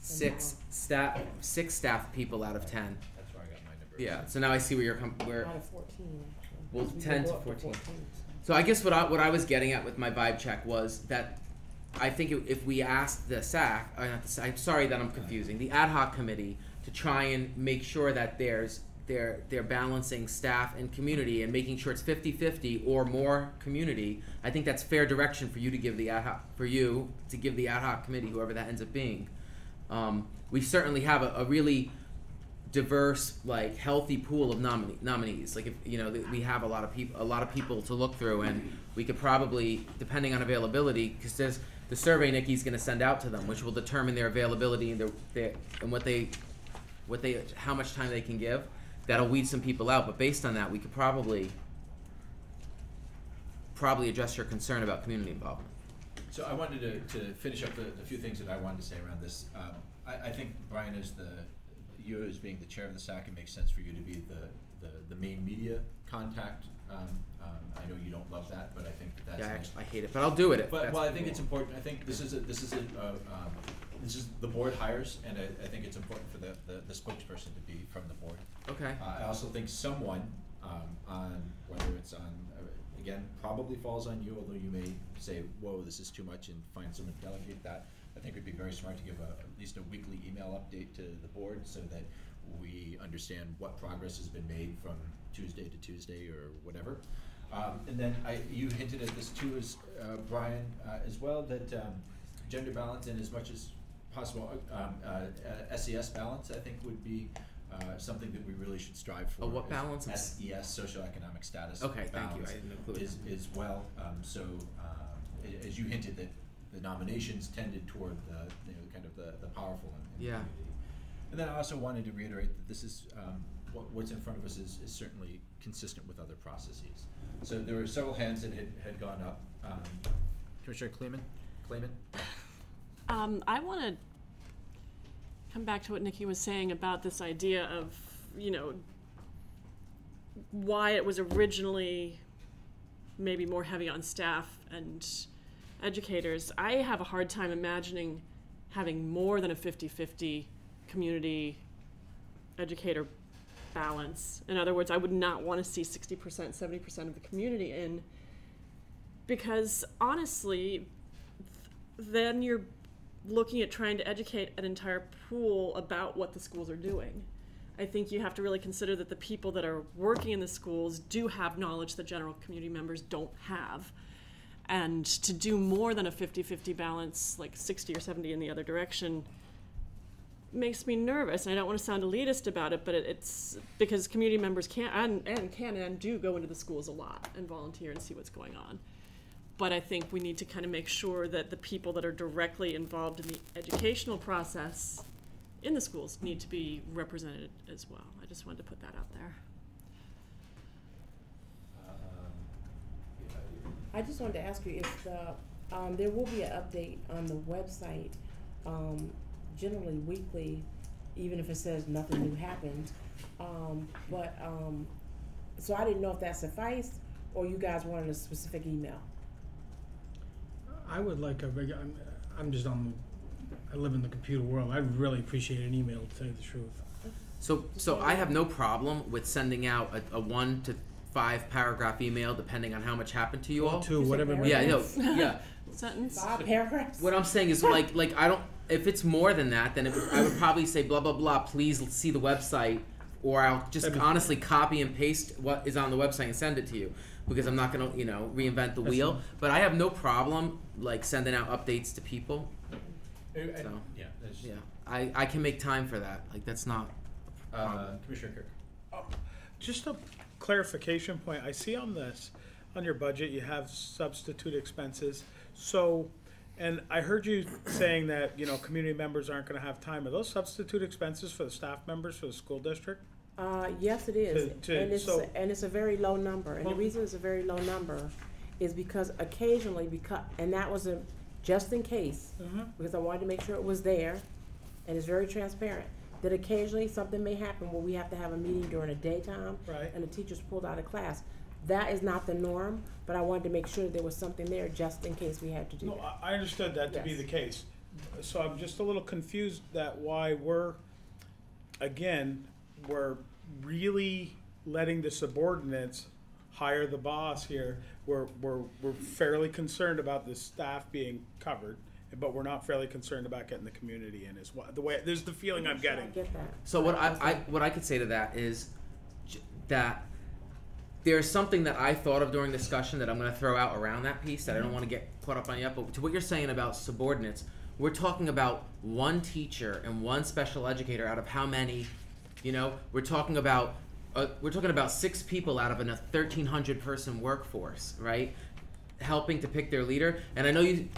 6 staff people out of 10. That's where I got my number. Yeah. So now I see where you're where. Out of 14, actually. Well, We 10 go to up 14. So I guess what I was getting at with my vibe check was that I think if we asked the SAC, I'm sorry that I'm confusing, the ad hoc committee to try and make sure that they're balancing staff and community and making sure it's 50-50 or more community, I think that's fair direction for you to give the ad hoc committee, whoever that ends up being. We certainly have a really diverse, like, healthy pool of nominees. Like, if we have a lot of people to look through, and we could probably, depending on availability, because there's the survey Nikki's going to send out to them, which will determine their availability and how much time they can give. That'll weed some people out, but based on that, we could probably address your concern about community involvement. So I wanted to finish up the few things that I wanted to say around this. I think, Brian, you as being the chair of the SAC, it makes sense for you to be the main media contact. I know you don't love that, but I think that's. Yeah, I hate it, but I'll do it. But I think it's important. I think this is the board hires, and I think it's important for the spokesperson to be from the board. Okay. I also think someone on whether it's on again probably falls on you, although you may say, "Whoa, this is too much," and find someone to delegate that. I think it'd be very smart to give at least a weekly email update to the board so that we understand what progress has been made from Tuesday to Tuesday or whatever. And then you hinted at this too, as Brian, as well, that gender balance and as much as possible SES balance, I think would be something that we really should strive for. Oh, what balance? SES, socioeconomic status. Okay, thank you. Balance I didn't include it. is well. So as you hinted, that the nominations tended toward the powerful and yeah. community. And then I also wanted to reiterate that this is what's in front of us is certainly consistent with other processes. So there were several hands that had gone up. Commissioner Clayman? I want to come back to what Nikki was saying about this idea of, why it was originally maybe more heavy on staff and educators. I have a hard time imagining having more than a 50-50 community educator balance. In other words, I would not want to see 60%, 70% of the community in, because honestly, then you're looking at trying to educate an entire pool about what the schools are doing. I think you have to really consider that the people that are working in the schools do have knowledge that general community members don't have. And to do more than a 50-50 balance, like 60 or 70 in the other direction, makes me nervous. And I don't want to sound elitist about it, but it's because community members can and do go into the schools a lot and volunteer and see what's going on. But I think we need to kind of make sure that the people that are directly involved in the educational process in the schools need to be represented as well. I just wanted to put that out there. I just wanted to ask you if there will be an update on the website, generally weekly, even if it says nothing new happened. So I didn't know if that sufficed or you guys wanted a specific email. I would like a regular, I live in the computer world. I'd really appreciate an email, to tell you the truth. So I have no problem with sending out a 1 to 5 paragraph email, depending on how much happened to you all. 2, whatever. Yeah, yeah. Sentence. 5 paragraphs. What I'm saying is like I don't. If it's more than that, then I would probably say blah blah blah. Please see the website, or I'll just honestly copy and paste what is on the website and send it to you, because I'm not gonna reinvent the wheel. But I have no problem like sending out updates to people. So yeah, I can make time for that. Like that's not. Commissioner Kirk. Just a clarification point. I see on your budget you have substitute expenses. So, and I heard you saying that community members aren't going to have time. Are those substitute expenses for the staff members for the school district? Yes, it is, and it's a very low number. And the reason it's a very low number is because occasionally, and that was just in case, because I wanted to make sure it was there, and it's very transparent. That occasionally something may happen where we have to have a meeting during the daytime, and the teacher's pulled out of class. That is not the norm, but I wanted to make sure that there was something there just in case we had to do that. No, I understood that to be the case. So I'm just a little confused that why we're really letting the subordinates hire the boss here. We're fairly concerned about the staff being covered, but we're not fairly concerned about getting the community in as well. There's the feeling I'm getting. I get that. So what I could say to that is that there's something that I thought of during discussion that I'm going to throw out around that piece that I don't want to get caught up on yet. But to what you're saying about subordinates, we're talking about one teacher and one special educator out of how many? We're talking about 6 people out of a 1,300 person workforce, right? Helping to pick their leader. And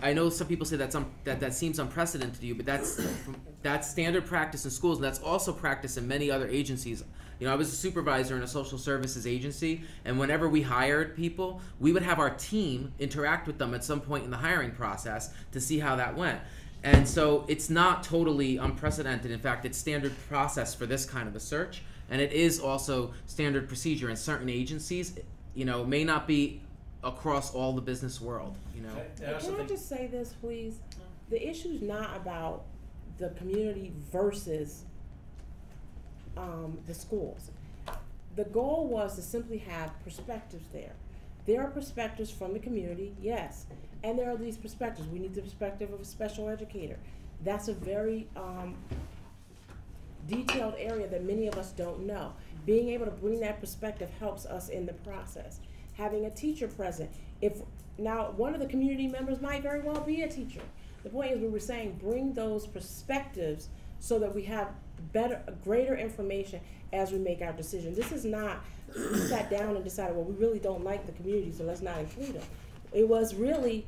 I know some people say that seems unprecedented to you, but that's standard practice in schools, and that's also practice in many other agencies. I was a supervisor in a social services agency, and whenever we hired people, we would have our team interact with them at some point in the hiring process to see how that went. And so it's not totally unprecedented. In fact, it's standard process for this kind of a search, and it is also standard procedure in certain agencies. It may not be across all the business world. Can I just say this, please? The issue is not about the community versus the schools. The goal was to simply have perspectives there. There are perspectives from the community, yes, and there are these perspectives. We need the perspective of a special educator. That's a very detailed area that many of us don't know. Being able to bring that perspective helps us in the process. Having a teacher present. Now, one of the community members might very well be a teacher. The point is, we were saying bring those perspectives so that we have greater information as we make our decision. This is not, we sat down and decided, well, we really don't like the community, so let's not include them. It was really,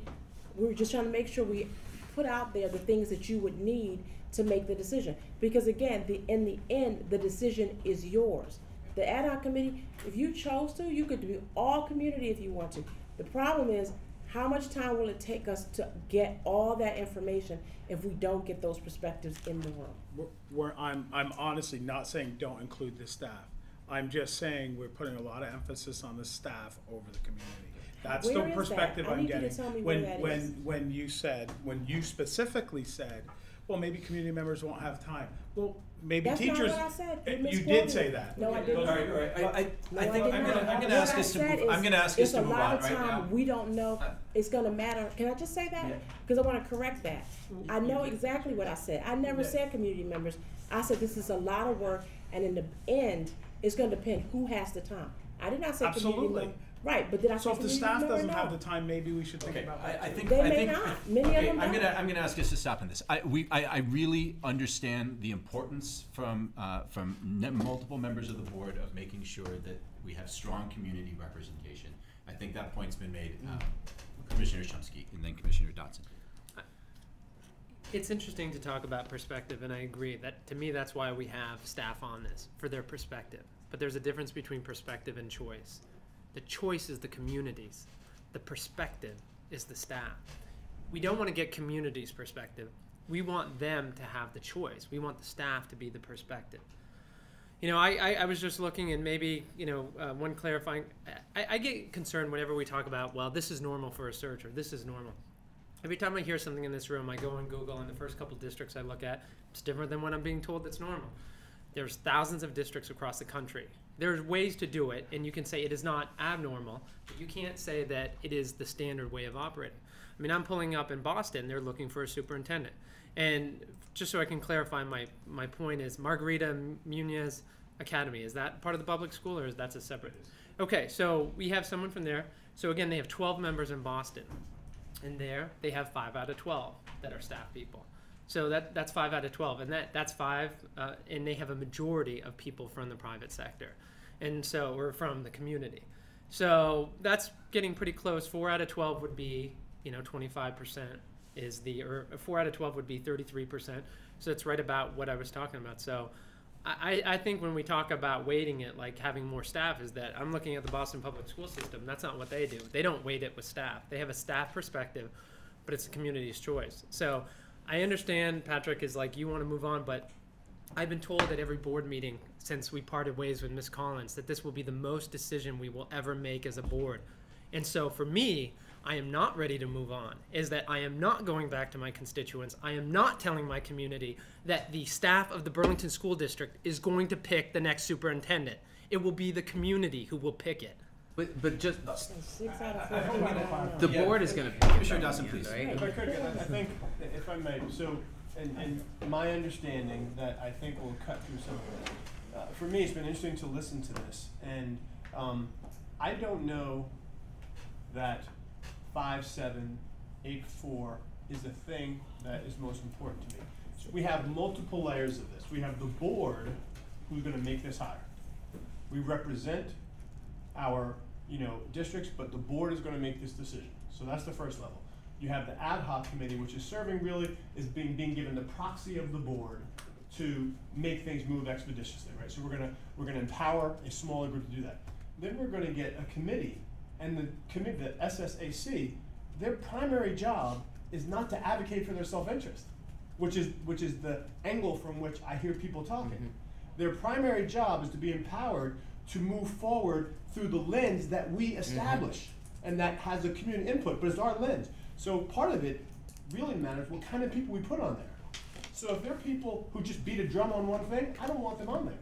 we were just trying to make sure we put out there the things that you would need to make the decision. Because again, in the end, the decision is yours. The ad hoc committee, if you chose to, you could do all community if you want to. The problem is, how much time will it take us to get all that information if we don't get those perspectives in the room? I'm honestly not saying don't include the staff. I'm just saying we're putting a lot of emphasis on the staff over the community. That's Where the is that? perspective I I'm need you to getting. tell me When where that when is. when you specifically said, well, maybe community members won't have time. Well, maybe That's teachers. not what I said. You You misquoted did me. say that. No, I didn't. All right, all right. No, I I think did I'm not. gonna What ask I us to said move. I'm is gonna ask us it's to a move lot on of right time now. we don't know it's gonna matter. Can I just say that? Yeah. Because I want to correct that. I know exactly what I said. I never said community members. I said this is a lot of work, and in the end, it's going to depend who has the time. I did not say community Absolutely. member. Right, but did I say So if the community staff member? doesn't No. have the time, maybe we should think Okay, about I that. think They I may think not. Many of okay, them I'm don't. gonna ask us to stop on this. I really understand the importance from multiple members of the board of making sure that we have strong community representation. I think that point's been made. Commissioner Chomsky and then Commissioner Dotson. It's interesting to talk about perspective, and I agree that to me that's why we have staff on this, for their perspective. But there's a difference between perspective and choice. The choice is the communities. The perspective is the staff. We don't want to get communities' perspective. We want them to have the choice. We want the staff to be the perspective. You know, I was just looking, and maybe, you know, one clarifying, I get concerned whenever we talk about, well, this is normal for a search, or this is normal. Every time I hear something in this room, I go on Google, and the first couple districts I look at, it's different than what I'm being told that's normal. There's thousands of districts across the country. There's ways to do it, and you can say it is not abnormal, but you can't say that it is the standard way of operating. I mean, I'm pulling up in Boston, they're looking for a superintendent. And just so I can clarify, my point is Margarita Munoz Academy, is that part of the public school, or is that a separate? Okay, so we have someone from there. So again, they have 12 members in Boston. And there, they have 5 out of 12 that are staff people. So that's 5 out of 12, and that's 5, and they have a majority of people from the private sector, and so we're from the community. So that's getting pretty close. 4 out of 12 would be, you know, 25% is the, or 4 out of 12 would be 33%. So it's right about what I was talking about. So I think when we talk about weighting it, like having more staff, is that I'm looking at the Boston public school system. That's not what they do. They don't weight it with staff. They have a staff perspective, but it's the community's choice. So I understand Patrick is like, you want to move on, but I've been told at every board meeting since we parted ways with Ms. Collins that this will be the most decision we will ever make as a board. And so for me, I am not ready to move on, is that I am not going back to my constituents. I am not telling my community that the staff of the Burlington School District is going to pick the next superintendent. It will be the community who will pick it. But just 6 out of 14. the board is going to pick it. Commissioner Dawson, please. Right? If I could, I think, if I may, so, and my understanding that I think we'll cut through some of this. For me, it's been interesting to listen to this, and I don't know that 5, 7, 8, 4 is the thing that is most important to me. So we have multiple layers of this. We have the board who's going to make this hire. We represent our, districts, but the board is going to make this decision. So that's the first level. You have the ad hoc committee, which is serving really is being given the proxy of the board to make things move expeditiously, right? So we're gonna empower a smaller group to do that. Then we're going to get a committee, and the committee, the SSAC, their primary job is not to advocate for their self-interest, which is the angle from which I hear people talking. Mm-hmm. Their primary job is to be empowered to move forward through the lens that we establish, and that has a community input, but it's our lens. So part of it really matters what kind of people we put on there. So if they're people who just beat a drum on one thing, I don't want them on there.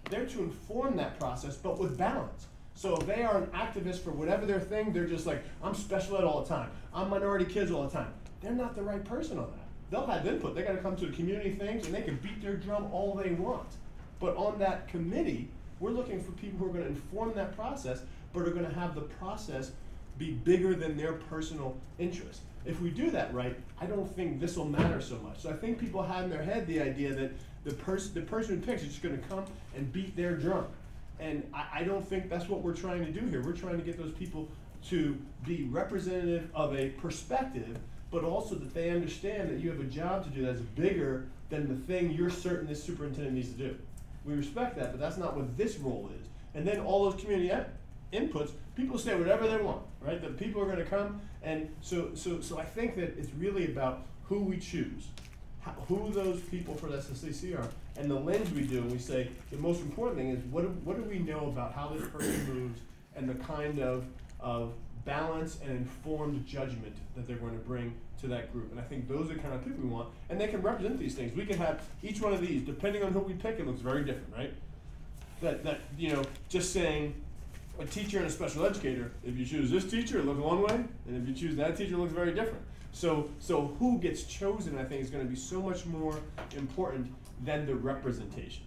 They're to inform that process, but with balance. So if they are an activist for whatever their thing, they're just like, I'm special ed all the time, I'm minority kids all the time. They're not the right person on that. They'll have input. They gotta come to the community things, and they can beat their drum all they want. But on that committee, we're looking for people who are gonna inform that process, but are gonna have the process be bigger than their personal interest. If we do that right, I don't think this will matter so much. So I think people have in their head the idea that the person who picks is just gonna come and beat their drum. And I don't think that's what we're trying to do here. We're trying to get those people to be representative of a perspective, but also that they understand that you have a job to do that's bigger than the thing you're certain this superintendent needs to do. We respect that, but that's not what this role is. And then all those community inputs, people say whatever they want, right? The people are going to come, and so I think that it's really about who we choose, who those people for the SSAC are, and the lens we do, and we say the most important thing is what do we know about how this person moves and the kind of balance and informed judgment that they're going to bring to that group. And I think those are the kind of people we want, and they can represent these things. We can have each one of these, depending on who we pick, it looks very different, right? That you know, just saying a teacher and a special educator, if you choose this teacher, it looks one way, and if you choose that teacher, it looks very different. So who gets chosen, I think, is going to be so much more important than the representation,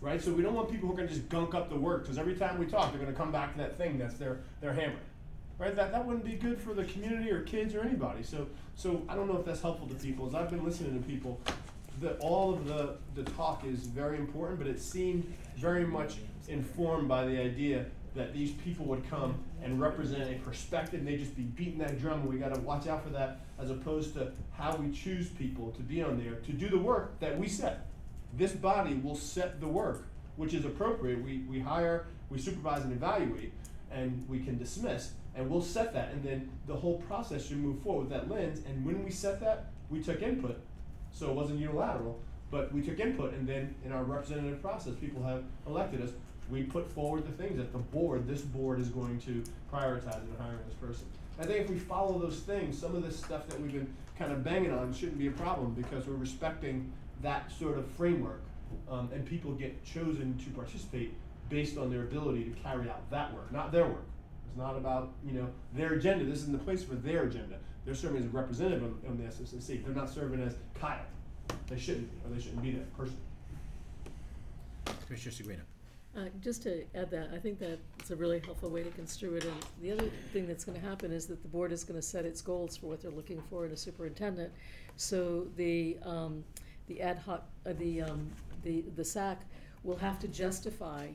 right? So we don't want people who are going to just gunk up the work, because every time we talk, they're going to come back to that thing that's their hammer, right? That wouldn't be good for the community or kids or anybody. So I don't know if that's helpful to people. As I've been listening to people, all of the talk is very important, but it seemed very much informed by the idea that these people would come and represent a perspective, and they just be beating that drum, and we got to watch out for that, as opposed to how we choose people to be on there to do the work that we set. This body will set the work, which is appropriate. We hire, we supervise and evaluate, and we can dismiss, and we'll set that, and then the whole process should move forward with that lens. And when we set that, we took input, so it wasn't unilateral, but we took input, and then in our representative process, people have elected us. We put forward the things that this board is going to prioritize in hiring this person. I think if we follow those things, some of this stuff that we've been kind of banging on shouldn't be a problem, because we're respecting that sort of framework, and people get chosen to participate based on their ability to carry out that work, not their work. It's not about, you know, their agenda. This isn't the place for their agenda. They're serving as a representative on the SSAC. They're not serving as Kyle. They shouldn't be, or they shouldn't be that person. Commissioner Sagrino. Just to add that, I think that it's a really helpful way to construe it. And the other thing that's going to happen is that the board is going to set its goals for what they're looking for in a superintendent. So the ad hoc, the SAC will have to justify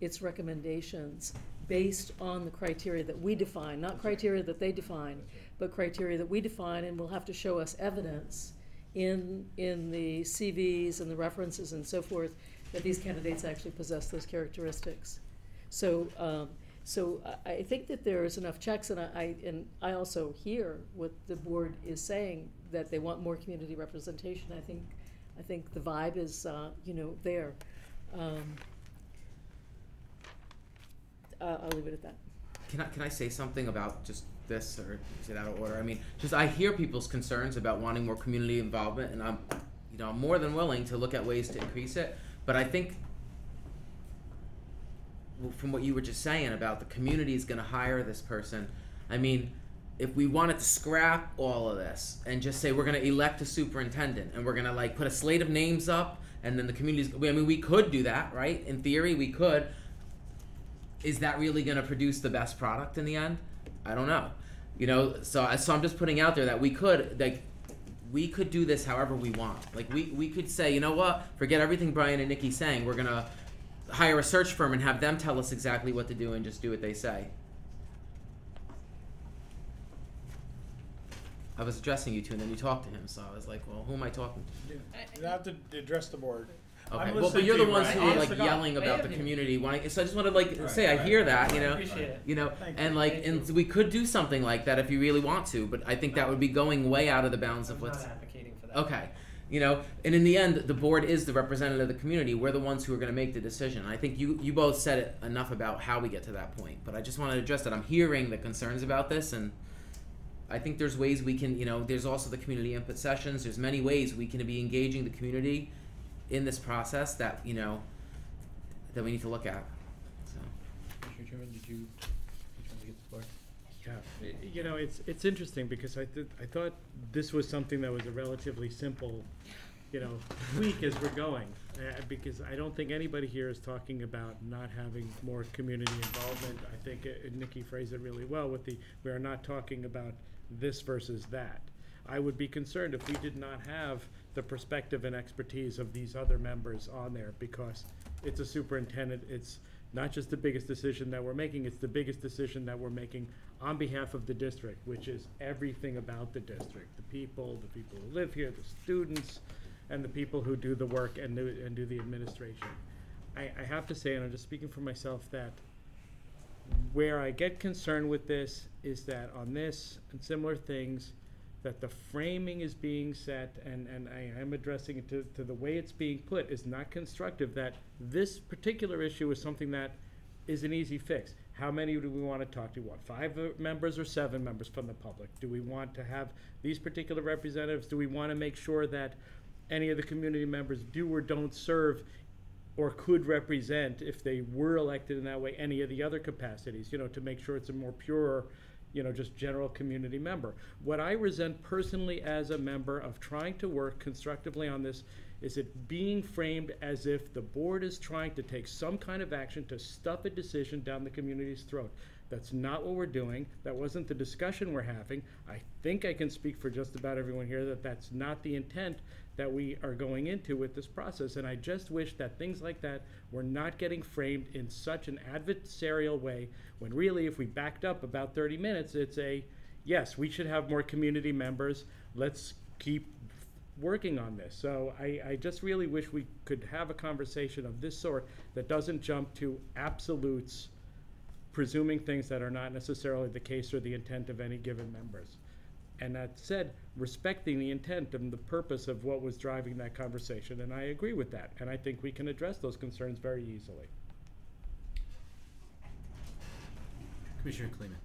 its recommendations based on the criteria that we define, not criteria that they define, but criteria that we define, and will have to show us evidence in the CVs and the references and so forth that these candidates actually possess those characteristics. So I think that there is enough checks, and I also hear what the board is saying, that they want more community representation. I think the vibe is there. I'll leave it at that. Can I say something about just this, or is it out of order? I mean, just I hear people's concerns about wanting more community involvement, and I'm more than willing to look at ways to increase it. But I think, from what you were just saying about the community is going to hire this person, I mean, if we wanted to scrap all of this and just say we're going to elect a superintendent and we're going to like put a slate of names up, and then the community's, I mean, we could do that, right? In theory, we could. Is that really going to produce the best product in the end? I don't know. You know, so I'm just putting out there that we could, like, we could do this however we want. Like, we could say, you know what, forget everything Brian and Nikki's saying. We're going to hire a search firm and have them tell us exactly what to do and just do what they say. I was addressing you two, and then you talked to him, so I was like, well, who am I talking to? You have to address the board. Okay, well, but you're the ones who are like yelling about the community wanting. So I just want to like say I hear that, you know, and like, and we could do something like that if you really want to, but I think that would be going way out of the bounds of what's. I'm not advocating for that. Okay, you know, and in the end, the board is the representative of the community. We're the ones who are going to make the decision. I think you both said it enough about how we get to that point, but I just wanted to address that. I'm hearing the concerns about this, and I think there's ways we can, you know, there's also the community input sessions. There's many ways we can be engaging the community in this process that, you know, that we need to look at. So. Mr. Chairman, did you want to get the floor? Yeah, you know, it's interesting because I thought this was something that was a relatively simple, you know, tweak as we're going, because I don't think anybody here is talking about not having more community involvement. I think Nikki phrased it really well with we are not talking about this versus that. I would be concerned if we did not have the perspective and expertise of these other members on there, because it's a superintendent. It's not just the biggest decision that we're making, it's the biggest decision that we're making on behalf of the district, which is everything about the district, the people who live here, the students, and the people who do the work and do the administration. I have to say, and I'm just speaking for myself, that where I get concerned with this is that on this and similar things, that the framing is being set, and I am addressing it to the way it's being put, is not constructive, that this particular issue is something that is an easy fix. How many do we want to talk to? What, 5 members or 7 members from the public? Do we want to have these particular representatives? Do we want to make sure that any of the community members do or don't serve or could represent, if they were elected in that way, any of the other capacities, you know, to make sure it's a more pure, you know, just general community member? What I resent personally as a member of trying to work constructively on this is it being framed as if the board is trying to take some kind of action to stuff a decision down the community's throat. That's not what we're doing. That wasn't the discussion we're having. I think I can speak for just about everyone here that that's not the intent that we are going into with this process. And I just wish that things like that were not getting framed in such an adversarial way, when really, if we backed up about 30 minutes, it's a, yes, we should have more community members. Let's keep working on this. So I just really wish we could have a conversation of this sort that doesn't jump to absolutes, presuming things that are not necessarily the case or the intent of any given members. And that said, respecting the intent and the purpose of what was driving that conversation, and I agree with that, and I think we can address those concerns very easily. Commissioner Kleeman.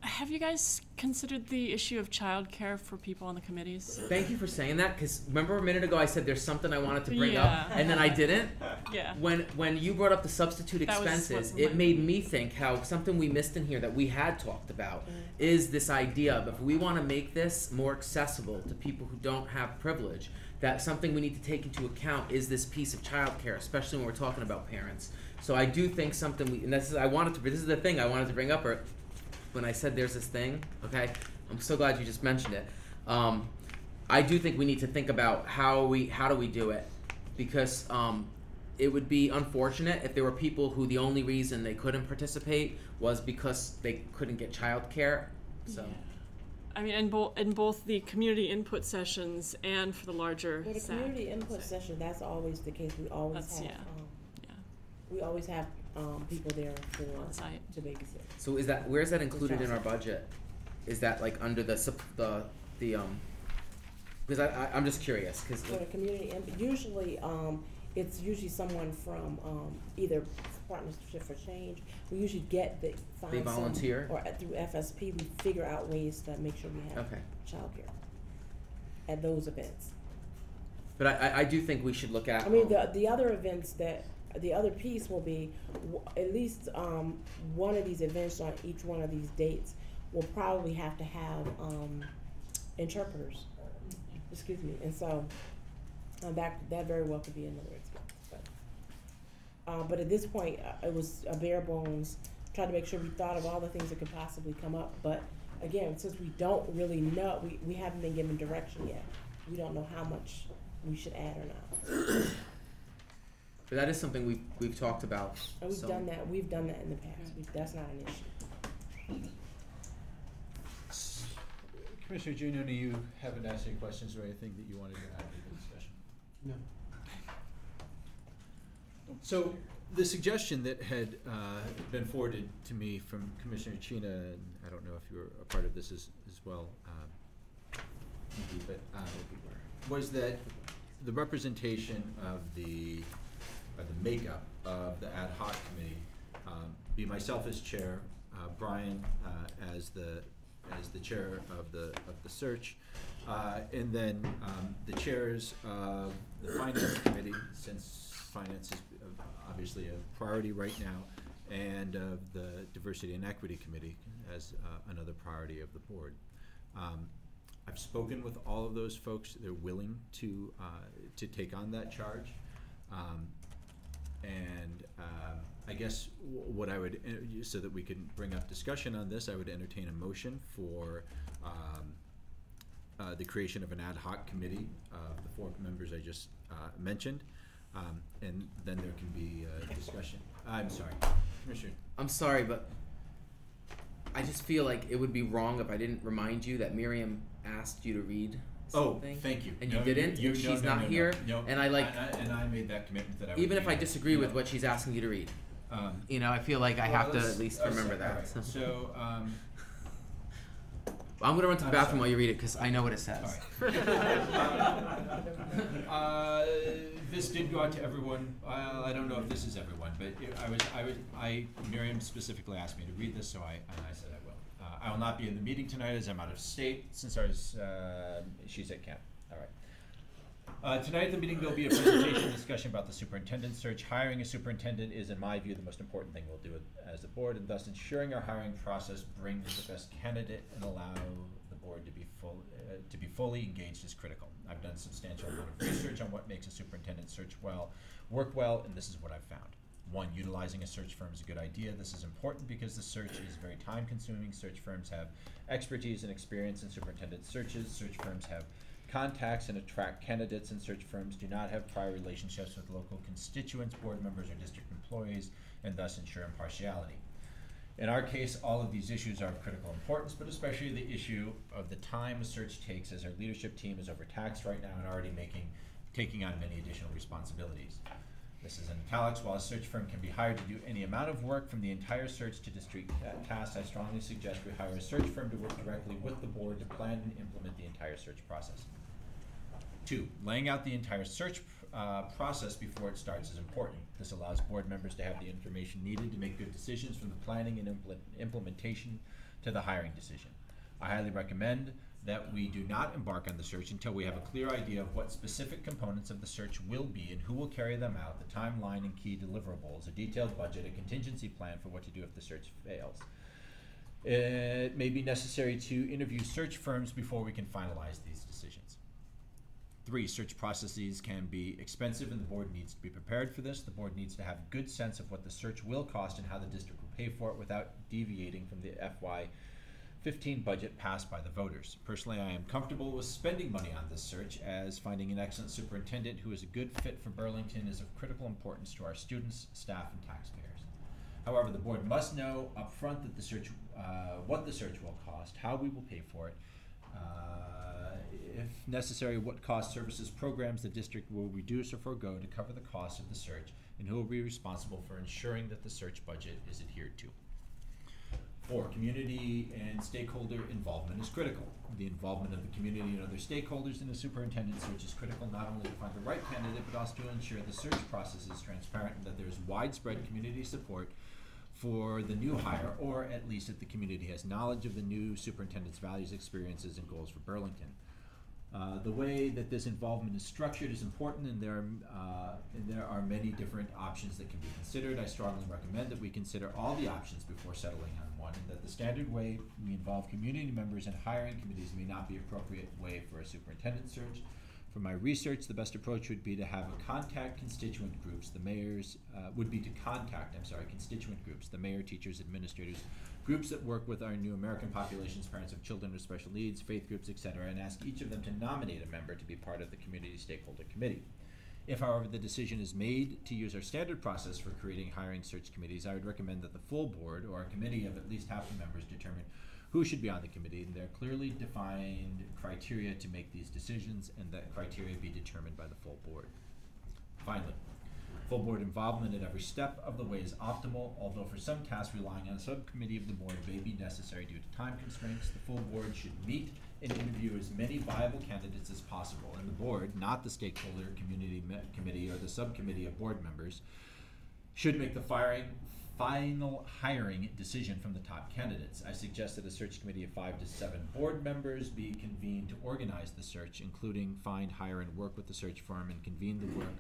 Have you guys considered the issue of childcare for people on the committees? Thank you for saying that, because remember a minute ago I said there's something I wanted to bring up, Yeah. and then I didn't? Yeah. When you brought up the substitute That was expenses, what it made me think how something we missed in here that we had talked about is this idea of, if we want to make this more accessible to people who don't have privilege, that something we need to take into account is this piece of childcare, especially when we're talking about parents. So I do think something we, and this is the thing I wanted to bring up, or when I said there's this thing, okay? I'm so glad you just mentioned it. I do think we need to think about how do we do it, because it would be unfortunate if there were people who the only reason they couldn't participate was because they couldn't get childcare. So, Yeah. I mean, in both the community input sessions and for the larger For the SAC. community input session, that's always the case. We always That's- have, yeah. we always have people there to babysit. so where is that included in our budget? Is that like under the because I'm just curious, because For the community input, usually, it's usually someone from, either Partnership for Change. We usually get the, find They volunteer? Or through FSP, we figure out ways to make sure we have Okay. childcare at those events. But I do think we should look at. I mean, the other events the other piece will be, at least, one of these events on each one of these dates will probably have to have, interpreters. Excuse me, and so, that very well could be another expense, but at this point, it was a bare bones, trying to make sure we thought of all the things that could possibly come up, but again, since we don't really know, we haven't been given direction yet. We don't know how much we should add or not. But that is something we've talked about. And we've done that in the past. That's not an issue. Commissioner Juneau, you haven't asked any questions or anything that you wanted to add to the discussion? No. So the suggestion that had been forwarded to me from Commissioner Chena, and I don't know if you were a part of this as well, but was that the representation of the makeup of the ad hoc committee be myself as chair, Brian as the chair of the search, and then the chairs of the finance committee, since finance is obviously a priority right now, and of the diversity and equity committee as another priority of the board. I've spoken with all of those folks. They're willing to take on that charge. And I guess what I would, so that we can bring up discussion on this, I would entertain a motion for the creation of an ad hoc committee of the 4 members I just mentioned, and then there can be discussion. I'm sorry, Commissioner. I'm sorry, but I just feel like it would be wrong if I didn't remind you that Miriam asked you to read something. Oh, thank you. And you didn't, and she's not here, and I like. And I made that commitment that I would. Even if I disagree with what she's asking you to read, I feel like I have to at least remember that. Right. So, I'm gonna run to the bathroom while you read it because I know what it says. This did go out to everyone. I don't know if this is everyone, but Miriam specifically asked me to read this, so I said I will. I will not be in the meeting tonight as I'm out of state since she's at camp. All right. Tonight at the meeting there'll be a presentation discussion about the superintendent search. Hiring a superintendent is, in my view, the most important thing we'll do as a board, and thus ensuring our hiring process brings the best candidate and allow the board to be fully engaged is critical. I've done a substantial amount of research on what makes a superintendent search work well, and this is what I've found. 1, utilizing a search firm is a good idea. This is important because the search is very time consuming. Search firms have expertise and experience in superintendent searches. Search firms have contacts and attract candidates, and search firms do not have prior relationships with local constituents, board members, or district employees, and thus ensure impartiality. In our case, all of these issues are of critical importance, but especially the issue of the time a search takes, as our leadership team is overtaxed right now and already taking on many additional responsibilities. This is in italics. While a search firm can be hired to do any amount of work from the entire search to district tasks, I strongly suggest we hire a search firm to work directly with the board to plan and implement the entire search process. 2, laying out the entire search process before it starts is important. This allows board members to have the information needed to make good decisions from the planning and implementation to the hiring decision. I highly recommend that we do not embark on the search until we have a clear idea of what specific components of the search will be and who will carry them out, the timeline and key deliverables, a detailed budget, a contingency plan for what to do if the search fails. It may be necessary to interview search firms before we can finalize these decisions. 3, search processes can be expensive and the board needs to be prepared for this. The board needs to have a good sense of what the search will cost and how the district will pay for it without deviating from the FY15 budget passed by the voters. Personally, I am comfortable with spending money on this search, as finding an excellent superintendent who is a good fit for Burlington is of critical importance to our students, staff, and taxpayers. However, the board must know upfront that the search, what the search will cost, how we will pay for it, if necessary, what cost, services, programs the district will reduce or forego to cover the cost of the search, and who will be responsible for ensuring that the search budget is adhered to. 4, community and stakeholder involvement is critical. The involvement of the community and other stakeholders in the superintendent search is critical, not only to find the right candidate, but also to ensure the search process is transparent and that there is widespread community support for the new hire, or at least that the community has knowledge of the new superintendent's values, experiences, and goals for Burlington. The way that this involvement is structured is important, and there are many different options that can be considered. I strongly recommend that we consider all the options before settling on one, and that the standard way we involve community members in hiring committees may not be an appropriate way for a superintendent search. From my research, the best approach would be to have contact constituent groups. The mayor, teachers, administrators, groups that work with our new American populations, parents of children with special needs, faith groups, etc., and ask each of them to nominate a member to be part of the community stakeholder committee. If, however, the decision is made to use our standard process for creating hiring search committees, I would recommend that the full board or a committee of at least half the members determine who should be on the committee, and there are clearly defined criteria to make these decisions, and that criteria be determined by the full board. Finally, full board involvement at every step of the way is optimal, although for some tasks relying on a subcommittee of the board may be necessary due to time constraints. The full board should meet and interview as many viable candidates as possible, and the board, not the stakeholder committee or the subcommittee of board members, should make the final hiring decision from the top candidates. I suggest that a search committee of 5 to 7 board members be convened to organize the search, including find, hire, and work with the search firm, and convene the work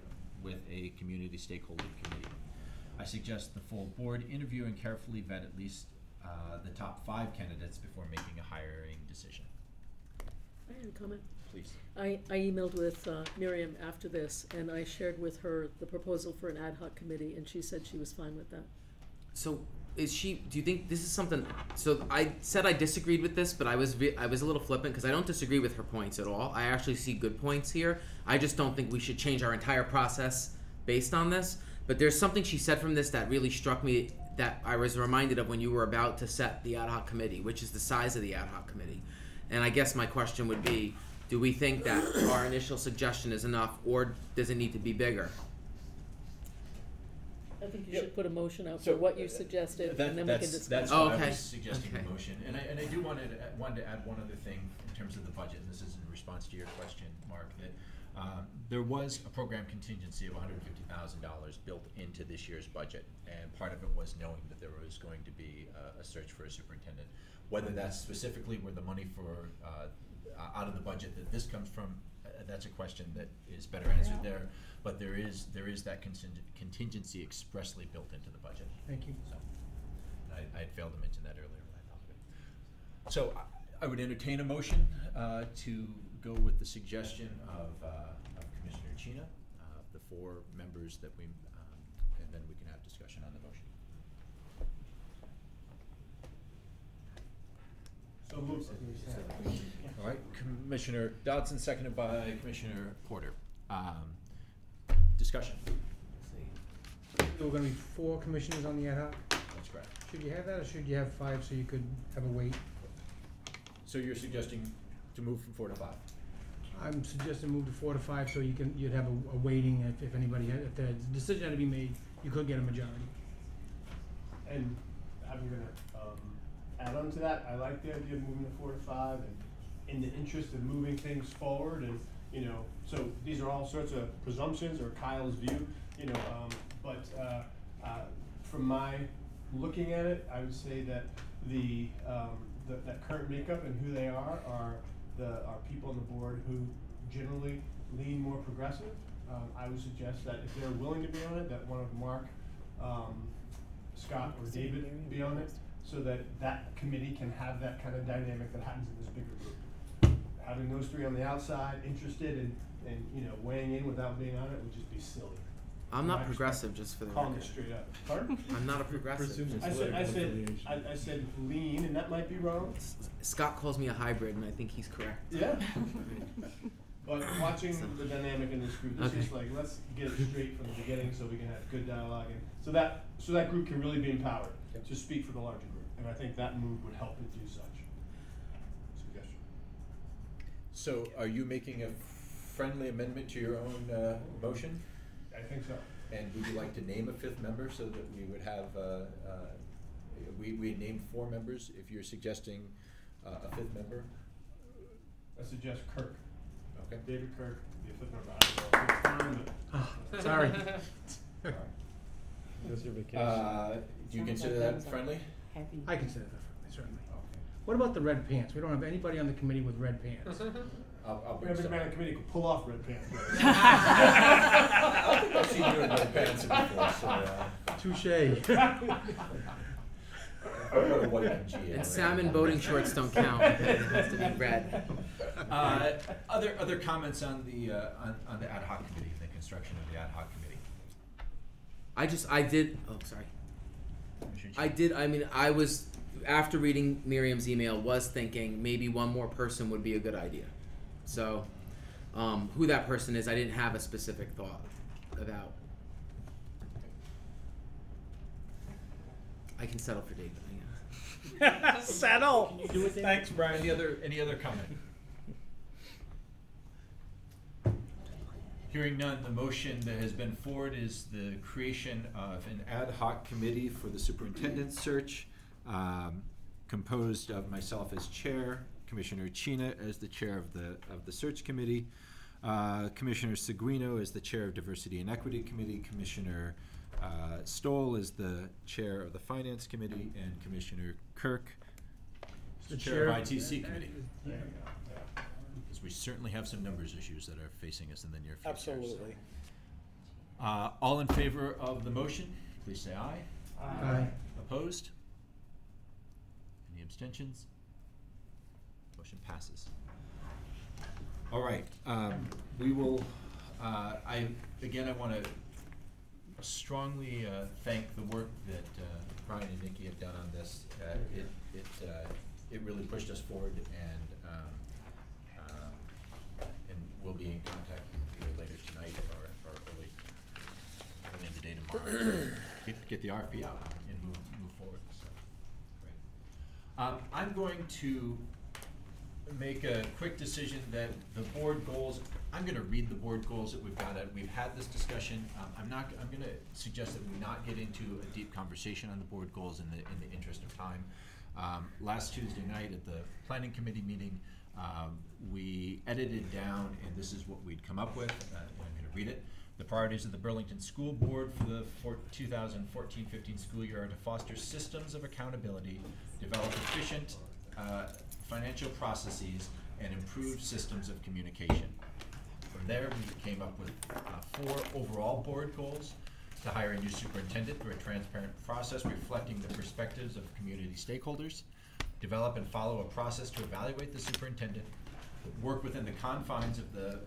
with a community stakeholder committee. I suggest the full board interview and carefully vet at least the top 5 candidates before making a hiring decision. I had a comment. Please. I emailed with Miriam after this, and I shared with her the proposal for an ad hoc committee, and she said she was fine with that. So do you think this is something, so I said I disagreed with this, but I was a little flippant because I don't disagree with her points at all. I actually see good points here. I just don't think we should change our entire process based on this. But there's something she said from this that really struck me, that I was reminded of when you were about to set the ad hoc committee, which is the size of the ad hoc committee. And I guess my question would be, do we think that our initial suggestion is enough, or does it need to be bigger? I think you should put a motion out So, for what you suggested, and then we can discuss. That's Oh, why okay. I was suggesting Okay. the motion, and I do wanted to add one other thing in terms of the budget, and this is in response to your question, Mark, that there was a program contingency of $150,000 built into this year's budget, and part of it was knowing that there was going to be a search for a superintendent. Whether that's specifically where the money for out of the budget that this comes from, that's a question that is better answered there. But there is that contingency expressly built into the budget. Thank you. So, I had failed to mention that earlier when I thought of it. So I would entertain a motion to go with the suggestion of Commissioner Chena, the 4 members that we, and then we can have discussion on the motion. So moved. All right, Commissioner Dodson, seconded by Commissioner Porter. Discussion. There were gonna be 4 commissioners on the ad hoc. That's correct. Should you have that, or should you have 5 so you could have a wait? So you're suggesting to move from 4 to 5? I'm suggesting move to 4 to 5 so you'd have a waiting if anybody had, if the decision had to be made, you could get a majority. And I'm gonna add on to that. I like the idea of moving to 4 to 5, and in the interest of moving things forward, and so these are all sorts of presumptions or Kyle's view, but from my looking at it, I would say that that current makeup and who they are people on the board who generally lean more progressive. I would suggest that if they're willing to be on it, that one of Mark, Scott, or David be on it, so that that committee can have that kind of dynamic that happens in this bigger group. Having those 3 on the outside, interested and weighing in without being on it would just be silly. I'm not progressive, just for the Calling record. it straight up. Pardon? I'm not a progressive. I said lean, and that might be wrong. Scott calls me a hybrid, and I think he's correct. Yeah. But watching the dynamic in this group, it's just like, let's get it straight from the beginning so we can have good dialogue, and so that group can really be empowered to speak for the larger group. And I think that move would help it do such. Suggestion. So are you making a friendly amendment to your own motion? I think so. And would you like to name a 5th member so that we would have, we named 4 members, if you're suggesting a 5th member? I suggest Kirk. Okay. David Kirk, be a 5th member. I don't know if it's fine, but. Sorry. All right. Do you consider that friendly? I consider that friendly, certainly. Okay. What about the red pants? We don't have anybody on the committee with red pants. I'll bring Every some. man on the committee could pull off red pants. I think I've seen you in red pants before, so. Touche. I'll go to white MG anyway. And salmon boating shorts don't count. It has to be red. Other comments on the ad hoc committee, the construction of the ad hoc committee? I was, after reading Miriam's email, was thinking maybe one more person would be a good idea. So, who that person is, I didn't have a specific thought about. I can settle for David. Settle. Thanks, Brian. Any other comment? Hearing none, the motion that has been forwarded is the creation of an ad hoc committee for the superintendent search, composed of myself as chair, Commissioner Chena as the chair of the search committee, Commissioner Seguino as the chair of Diversity and Equity Committee, Commissioner Stoll is the chair of the Finance Committee, and Commissioner Kirk is the chair of ITC Committee. Because we certainly have some numbers issues that are facing us in the near future. Absolutely. So. All in favor of the motion, please say aye. Aye. Opposed? Any abstentions? Motion passes. All right, we will, I want to strongly thank the work that Brian and Nikki have done on this. It really pushed us forward, and we'll be in contact either later tonight or early in the day tomorrow to get the RFP out and move forward. So, great. I'm going to make a quick decision that the board goals I'm gonna read the board goals that we've got. We've had this discussion. I'm gonna suggest that we not get into a deep conversation on the board goals in the interest of time. Last Tuesday night at the planning committee meeting, we edited down, and this is what we'd come up with, and I'm gonna read it. The priorities of the Burlington School Board for the 2014-15 school year are to foster systems of accountability, develop efficient financial processes, and improve systems of communication. From there, we came up with 4 overall board goals: to hire a new superintendent through a transparent process reflecting the perspectives of community stakeholders, develop and follow a process to evaluate the superintendent, work within the confines of the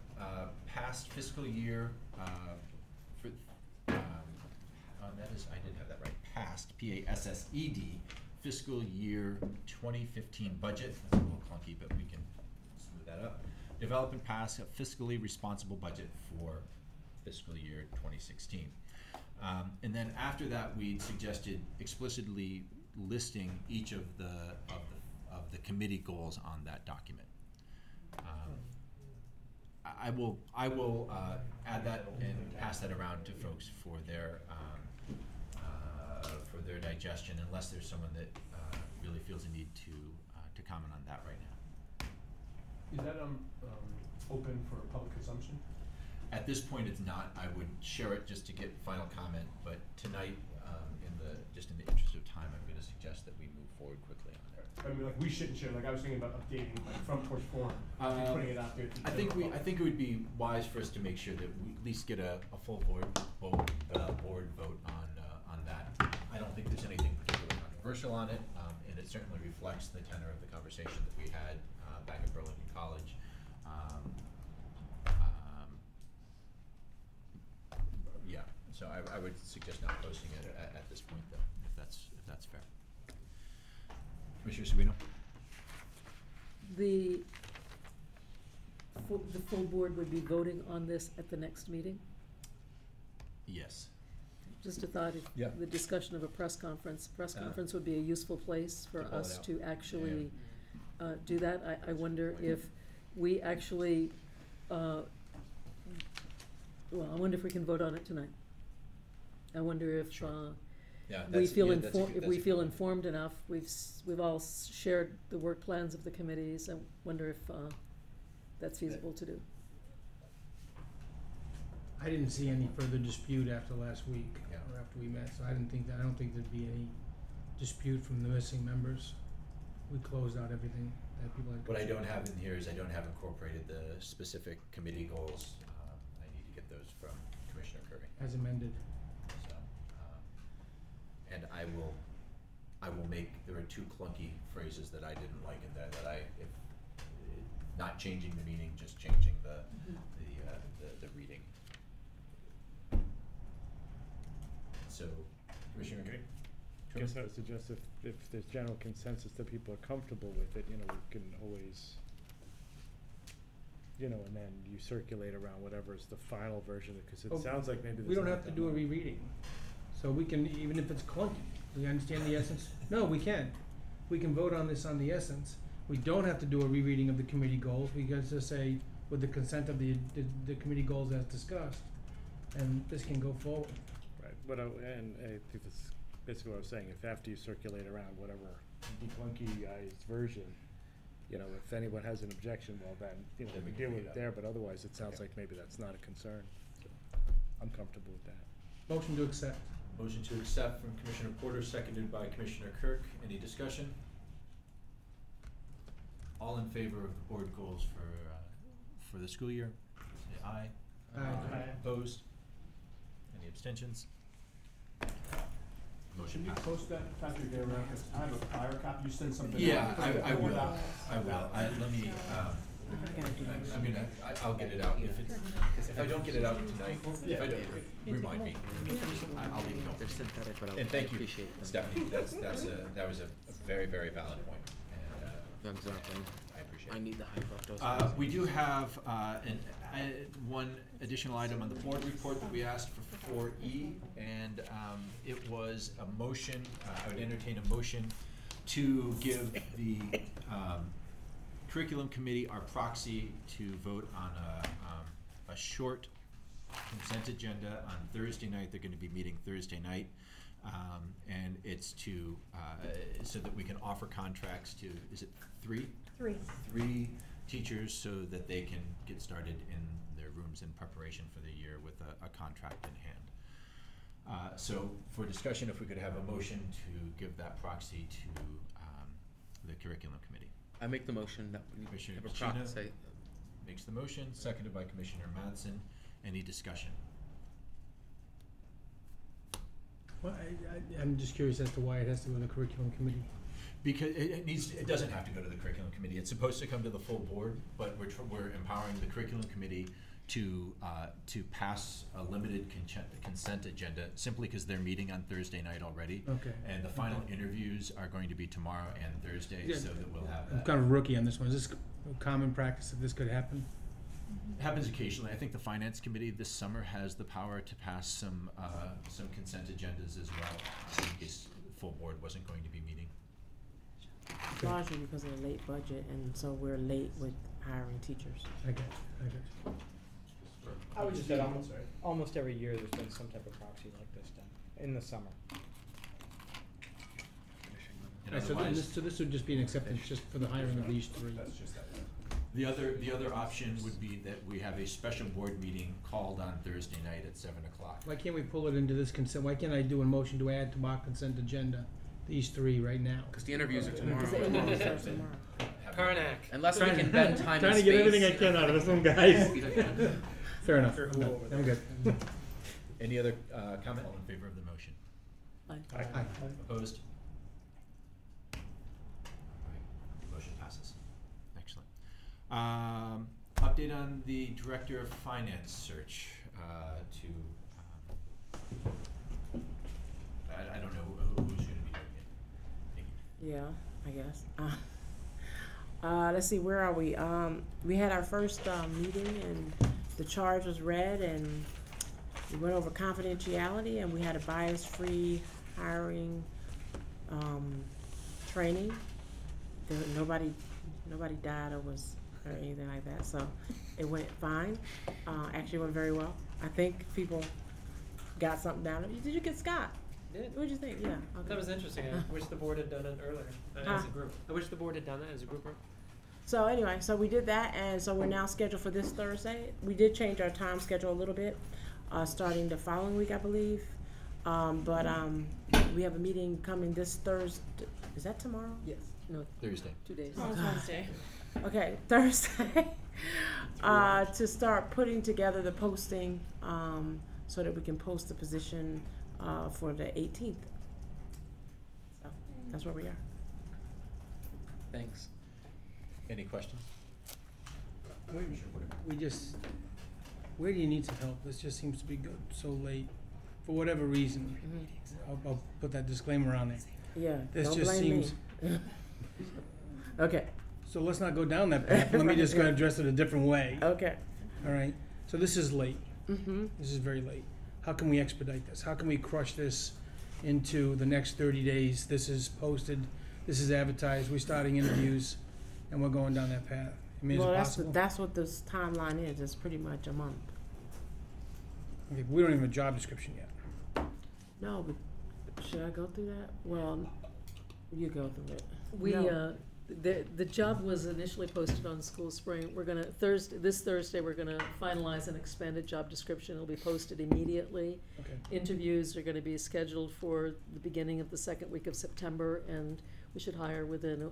past fiscal year, that is, I did have that right, past, P-A-S-S-E-D, fiscal year 2015 budget. That's a little clunky, but we can smooth that up. Develop and pass a fiscally responsible budget for fiscal year 2016. And then after that, we suggested explicitly listing each of the committee goals on that document. I will add that and pass that around to folks for their digestion, unless there's someone that really feels a need to comment on that right now. Is that open for public consumption? At this point, it's not. I would share it just to get final comment, but tonight, in the interest of time, I'm going to suggest that we move forward quickly on it. I mean, like, we shouldn't share. Like, I was thinking about updating, like, front porch forum, putting it out there. I think it would be wise for us to make sure that we at least get a full board vote on that. I don't think there's anything particularly controversial on it, and it certainly reflects the tenor of the conversation that we had back at Burlington College. Yeah, so I would suggest not posting it at this point, though, if that's fair. Commissioner Sabino? The full board would be voting on this at the next meeting? Yes. Just a thought, if the discussion of a press conference would be a useful place for us to actually do that. I wonder if we actually, I wonder if we can vote on it tonight. I wonder if we feel informed enough. We've all shared the work plans of the committees. I wonder if that's feasible to do. I didn't see any further dispute after last week, or after we met, so I don't think there'd be any dispute from the missing members. We closed out everything that people had. What I don't have in here is I don't have incorporated the specific committee goals. I need to get those from Commissioner Curry. As amended. So, and I will make, there are 2 clunky phrases that I didn't like in there that not changing the meaning, just changing the reading. So, Commissioner Curry? I guess I would suggest if there's general consensus that people are comfortable with it, we can always, and then you circulate around whatever is the final version, because it sounds like maybe we don't have to do a rereading. So we can, even if it's clunky, we understand the essence. No, we can. We can vote on this on the essence. We don't have to do a rereading of the committee goals. We can just say, with the consent of the committee goals as discussed, and this can go forward. Right, and I think that's basically what I was saying. If after you circulate around whatever declunkyized version, if anyone has an objection, well then, we deal with it there, but otherwise it sounds like maybe that's not a concern. So I'm comfortable with that. Motion to accept. Motion to accept from Commissioner Porter, seconded by Commissioner Kirk. Any discussion? All in favor of the board goals for the school year? Say aye. Aye. Opposed? Any abstentions? Motion Should we passed. post that, Patrick, there around, because I have a prior copy, you send something. Yeah, out. I will. Let me, I'll get it out. If I don't get it out tonight, if I don't, remind me. I'll leave it They're synthetic, but And thank you, appreciate them. Stephanie. That was a very, very valid point. And, Exactly. I appreciate it. I need the high fructose. We do have one additional item on the board report that we asked for 4E, and it was a motion. I would entertain a motion to give the curriculum committee our proxy to vote on a short consent agenda on Thursday night. They're gonna be meeting Thursday night. And it's to, so that we can offer contracts to, is it three? Three teachers so that they can get started in their rooms in preparation for the year with a contract in hand. So for discussion, if we could have a motion to give that proxy to the curriculum committee. I make the motion that we Commissioner have a Chino proxy. makes the motion, seconded by Commissioner Madsen. Any discussion? Well, I'm just curious as to why it has to go to the curriculum committee. Because it doesn't have to go to the curriculum committee. It's supposed to come to the full board, but we're empowering the curriculum committee to pass a limited consent agenda simply because they're meeting on Thursday night already. Okay. And the final interviews are going to be tomorrow and Thursday, Yeah. so that we'll have I'm that. kind of a rookie on this one. Is this common practice that this could happen? It happens occasionally. I think the finance committee this summer has the power to pass some consent agendas as well, in case the full board wasn't going to be meeting. Largely because of the late budget, and so we're late with hiring teachers. I get you. I would just say almost every year there's been some type of proxy like this done in the summer. And So otherwise, this would just be an acceptance just for the hiring of these three. the other option would be that we have a special board meeting called on Thursday night at 7 o'clock. Why can't we pull it into this consent? Why can't I do a motion to add to our consent agenda these three right now? Because the interviews are tomorrow. Because the interviews are tomorrow. Karnak. Unless we can bend time and Trying to space. get everything I can out of this one, guys. Fair enough. I'm good. Any other comment? All in favor of the motion? Aye. Opposed? Motion passes. Excellent. Update on the Director of Finance search I don't know who's going to be doing it. Yeah, I guess. Let's see, where are we? We had our first meeting, and the charge was read, and we went over confidentiality, and we had a bias-free hiring training. Nobody died or anything like that, so it went fine. Actually went very well. I think people got something down. Did you get Scott? What did you think? Yeah. Okay. That was interesting. I wish the board had done it earlier as a group. I wish the board had done it as a group. So anyway, so we did that, and so we're now scheduled for this Thursday. We did change our time schedule a little bit, starting the following week, I believe. But we have a meeting coming this Thursday. Is that tomorrow? Yes, no, Thursday. 2 days. Oh, it's Wednesday. Okay, Thursday, to start putting together the posting, so that we can post the position, for the 18th. So, that's where we are. Thanks. Any questions? We just, where do you need some help? This just seems to be good so late, for whatever reason. I'll put that disclaimer on there. Yeah, This don't just blame seems. me. Okay. So let's not go down that path. Let me just go address it a different way. Okay. All right. So this is late. Mm-hmm. This is very late. How can we expedite this? How can we crush this into the next 30 days? This is posted. This is advertised. We're starting interviews, and we're going down that path. I mean, Well, is it possible? that's what this timeline is. It's pretty much a month. Okay, but we don't even have a job description yet. No, but should I go through that? Well, you go through it. We, the job was initially posted on School Spring. We're gonna, this Thursday, we're gonna finalize an expanded job description. It'll be posted immediately. Okay. Interviews are gonna be scheduled for the beginning of the second week of September, and we should hire within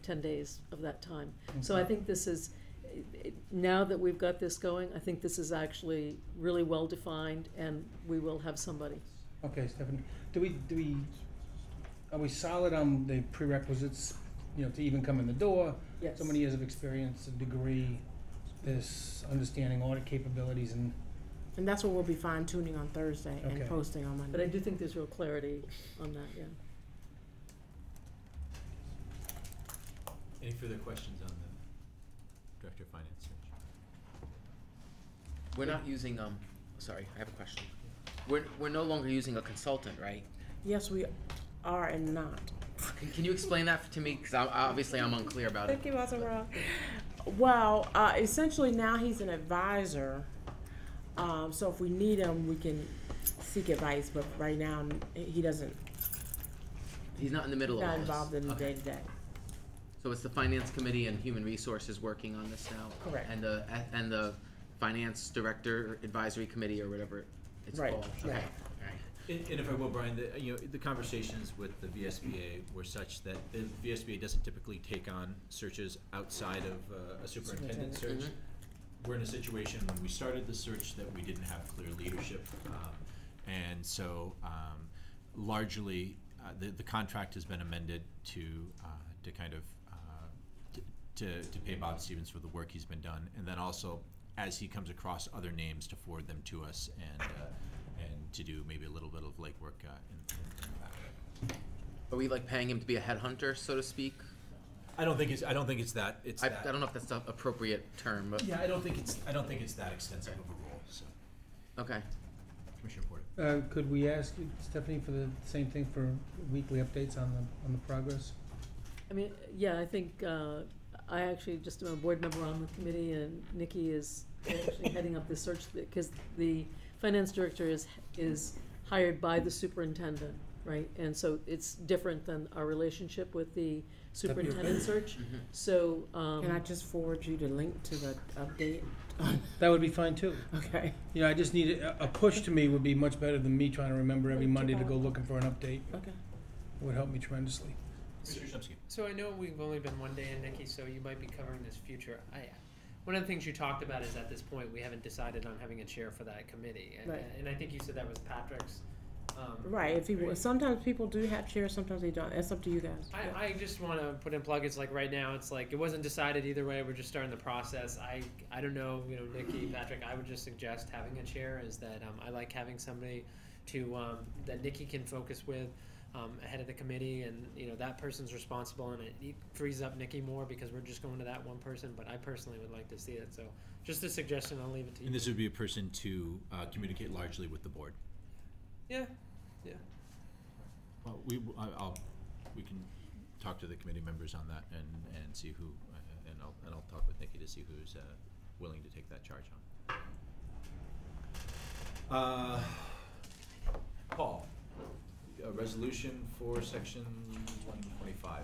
10 days of that time. So I think this is, now that we've got this going, I think this is actually really well-defined, and we will have somebody. Okay, Stephanie. Are we solid on the prerequisites, to even come in the door? Yes. So many years of experience, a degree, this understanding audit capabilities, and And that's what we'll be fine tuning on Thursday Okay. and posting on Monday. But I do think there's real clarity on that, yeah. Any further questions on the Director of Finance search? We're not using, sorry, I have a question. We're no longer using a consultant, right? Yes, we are and not. Can you explain that to me? Because obviously I'm unclear about it. Well, essentially now he's an advisor So if we need him, we can seek advice, but right now, he doesn't, He's not in the middle of all not this. involved in the Okay. day-to-day. So it's the finance committee and human resources working on this now? Correct. And the finance director advisory committee or whatever it's Right, called? right. Okay. And if I will, Brian, the conversations with the VSBA were such that the VSBA doesn't typically take on searches outside of a superintendent search. Mhm. We're in a situation when we started the search that we didn't have clear leadership, and so largely the contract has been amended to kind of to pay Bob Stevens for the work he's been done, and then also as he comes across other names to forward them to us and to do maybe a little bit of legwork in the back. Are we like paying him to be a headhunter, so to speak? I don't think it's that. I don't know if that's the appropriate term, but. Yeah, I don't think it's that extensive of a role. So. Okay. Commissioner Porter. Could we ask Stephanie for the same thing for weekly updates on the progress? I mean, yeah, I think, I actually just am a board member on the committee, and Nikki is actually heading up the search, because the finance director is hired by the superintendent, right? And so it's different than our relationship with the superintendent search. Mhm. So, Can I just forward you the link to the update? That would be fine too. Okay. You know, I just need a push to me would be much better than me trying to remember every Monday to go looking for an update. Okay. It would help me tremendously. So I know we've only been one day in, Nikki, so you might be covering this future. One of the things you talked about is at this point, we haven't decided on having a chair for that committee. And, Right. and I think you said that was Patrick's. Right, if you, sometimes people do have chairs, sometimes they don't, that's up to you guys. I just want to put in plug, it's like right now, it's like, it wasn't decided either way, we're just starting the process. I don't know, Nikki, Patrick, I would just suggest having a chair, is that, I like having somebody to, that Nikki can focus with, ahead of the committee, and, that person's responsible, and it frees up Nikki more, because we're just going to that one person, but I personally would like to see it, so, just a suggestion, I'll leave it to you. And this would be a person to communicate largely with the board. Yeah. Well, we can talk to the committee members on that and see who, and I'll talk with Nikki to see who's willing to take that charge on. Paul, a resolution for section 125.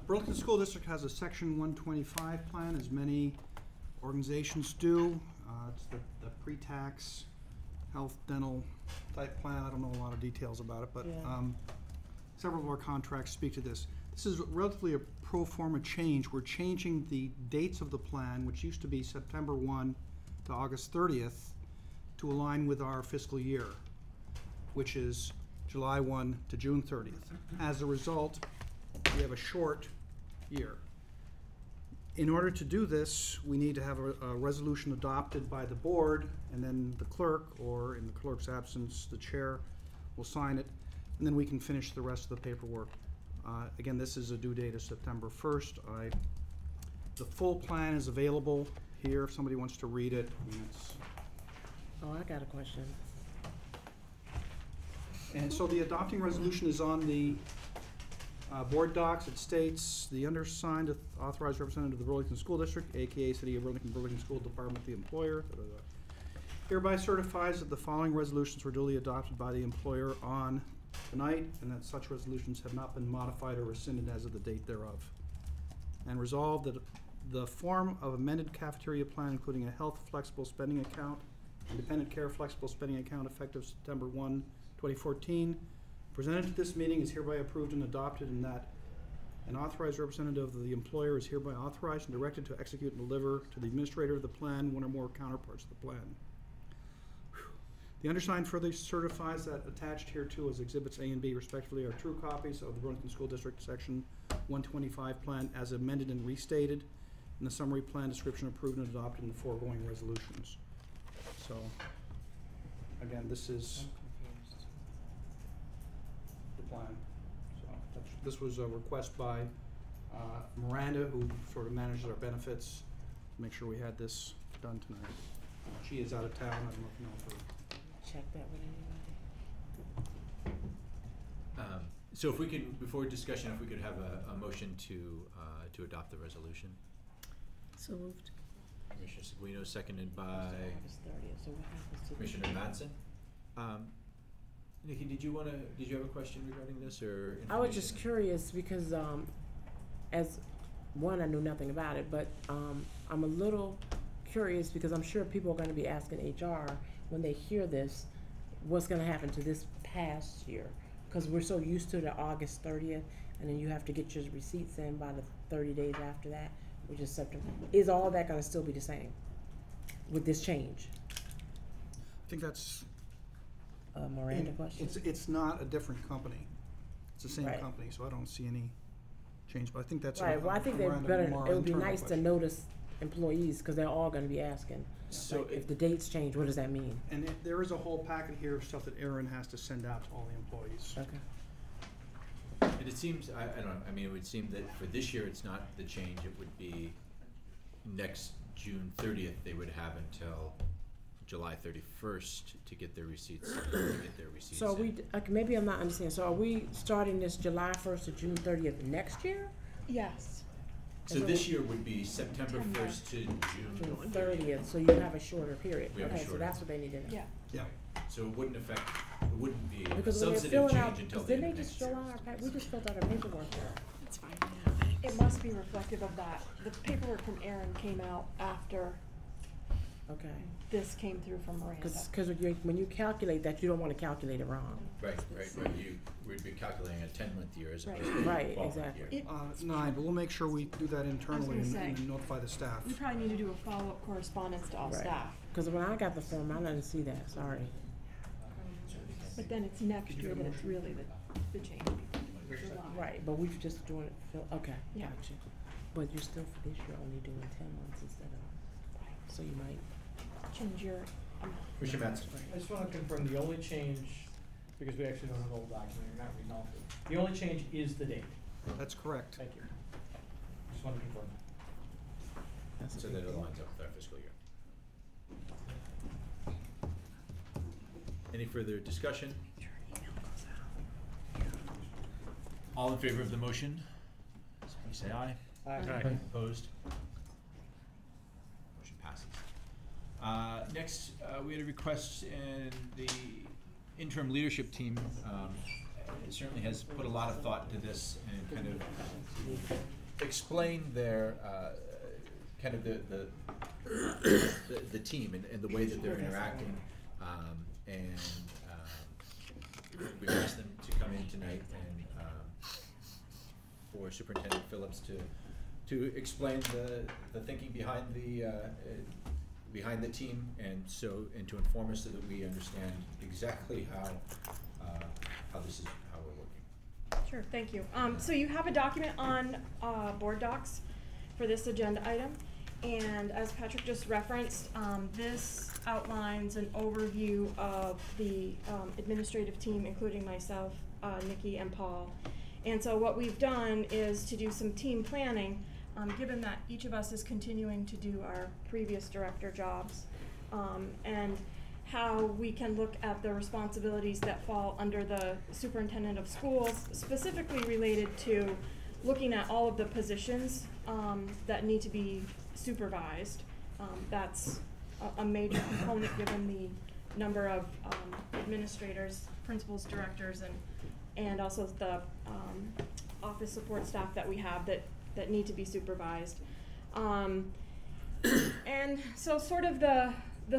Burlington School District has a section 125 plan, as many organizations do. It's the pre-tax health dental type plan. I don't know a lot of details about it, but several of our contracts speak to this. This is relatively a pro forma change. We're changing the dates of the plan, which used to be September 1 to August 30th, to align with our fiscal year, which is July 1 to June 30th. As a result, we have a short year. In order to do this, we need to have a resolution adopted by the board, and then the clerk, or in the clerk's absence, the chair, will sign it, and then we can finish the rest of the paperwork. Again, this is a due date of September 1st. The full plan is available here if somebody wants to read it. I mean, Oh, I got a question. and so the adopting resolution is on the board docs. It states, the undersigned authorized representative of the Burlington School District, aka City of Burlington School Department, the employer, hereby certifies that the following resolutions were duly adopted by the employer on tonight, and that such resolutions have not been modified or rescinded as of the date thereof. And resolved that the form of amended cafeteria plan, including a health flexible spending account, independent care flexible spending account effective September 1, 2014, presented at this meeting is hereby approved and adopted, and that an authorized representative of the employer is hereby authorized and directed to execute and deliver to the administrator of the plan one or more counterparts of the plan. The undersigned further certifies that attached hereto as Exhibits A and B respectively are true copies of the Burlington School District Section 125 plan as amended and restated, and the summary plan description approved and adopted in the foregoing resolutions. So, again, this is the plan. So this was a request by Miranda, who sort of manages our benefits, to make sure we had this done tonight. She is out of town. I don't know if you know if her. Check that with anybody. So if we could, before discussion, if we could have a motion to adopt the resolution. So moved. Commissioner Seguino, seconded by August 30th, so what happens to Commissioner Mattson. Nikki, did you have a question regarding this, or I was just information? curious because as one, I knew nothing about it, but I'm a little curious because I'm sure people are going to be asking HR when they hear this, what's going to happen to this past year? Because we're so used to the August 30th, and then you have to get your receipts in by the 30 days after that, which is September. Is all that going to still be the same with this change? I think that's. Miranda question? It's not a different company. It's the same Right. company, so I don't see any change, but I think that's. Right, well, I think they're Miranda better, more it would be internal nice to question. notice employees, because they're all gonna be asking. So like, if the dates change, what does that mean? And there is a whole packet here of stuff that Erin has to send out to all the employees. Okay. And it seems, I don't know, I mean, it would seem that for this year, it's not the change, it would be next June 30th, they would have until July 31st to get their receipts, So we, okay, maybe I'm not understanding, so are we starting this July 1st to June 30th next year? Yes. So this year would be September 1st to June June 30th, so you have a shorter period. We have a Okay, so shorter- that's what they need to know. Yeah. Yeah. So it wouldn't be a Because when they're substantive filling change out, until the didn't end they of just next fill year. out our, we just filled out our paperwork. That's fine. It must be reflective of that. The paperwork from Erin came out after Okay. this came through from Miranda. Because when you calculate that, you don't want to calculate it wrong. Right. We'd be calculating a 10-month year as opposed to a Right, 12-month exactly. year. 9, but we'll make sure we do that internally gonna and say, notify the staff. We probably need to do a follow-up correspondence to all Right. staff. Because when I got the form, I didn't see that, sorry. But then it's next year that it's really the change. July. Right, but we've just doing it, okay, Yeah. gotcha. But you're still for this year only doing 10 months instead of, so you might. Change your amount. Commissioner Mattson. I just want to confirm, the only change, because we actually don't have the whole document, you're not reading all of it. The only change is the date. That's correct. Thank you. Just want to confirm that. So that it lines up with our fiscal year. Any further discussion? All in favor of the motion, please say aye. Aye. Opposed? Motion passes. Next, we had a request, and the interim leadership team certainly has put a lot of thought into this and kind of explained their kind of the team and the way that they're interacting, and we asked them to come in tonight and for Superintendent Phillips to explain the thinking behind the team, and to inform us so that we understand exactly how we're working. Sure, thank you. So you have a document on board docs for this agenda item, and as Patrick just referenced, this outlines an overview of the administrative team, including myself, Nikki, and Paul. And so what we've done is to do some team planning, given that each of us is continuing to do our previous director jobs, and how we can look at the responsibilities that fall under the superintendent of schools, specifically related to looking at all of the positions that need to be supervised. That's a major component given the number of administrators, principals, directors, and also the office support staff that we have that need to be supervised. And so sort of the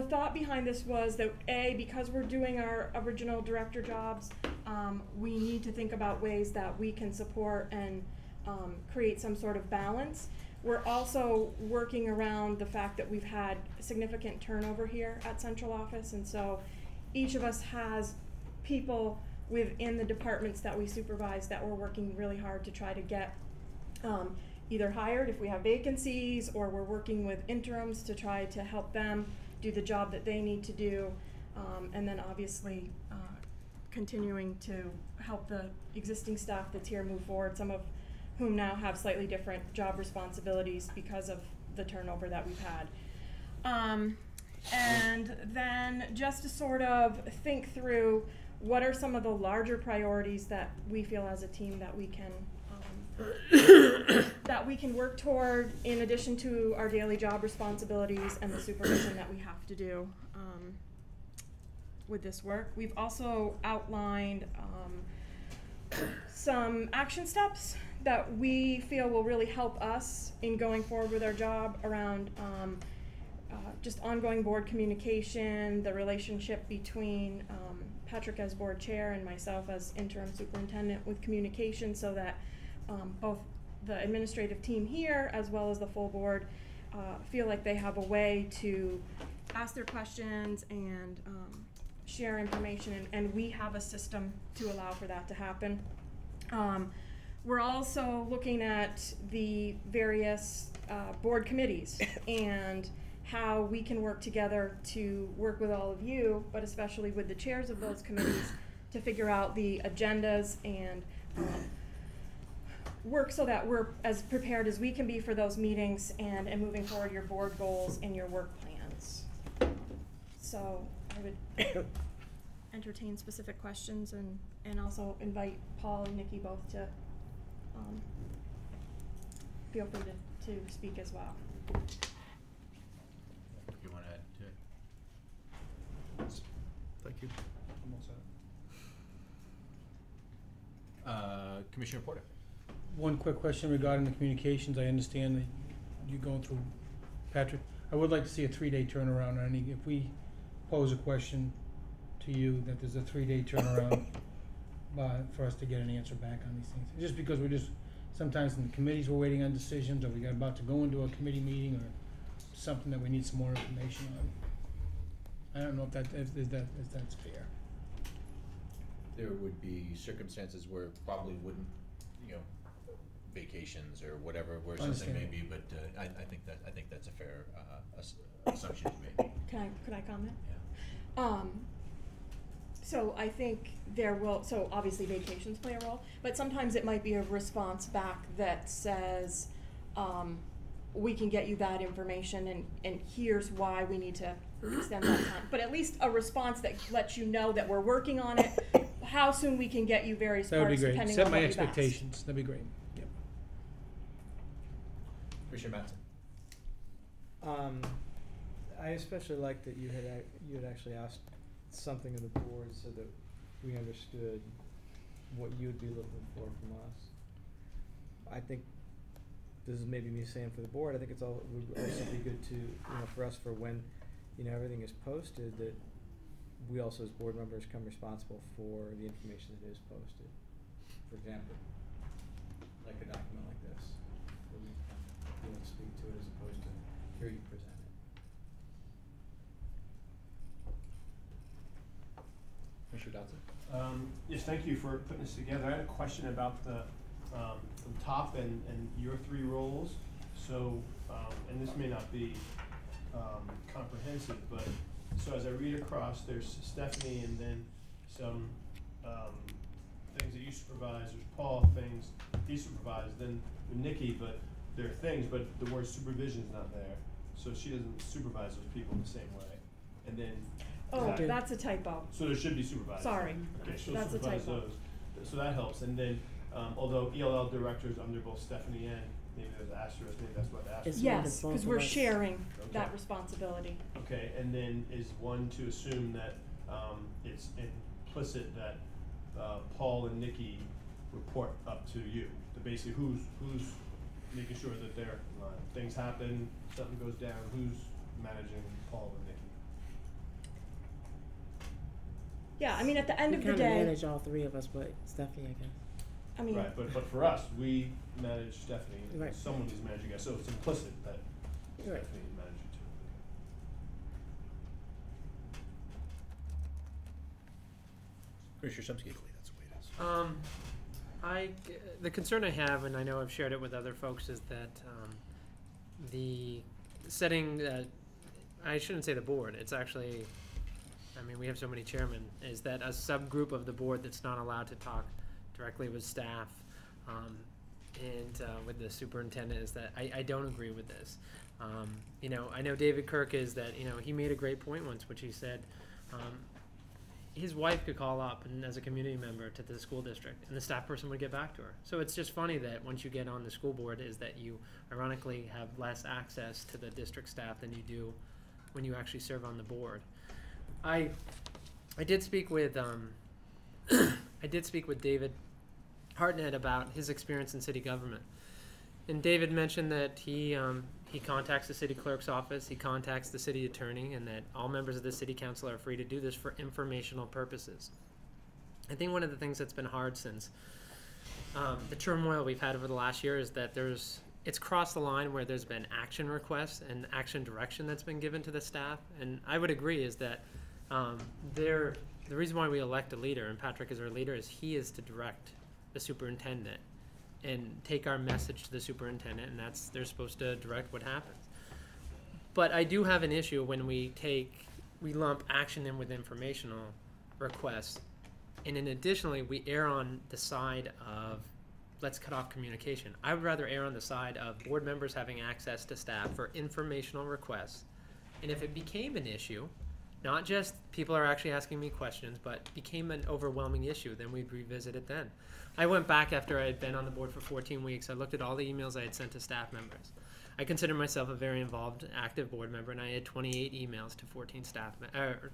thought behind this was that because we're doing our original director jobs, we need to think about ways that we can support and create some sort of balance. We're also working around the fact that we've had significant turnover here at central office, and so each of us has people within the departments that we supervise that we're working really hard to try to get either hired if we have vacancies, or we're working with interims to try to help them do the job that they need to do, and then obviously continuing to help the existing staff that's here move forward, some of whom now have slightly different job responsibilities because of the turnover that we've had. And then just to sort of think through what are some of the larger priorities that we feel as a team that we can that we can work toward in addition to our daily job responsibilities and the supervision that we have to do with this work. We've also outlined some action steps that we feel will really help us in going forward with our job around just ongoing board communication, the relationship between Patrick as board chair and myself as interim superintendent with communication, so that both the administrative team here as well as the full board feel like they have a way to ask their questions and share information, and we have a system to allow for that to happen. We're also looking at the various board committees and how we can work together to work with all of you, but especially with the chairs of those committees, to figure out the agendas and work so that we're as prepared as we can be for those meetings and moving forward your board goals and your work plans. So I would entertain specific questions and also invite Paul and Nikki both to feel free to speak as well. You want to add to it? Thank you. Commissioner Porter. One quick question regarding the communications. I understand that you're going through Patrick. I would like to see a 3-day turnaround on any, if we pose a question to you, that there's a 3-day turnaround for us to get an answer back on these things. Just because sometimes in the committees we're waiting on decisions, or we got about to go into a committee meeting or something that we need some more information on. I don't know if that's fair. There would be circumstances where it probably wouldn't, vacations or whatever, where something may be, but I think that's a fair assumption to make. Could I comment? Yeah. So I think so obviously vacations play a role, but sometimes it might be a response back that says, we can get you that information and here's why we need to extend that time. But at least a response that lets you know that we're working on it, how soon we can get you various parts, depending on what you've asked. Set my expectations. That'd be great. Yep. Commissioner Matson. I especially like that you had actually asked something of the board so that we understood what you would be looking for from us. I think this is maybe me saying for the board. I think it would also be good to, for us, for when, everything is posted, that we also as board members come responsible for the information that is posted. For example, like a document like this, where we can speak to it as opposed to hear you present it. Commissioner Dodson. Yes, thank you for putting this together. I had a question about the from top and your 3 roles. So, and this may not be comprehensive, but so as I read across, there's Stephanie, and then some things that you supervise. There's Paul, things he supervised. Then Nikki, but there are things, but the word supervision is not there. So she doesn't supervise those people in the same way. And then that's a typo. so there should be supervisors. Sorry, Okay, so that's a supervise typo. those. So that helps. And then, although ELL directors under both Stephanie and maybe there's asterisk, maybe that's what the asterisk. Yes, because we're sharing that responsibility. Okay, and then is one to assume that it's implicit that Paul and Nikki report up to you? The basically who's making sure that their things happen, something goes down, who's managing Paul and Nikki? Yeah, I mean, at the end of the We day, kind of manage all 3 of us, but Stephanie, I guess. I mean, right, but for us, we manage Stephanie. Right. Someone is managing us, so it's implicit that Right. Stephanie is managing too. Commissioner Shumsky. That's the way it is. The concern I have, and I know I've shared it with other folks, is that the setting, I shouldn't say the board, it's actually, I mean, we have so many chairmen, is that a subgroup of the board that's not allowed to talk directly with staff and with the superintendent, is that I don't agree with this. I know David Kirk is that, he made a great point once, which he said, his wife could call up and as a community member to the school district, and the staff person would get back to her. So it's just funny that once you get on the school board is that you ironically have less access to the district staff than you do when you actually serve on the board. I did speak with I did speak with David Hartnett about his experience in city government, and David mentioned that he contacts the city clerk's office, he contacts the city attorney, and that all members of the city council are free to do this for informational purposes. I think one of the things that's been hard since the turmoil we've had over the last year is that it's crossed the line where there's been action requests and action direction that's been given to the staff, and I would agree is that the reason why we elect a leader, and Patrick is our leader, is he is to direct the superintendent and take our message to the superintendent, and they're supposed to direct what happens. But I do have an issue when we lump action in with informational requests, and then additionally we err on the side of let's cut off communication. I would rather err on the side of board members having access to staff for informational requests, and if it became an issue, not just people are actually asking me questions, but became an overwhelming issue, then we'd revisit it then. I went back after I had been on the board for 14 weeks. I looked at all the emails I had sent to staff members. I consider myself a very involved, active board member, and I had 28 emails to 14 staff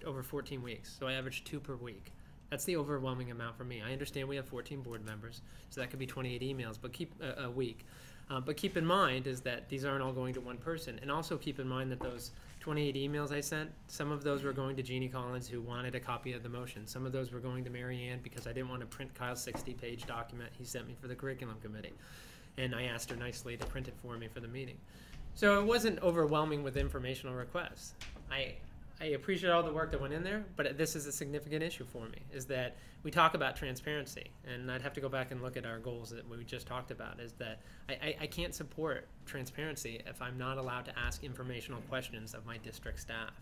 over 14 weeks. So I averaged 2 per week. That's the overwhelming amount for me. I understand we have 14 board members, so that could be 28 emails, but keep a week. But keep in mind is that these aren't all going to one person, and also keep in mind that those 28 emails I sent, some of those were going to Jeannie Collins, who wanted a copy of the motion. Some of those were going to Mary Ann because I didn't want to print Kyle's 60-page document he sent me for the curriculum committee. And I asked her nicely to print it for me for the meeting. So it wasn't overwhelming with informational requests. I appreciate all the work that went in there, but this is a significant issue for me, is that we talk about transparency, and I'd have to go back and look at our goals that we just talked about, is that I can't support transparency if I'm not allowed to ask informational questions of my district staff.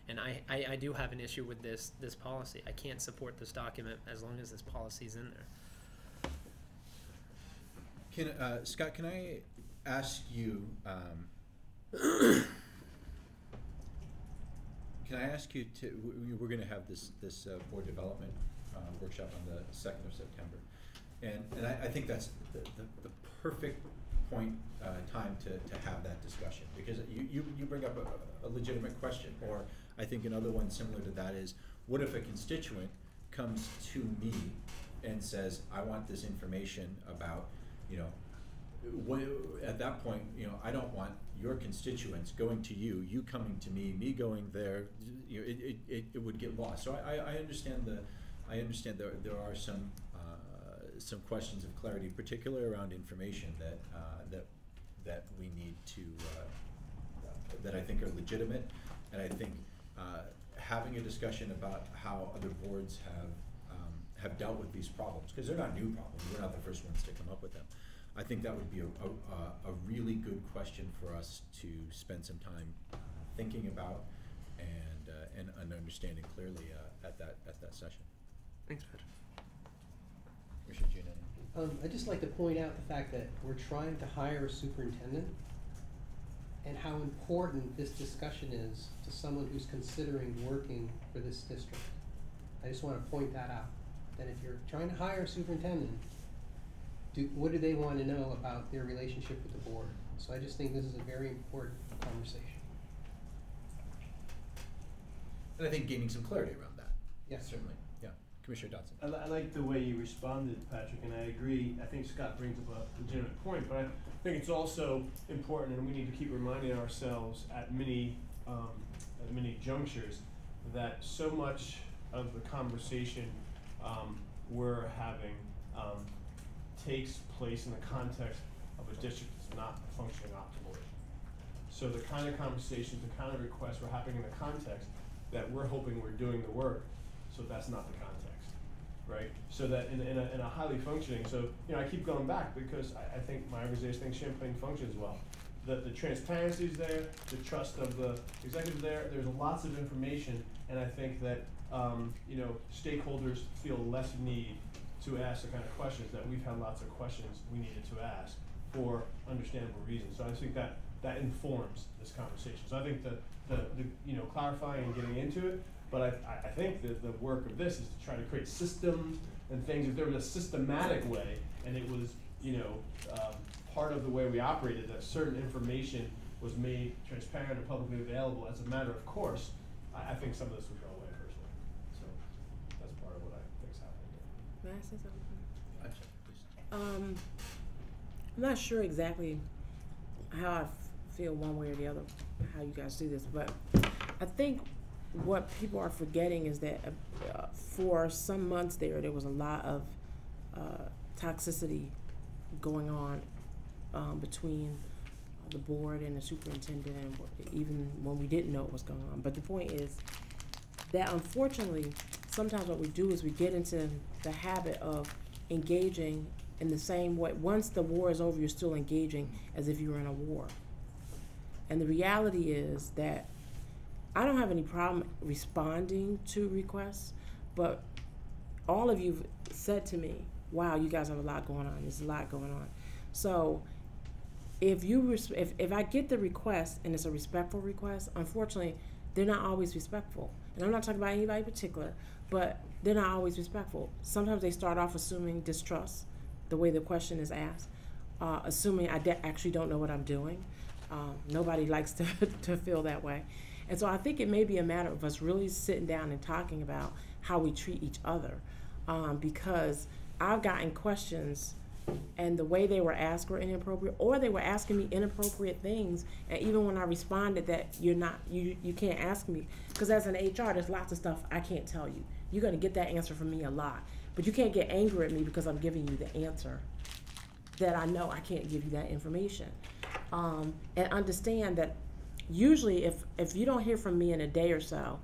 And I do have an issue with this policy. I can't support this document as long as this policy's in there. Scott, can I ask you, can I ask you to, we're going to have this board development workshop on the 2nd of September. And I think that's the perfect point, time to have that discussion, because you bring up a legitimate question, or I think another one similar to that is, what if a constituent comes to me and says, I want this information about, at that point, I don't want your constituents going to you, you coming to me going there. It would get lost. So I understand there are some questions of clarity, particularly around information that we need to that I think are legitimate, and I think having a discussion about how other boards have dealt with these problems, because they're not new problems. We're not the first ones to come up with them. I think that would be a really good question for us to spend some time thinking about and understanding clearly at that session. Thanks, Patrick. Commissioner Giannini. I'd just like to point out the fact that we're trying to hire a superintendent, and how important this discussion is to someone who's considering working for this district. I just want to point that out, that if you're trying to hire a superintendent, what do they want to know about their relationship with the board? So I just think this is a very important conversation. And I think gaining some clarity around that. Yes. Certainly. Yeah. Commissioner Dodson. I like the way you responded, Patrick, and I agree. I think Scott brings up a legitimate point, but I think it's also important, and we need to keep reminding ourselves at many junctures, that so much of the conversation we're having takes place in the context of a district that's not functioning optimally. So the kind of conversations, the kind of requests were happening in the context that we're hoping we're doing the work, so that's not the context, right? So that in a highly functioning, so I keep going back because I think my organization thinks Champlain functions well. The transparency is there, the trust of the executive there's lots of information, and I think that stakeholders feel less need to ask the kind of questions that we've had lots of questions we needed to ask for understandable reasons. So I think that informs this conversation. So I think the clarifying and getting into it, But I think that the work of this is to try to create systems and things. If there was a systematic way, and it was, part of the way we operated, that certain information was made transparent and publicly available as a matter of course, I think some of this would go away personally. So that's part of what I think is happening here. May I say something? I'm not sure exactly how I feel one way or the other, how you guys do this, but I think what people are forgetting is that for some months there was a lot of toxicity going on between the board and the superintendent, and even when we didn't know what was going on. But the point is that unfortunately, sometimes what we do is we get into the habit of engaging in the same way. Once the war is over, you're still engaging as if you were in a war. And the reality is that I don't have any problem responding to requests, but all of you said to me, wow, you guys have a lot going on. There's a lot going on. So if I get the request and it's a respectful request, unfortunately, they're not always respectful. And I'm not talking about anybody in particular, but they're not always respectful. Sometimes they start off assuming distrust, the way the question is asked, assuming I actually don't know what I'm doing. Nobody likes to feel that way. And so I think it may be a matter of us really sitting down and talking about how we treat each other, because I've gotten questions and the way they were asked were inappropriate, or they were asking me inappropriate things, and even when I responded that you can't ask me, because as an HR there's lots of stuff I can't tell you. You're going to get that answer from me a lot, but you can't get angry at me because I'm giving you the answer that I know I can't give you that information. And understand that usually if you don't hear from me in a day or so,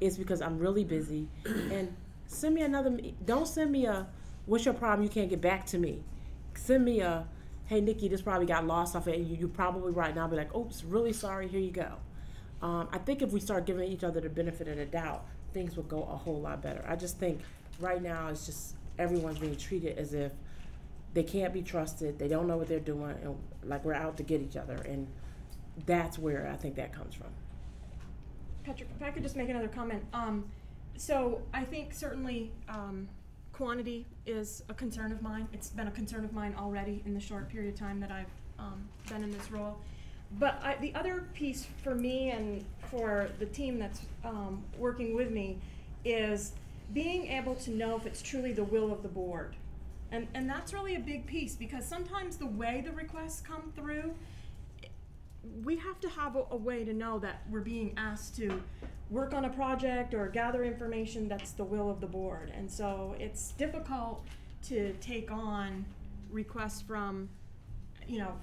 it's because I'm really busy. And send me another, don't send me a, what's your problem, you can't get back to me. Send me a, hey Nikki, this probably got lost off it, you're probably right. Now I'll be like, oops, really sorry, here you go. I think if we start giving each other the benefit of the doubt, things will go a whole lot better. I just think right now it's just everyone's being treated as if they can't be trusted, they don't know what they're doing, and like we're out to get each other. And that's where I think that comes from. Patrick, if I could just make another comment. So I think certainly quantity is a concern of mine. It's been a concern of mine already in the short period of time that I've been in this role. But the other piece for me and for the team that's working with me is being able to know if it's truly the will of the board. And that's really a big piece, because sometimes the way the requests come through, we have to have a way to know that we're being asked to work on a project or gather information that's the will of the board. And so it's difficult to take on requests from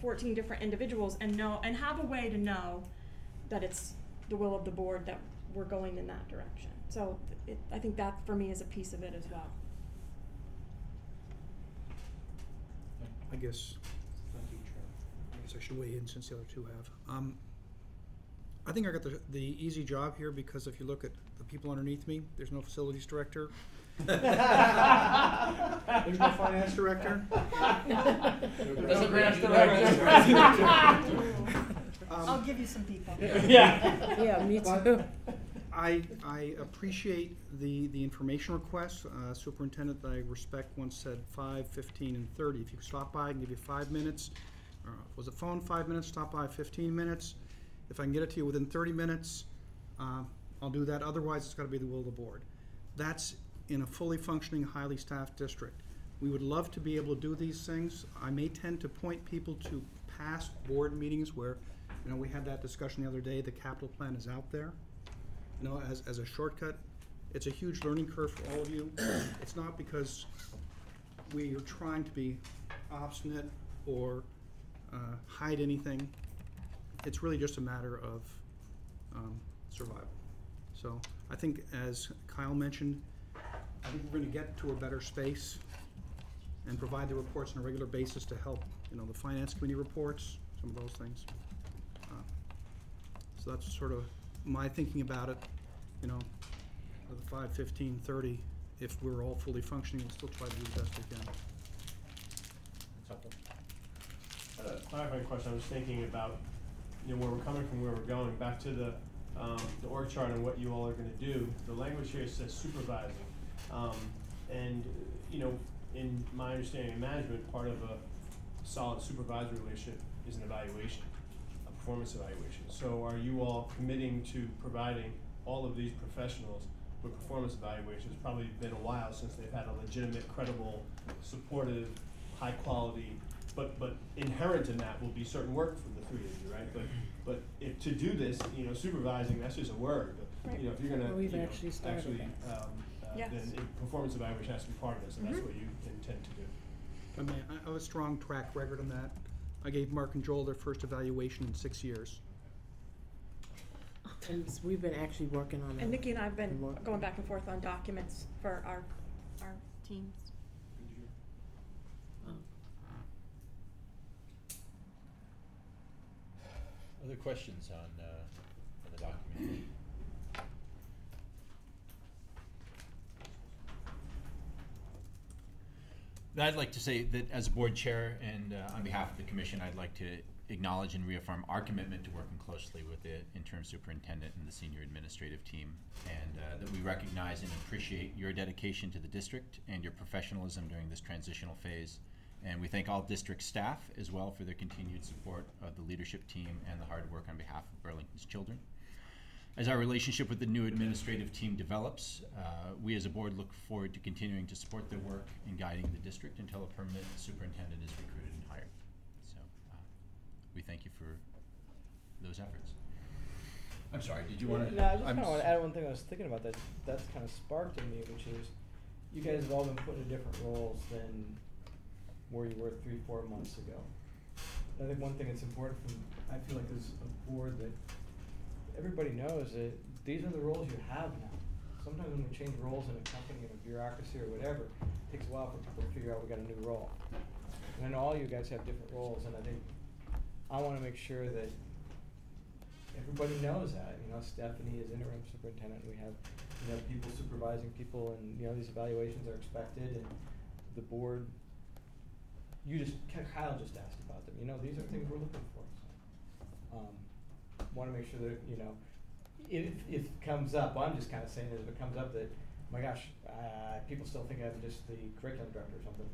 14 different individuals and have a way to know that it's the will of the board that we're going in that direction. So I think that for me is a piece of it as well. I guess I should weigh in since the other two have. I think I got the easy job here, because if you look at the people underneath me, there's no facilities director. There's no finance director. There's a grants director. I'll give you some people. Yeah. Yeah, me too. I appreciate the information request. Superintendent that I respect once said 5, 15, and 30. If you stop by, I can give you 5 minutes. Was it phone 5 minutes? Stop by 15 minutes. If I can get it to you within 30 minutes, I'll do that. Otherwise, it's got to be the will of the board. That's in a fully functioning, highly staffed district. We would love to be able to do these things. I may tend to point people to past board meetings where, we had that discussion the other day. The capital plan is out there. As a shortcut. It's a huge learning curve for all of you. It's not because we are trying to be obstinate or hide anything. It's really just a matter of survival. So I think, as Kyle mentioned, I think we're going to get to a better space and provide the reports on a regular basis to help, the finance committee reports, some of those things. So that's sort of my thinking about it. The 5, 15, 30, if we're all fully functioning, we'll still try to do the best we can. That's helpful. I had a clarifying question. I was thinking about, where we're coming from, where we're going. Back to the the org chart and what you all are going to do, the language here says supervising. And, you know, in my understanding of management, part of a solid supervisory relationship is an evaluation, a performance evaluation. So are you all committing to providing all of these professionals with performance evaluations? It's probably been a while since they've had a legitimate, credible, supportive, high quality, but inherent in that will be certain work for the three of you, right? But if to do this, you know, supervising, that's just a word. But, you know, if you're gonna, We've you know, actually started that. Yes. then performance evaluation has to be part of this, and that's what you intend to do. I mean, I have a strong track record on that. I gave Mark and Joel their first evaluation in 6 years. And we've been actually working on it. And Nikki and I have been going back and forth on documents for our teams. Other questions on the document? I'd like to say that as a board chair and on behalf of the commission, I'd like to acknowledge and reaffirm our commitment to working closely with the interim superintendent and the senior administrative team, and that we recognize and appreciate your dedication to the district and your professionalism during this transitional phase. And we thank all district staff as well for their continued support of the leadership team and the hard work on behalf of Burlington's children. As our relationship with the new administrative team develops, we as a board look forward to continuing to support their work in guiding the district until a permanent superintendent is recruited and hired. So we thank you for those efforts. I'm sorry, did you want to? No, I just kind of want to add one thing I was thinking about that's kind of sparked in me, which is you guys have all been put in different roles than where you were 3-4 months ago. And I think one thing that's important I feel like as a board that everybody knows that these are the roles you have now. Sometimes when we change roles in a company or a bureaucracy or whatever, it takes a while for people to figure out we got a new role. And I know all you guys have different roles, and I think I want to make sure that everybody knows that. You know, Stephanie is interim superintendent. We have, you know, people supervising people, and you know these evaluations are expected. And the board, Kyle just asked about them. You know, these are things we're looking for. So, want to make sure that, you know, if it comes up, well, I'm just kind of saying that if it comes up that, my gosh, people still think I'm just the curriculum director or something,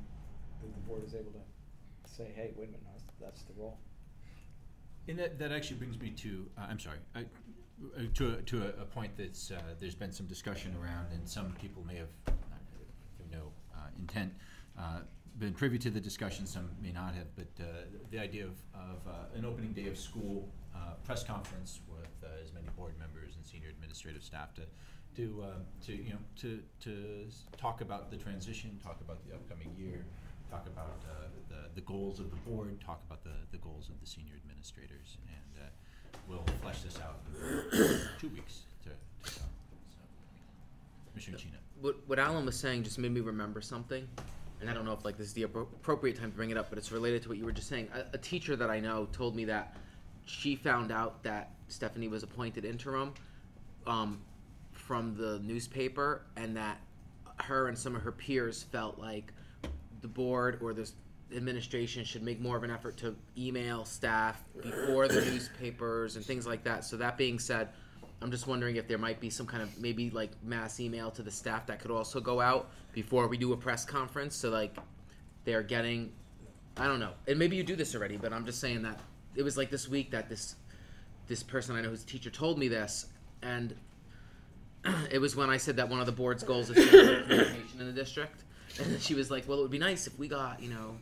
that the board is able to say, hey, wait a minute, no, that's the role. And that actually brings me to, I'm sorry, to a point that's, there's been some discussion around, and some people may have, through no intent, been privy to the discussion, some may not have, but the idea of an opening day of school press conference with as many board members and senior administrative staff to talk about the transition, talk about the upcoming year, talk about the goals of the board, talk about the goals of the senior administrators, and we'll flesh this out in 2 weeks to come. So, Commissioner Chena. What Alan was saying just made me remember something, and I don't know if like this is the appropriate time to bring it up, but it's related to what you were just saying. A teacher that I know told me that she found out that Stephanie was appointed interim from the newspaper, and that her and some of her peers felt like the board or the administration should make more of an effort to email staff before the newspapers and things like that. So that being said, I'm just wondering if there might be some kind of maybe like mass email to the staff that could also go out before we do a press conference, so like they're getting, I don't know, and maybe you do this already, but I'm just saying that it was like this week that this person I know who's a teacher told me this, and it was when I said that one of the board's goals is communication in the district, and then she was like, well, it would be nice if we got, you know,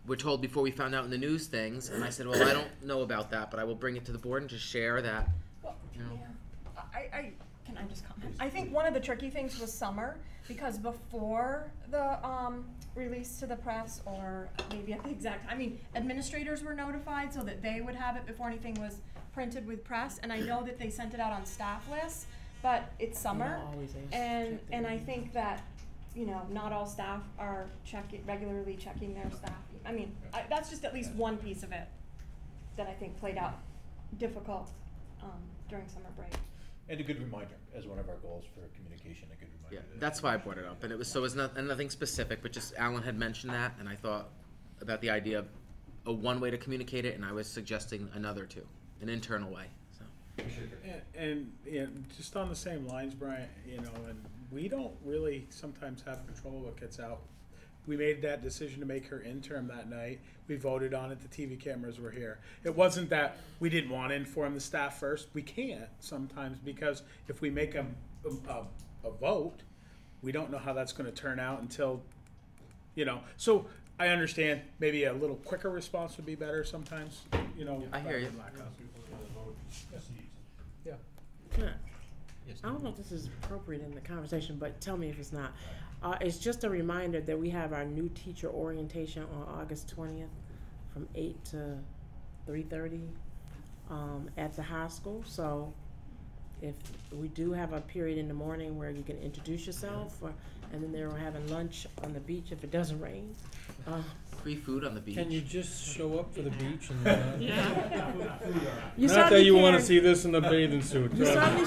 we're told before we found out in the news things, and I said, well, I don't know about that, but I will bring it to the board and just share that, you know. Yeah. Can I just comment? I think one of the tricky things was summer, because before the release to the press, or maybe at the exact, I mean, administrators were notified so that they would have it before anything was printed with press, and I know that they sent it out on staff lists, but it's summer, and I think that, you know, not all staff are regularly checking their staff. I mean, that's just at least one piece of it that I think played out difficult during summer break. And a good reminder, as one of our goals for communication, a good reminder. Yeah, that's why I brought it up, and it was nothing specific, but just Alan had mentioned that, and I thought about the idea of one way to communicate it, and I was suggesting another too, an internal way. So And just on the same lines, Brian, and we don't really sometimes have control of what gets out. We made that decision to make her interim that night. We voted on it. The TV cameras were here. It wasn't that we didn't want to inform the staff first. We can't sometimes because if we make a vote, we don't know how that's going to turn out until, So I understand maybe a little quicker response would be better sometimes. I hear you. Yeah. I don't know if this is appropriate in the conversation, but tell me if it's not. It's just a reminder that we have our new teacher orientation on August 20th from 8 to 3:30 at the high school. So if we do have a period in the morning where you can introduce yourself, and then they're having lunch on the beach if it doesn't rain. Free food on the beach. Can you just show up for the beach? And, You not that you want to see this in a bathing suit. You certainly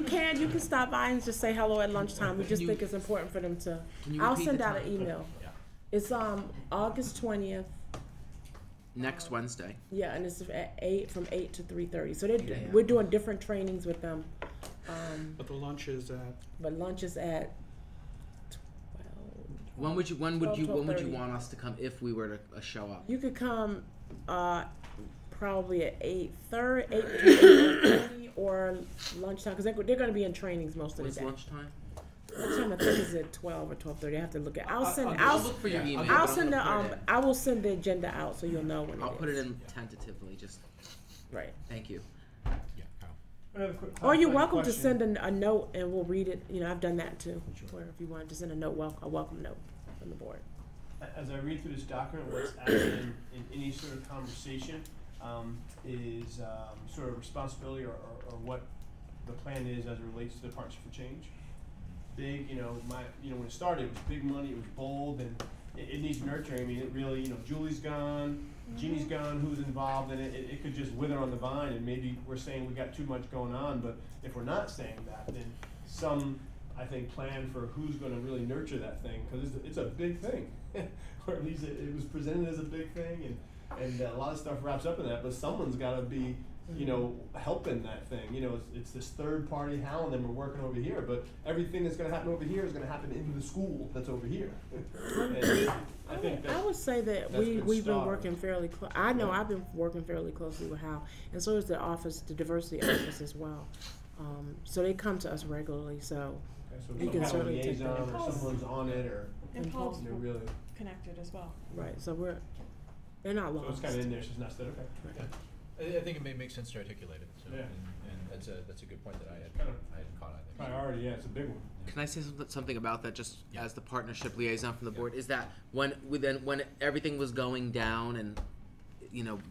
can. You can stop by and just say hello at lunchtime. We just think it's important for them to. I'll send out an email. It's August 20th. Next Wednesday. Yeah, and it's at from 8 to 3:30. So we're doing different trainings with them. But the lunch is at. But lunch is at. When would you want us to come if we were to show up? You could come probably at 8:30 or lunchtime because they're going to be in trainings most of the day. What's lunchtime? Lunchtime I think is at 12 or 12:30. I have to look at. I'll look for your email. I will send the agenda out so you'll know when. I'll put it in tentatively. Just right. Thank you. Or you're welcome to send a note and we'll read it. I've done that too. Or if you want to send a welcome note from the board. As I read through this document, what's added in any sort of conversation is sort of responsibility or what the plan is as it relates to the Partnership for Change. Big, when it started, it was big money, it was bold, and it needs nurturing. I mean, it really, Julie's gone, Jeannie's gone, who's involved in it, it could just wither on the vine, and maybe we're saying we got too much going on, but if we're not saying that, then I think, plan for who's going to really nurture that thing, because it's a big thing, or at least it was presented as a big thing, and a lot of stuff wraps up in that, but someone's got to be, helping that thing. It's this third party Hal and then we're working over here, but everything that's going to happen over here is going to happen into the school that's over here. I would say that we've been working fairly close. I know I've been working fairly closely with Hal, and so is the diversity office as well. So they come to us regularly, so we can certainly take that. Or someone's on it, or really connected as well. Right. So they're not lost. So it's kind of in there. She's not said okay. Yeah. I think it may make sense to articulate it. So, and that's a good point that I hadn't caught. I think priority, it's a big one. Can I say something about that, just as the partnership liaison from the board? Is that when everything was going down and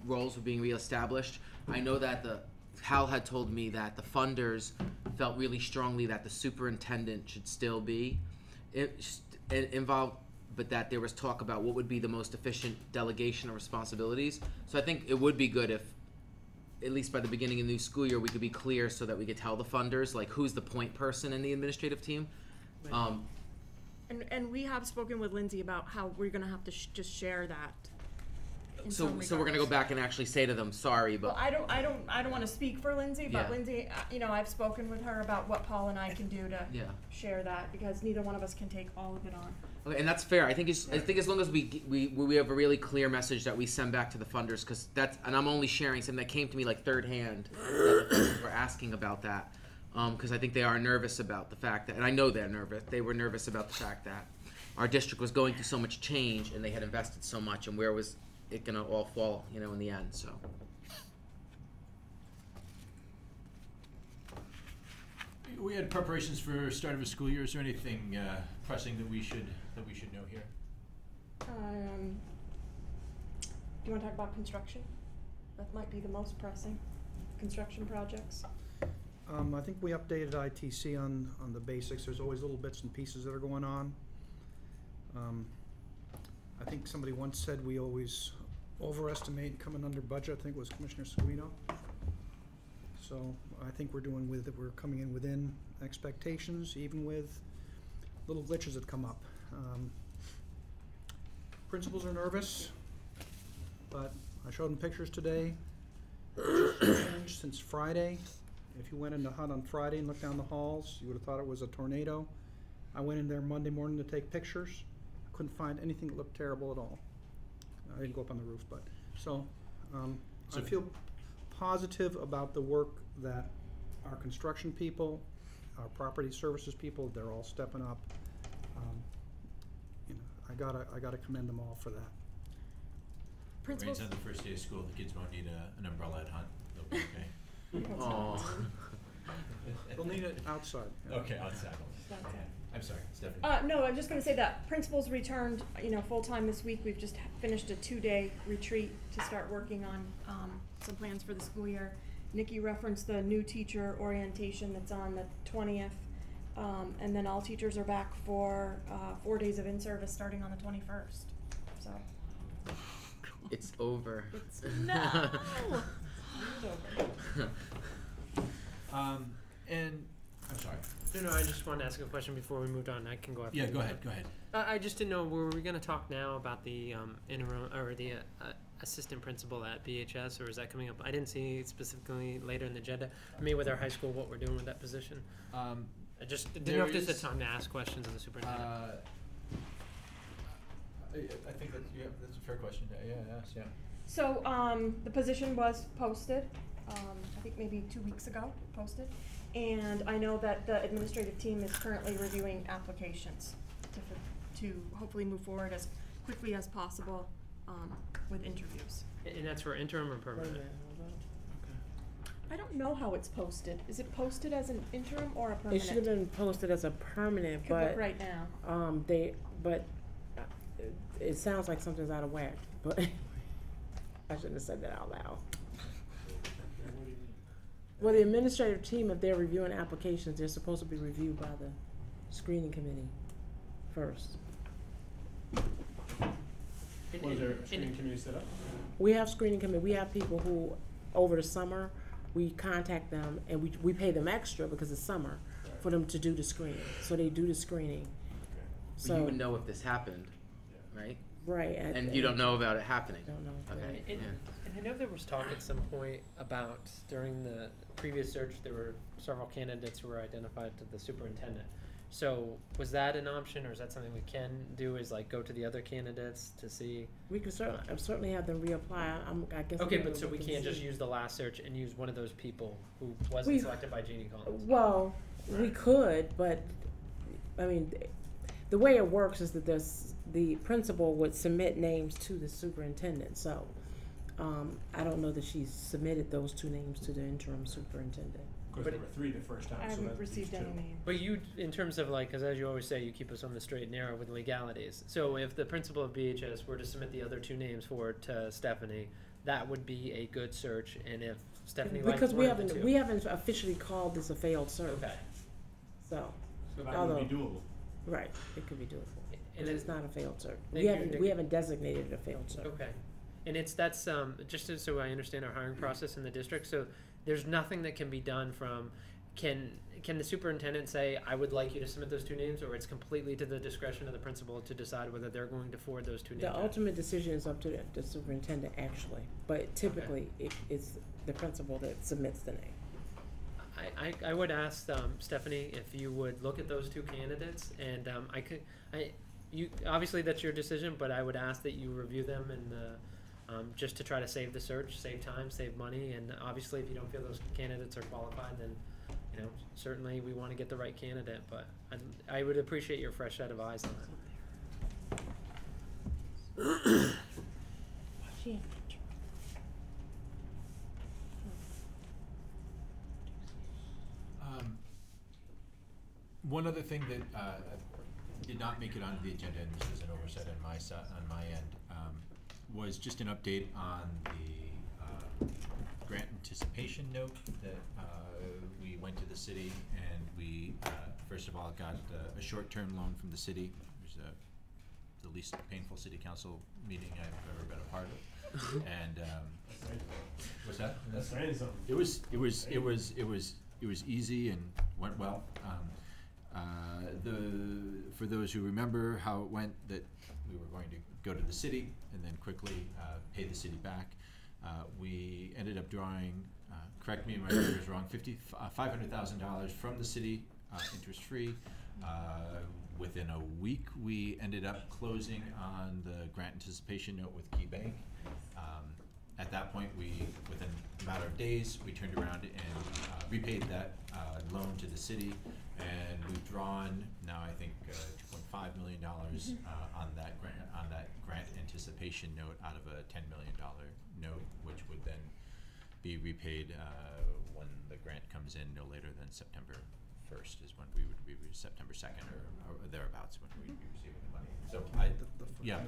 roles were being reestablished, I know that Hal had told me that the funders felt really strongly that the superintendent should still be involved, but that there was talk about what would be the most efficient delegation of responsibilities. So I think it would be good if, at least by the beginning of the new school year, we could be clear so that we could tell the funders who's the point person in the administrative team. And we have spoken with Lindsay about how we're going to have to just share that. So we're going to go back and actually say to them, sorry, but well, I don't want to speak for Lindsay, but Yeah. Lindsay, I've spoken with her about what Paul and I can do to share that, because neither one of us can take all of it on. Okay, and that's fair. I think as long as we have a really clear message that we send back to the funders, because and I'm only sharing something that came to me third hand that the funders were asking about that, because I think they are nervous about the fact that, and I know they're nervous. They were nervous about the fact that our district was going through so much change and they had invested so much, and where was it gonna all fall, in the end. So. We had preparations for start of a school year. Is there anything pressing that we should know here? Do you want to talk about construction? That might be the most pressing. Construction projects. I think we updated ITC on the basics. There's always little bits and pieces that are going on. I think somebody once said we always overestimate coming under budget. I think it was Commissioner Squino. So I think we're coming in within expectations, even with little glitches that come up. Principals are nervous, but I showed them pictures today. Just changed since Friday. If you went in the hut on Friday and looked down the halls, you would have thought it was a tornado. I went in there Monday morning to take pictures. I couldn't find anything that looked terrible at all. I didn't go up on the roof, but I feel positive about the work that our construction people, our property services people, they're all stepping up. You know, I gotta commend them all for that. Rains on the first day of school, the kids won't need an umbrella at hunt. They'll be okay. Oh. They'll need it outside. Yeah. Okay, outside. I'm sorry, Stephanie. No, I'm just going to say that principals returned, full time this week. We've just finished a 2-day retreat to start working on some plans for the school year. Nikki referenced the new teacher orientation that's on the 20th, and then all teachers are back for 4 days of in-service starting on the 21st. So. It's over. No. And I'm sorry. No, I just wanted to ask a question before we moved on. I can go after Yeah, you. go ahead. I just didn't know, were we going to talk now about the interim or the assistant principal at BHS, or is that coming up? I didn't see specifically later in the agenda. For me, with our high school, what we're doing with that position. I just didn't know if this is the time to ask questions of the superintendent. I think that's a fair question. Yeah. So the position was posted, I think maybe 2 weeks ago, posted. And I know that the administrative team is currently reviewing applications to hopefully move forward as quickly as possible with interviews. And that's for interim or permanent? I don't know how it's posted. Is it posted as an interim or a permanent? It should have been posted as a permanent, but right now. It sounds like something's out of whack, but I shouldn't have said that out loud. Well, the administrative team, if they're reviewing applications, they're supposed to be reviewed by the screening committee first. Was there a screening committee set up? We have screening committee. We have people who, over the summer, we contact them and we pay them extra because it's summer for them to do the screening. So they do the screening. So you would know if this happened, right? Right. And you don't know about it happening. Don't know. Okay. And I know there was talk at some point about, during the previous search, there were several candidates who were identified to the superintendent. So was that an option, or is that something we can do, is like go to the other candidates to see? We can certainly have them reapply. I guess. Okay, but so we can't just use the last search and use one of those people who wasn't selected by Jeannie Collins? Well, we could, but I mean, the way it works is that the principal would submit names to the superintendent. So I don't know that she's submitted those 2 names to the interim superintendent. Because there were 3 the first time. I haven't received any names. But you, in terms of like, because as you always say, you keep us on the straight and narrow with legalities. So if the principal of BHS were to submit the other 2 names forward to Stephanie, that would be a good search. And if Stephanie likes because one of the 2. we haven't officially called this a failed search. Okay. So that would be doable. Right, it could be doable. And it's not a failed search. We haven't designated it a failed search. Okay. And that's just so I understand our hiring process in the district. So there's nothing that can be done from, can the superintendent say, I would like you to submit those 2 names, or it's completely to the discretion of the principal to decide whether they're going to forward those 2 names? The ultimate decision is up to the superintendent, actually, but typically it's the principal that submits the name. I would ask Stephanie if you would look at those 2 candidates, and you obviously that's your decision, but I would ask that you review them and just to try to save the search, save time, save money, and obviously if you don't feel those candidates are qualified, then certainly we want to get the right candidate. But I would appreciate your fresh set of eyes on that. One other thing that did not make it onto the agenda, and this is an oversight on my end, was just an update on the grant anticipation note that we went to the city, and we first of all got a short-term loan from the city. It was the least painful city council meeting I've ever been a part of. And what's that? That's saying something. It was easy and went well. For those who remember how it went, that we were going to go to the city and then quickly pay the city back. We ended up drawing, correct me if my number is wrong, $500,000 from the city, interest-free. Within a week, we ended up closing on the grant anticipation note with Key Bank. At that point, within a matter of days, we turned around and repaid that loan to the city, and we've drawn now I think $2.5 million on that grant anticipation note out of a $10 million note, which would then be repaid when the grant comes in no later than September 1st is when we would be September 2nd or thereabouts when we would be receiving the money. So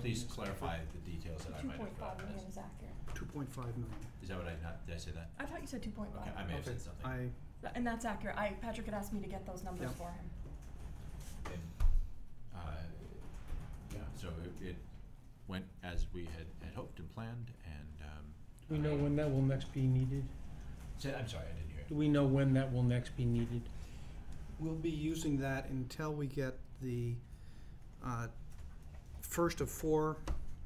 please clarify the details that I might have. 2.5 million is accurate. 2.5 million. Is that what did I say that? I thought you said 2.5. Okay, I may have said something. And that's accurate. Patrick had asked me to get those numbers for him. And, so it went as we had hoped and planned, and Do we know when that will next be needed? I'm sorry, I didn't hear. Do we know when that will next be needed? We'll be using that until we get the first of 4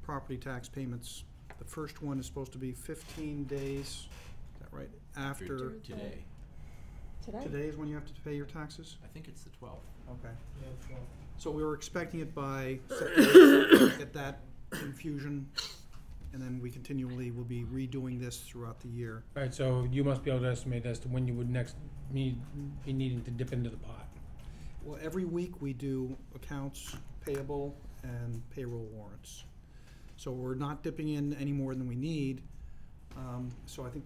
property tax payments. The first one is supposed to be 15 days, is that right? After today. Today is when you have to pay your taxes? I think it's the 12th. Okay. Yeah, 12th. So we were expecting it by September, get that infusion, and then we continually will be redoing this throughout the year. Right, so you must be able to estimate as to when you would next be needing to dip into the pot. Well, every week we do accounts payable and payroll warrants. So we're not dipping in any more than we need. So I think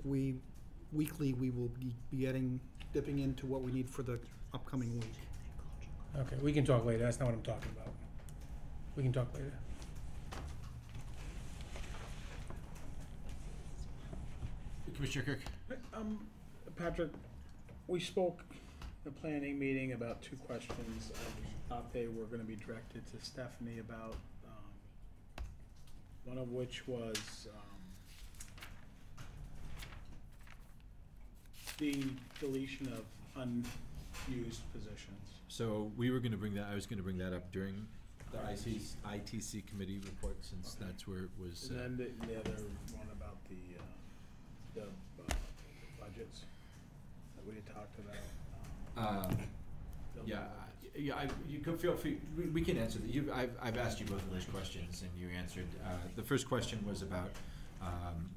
weekly we will be dipping into what we need for the upcoming week. Okay, we can talk later. That's not what I'm talking about. We can talk later. Commissioner Kirk. Patrick, we spoke at the planning meeting about 2 questions. I thought they were going to be directed to Stephanie about, one of which was the deletion of unused positions. So we were going to bring that. I was going to bring that up during the ITC committee report, since that's where it was. And then the other one about the budgets that we had talked about. You could feel free. We can answer that. I've asked you both of those questions, and you answered. The first question was about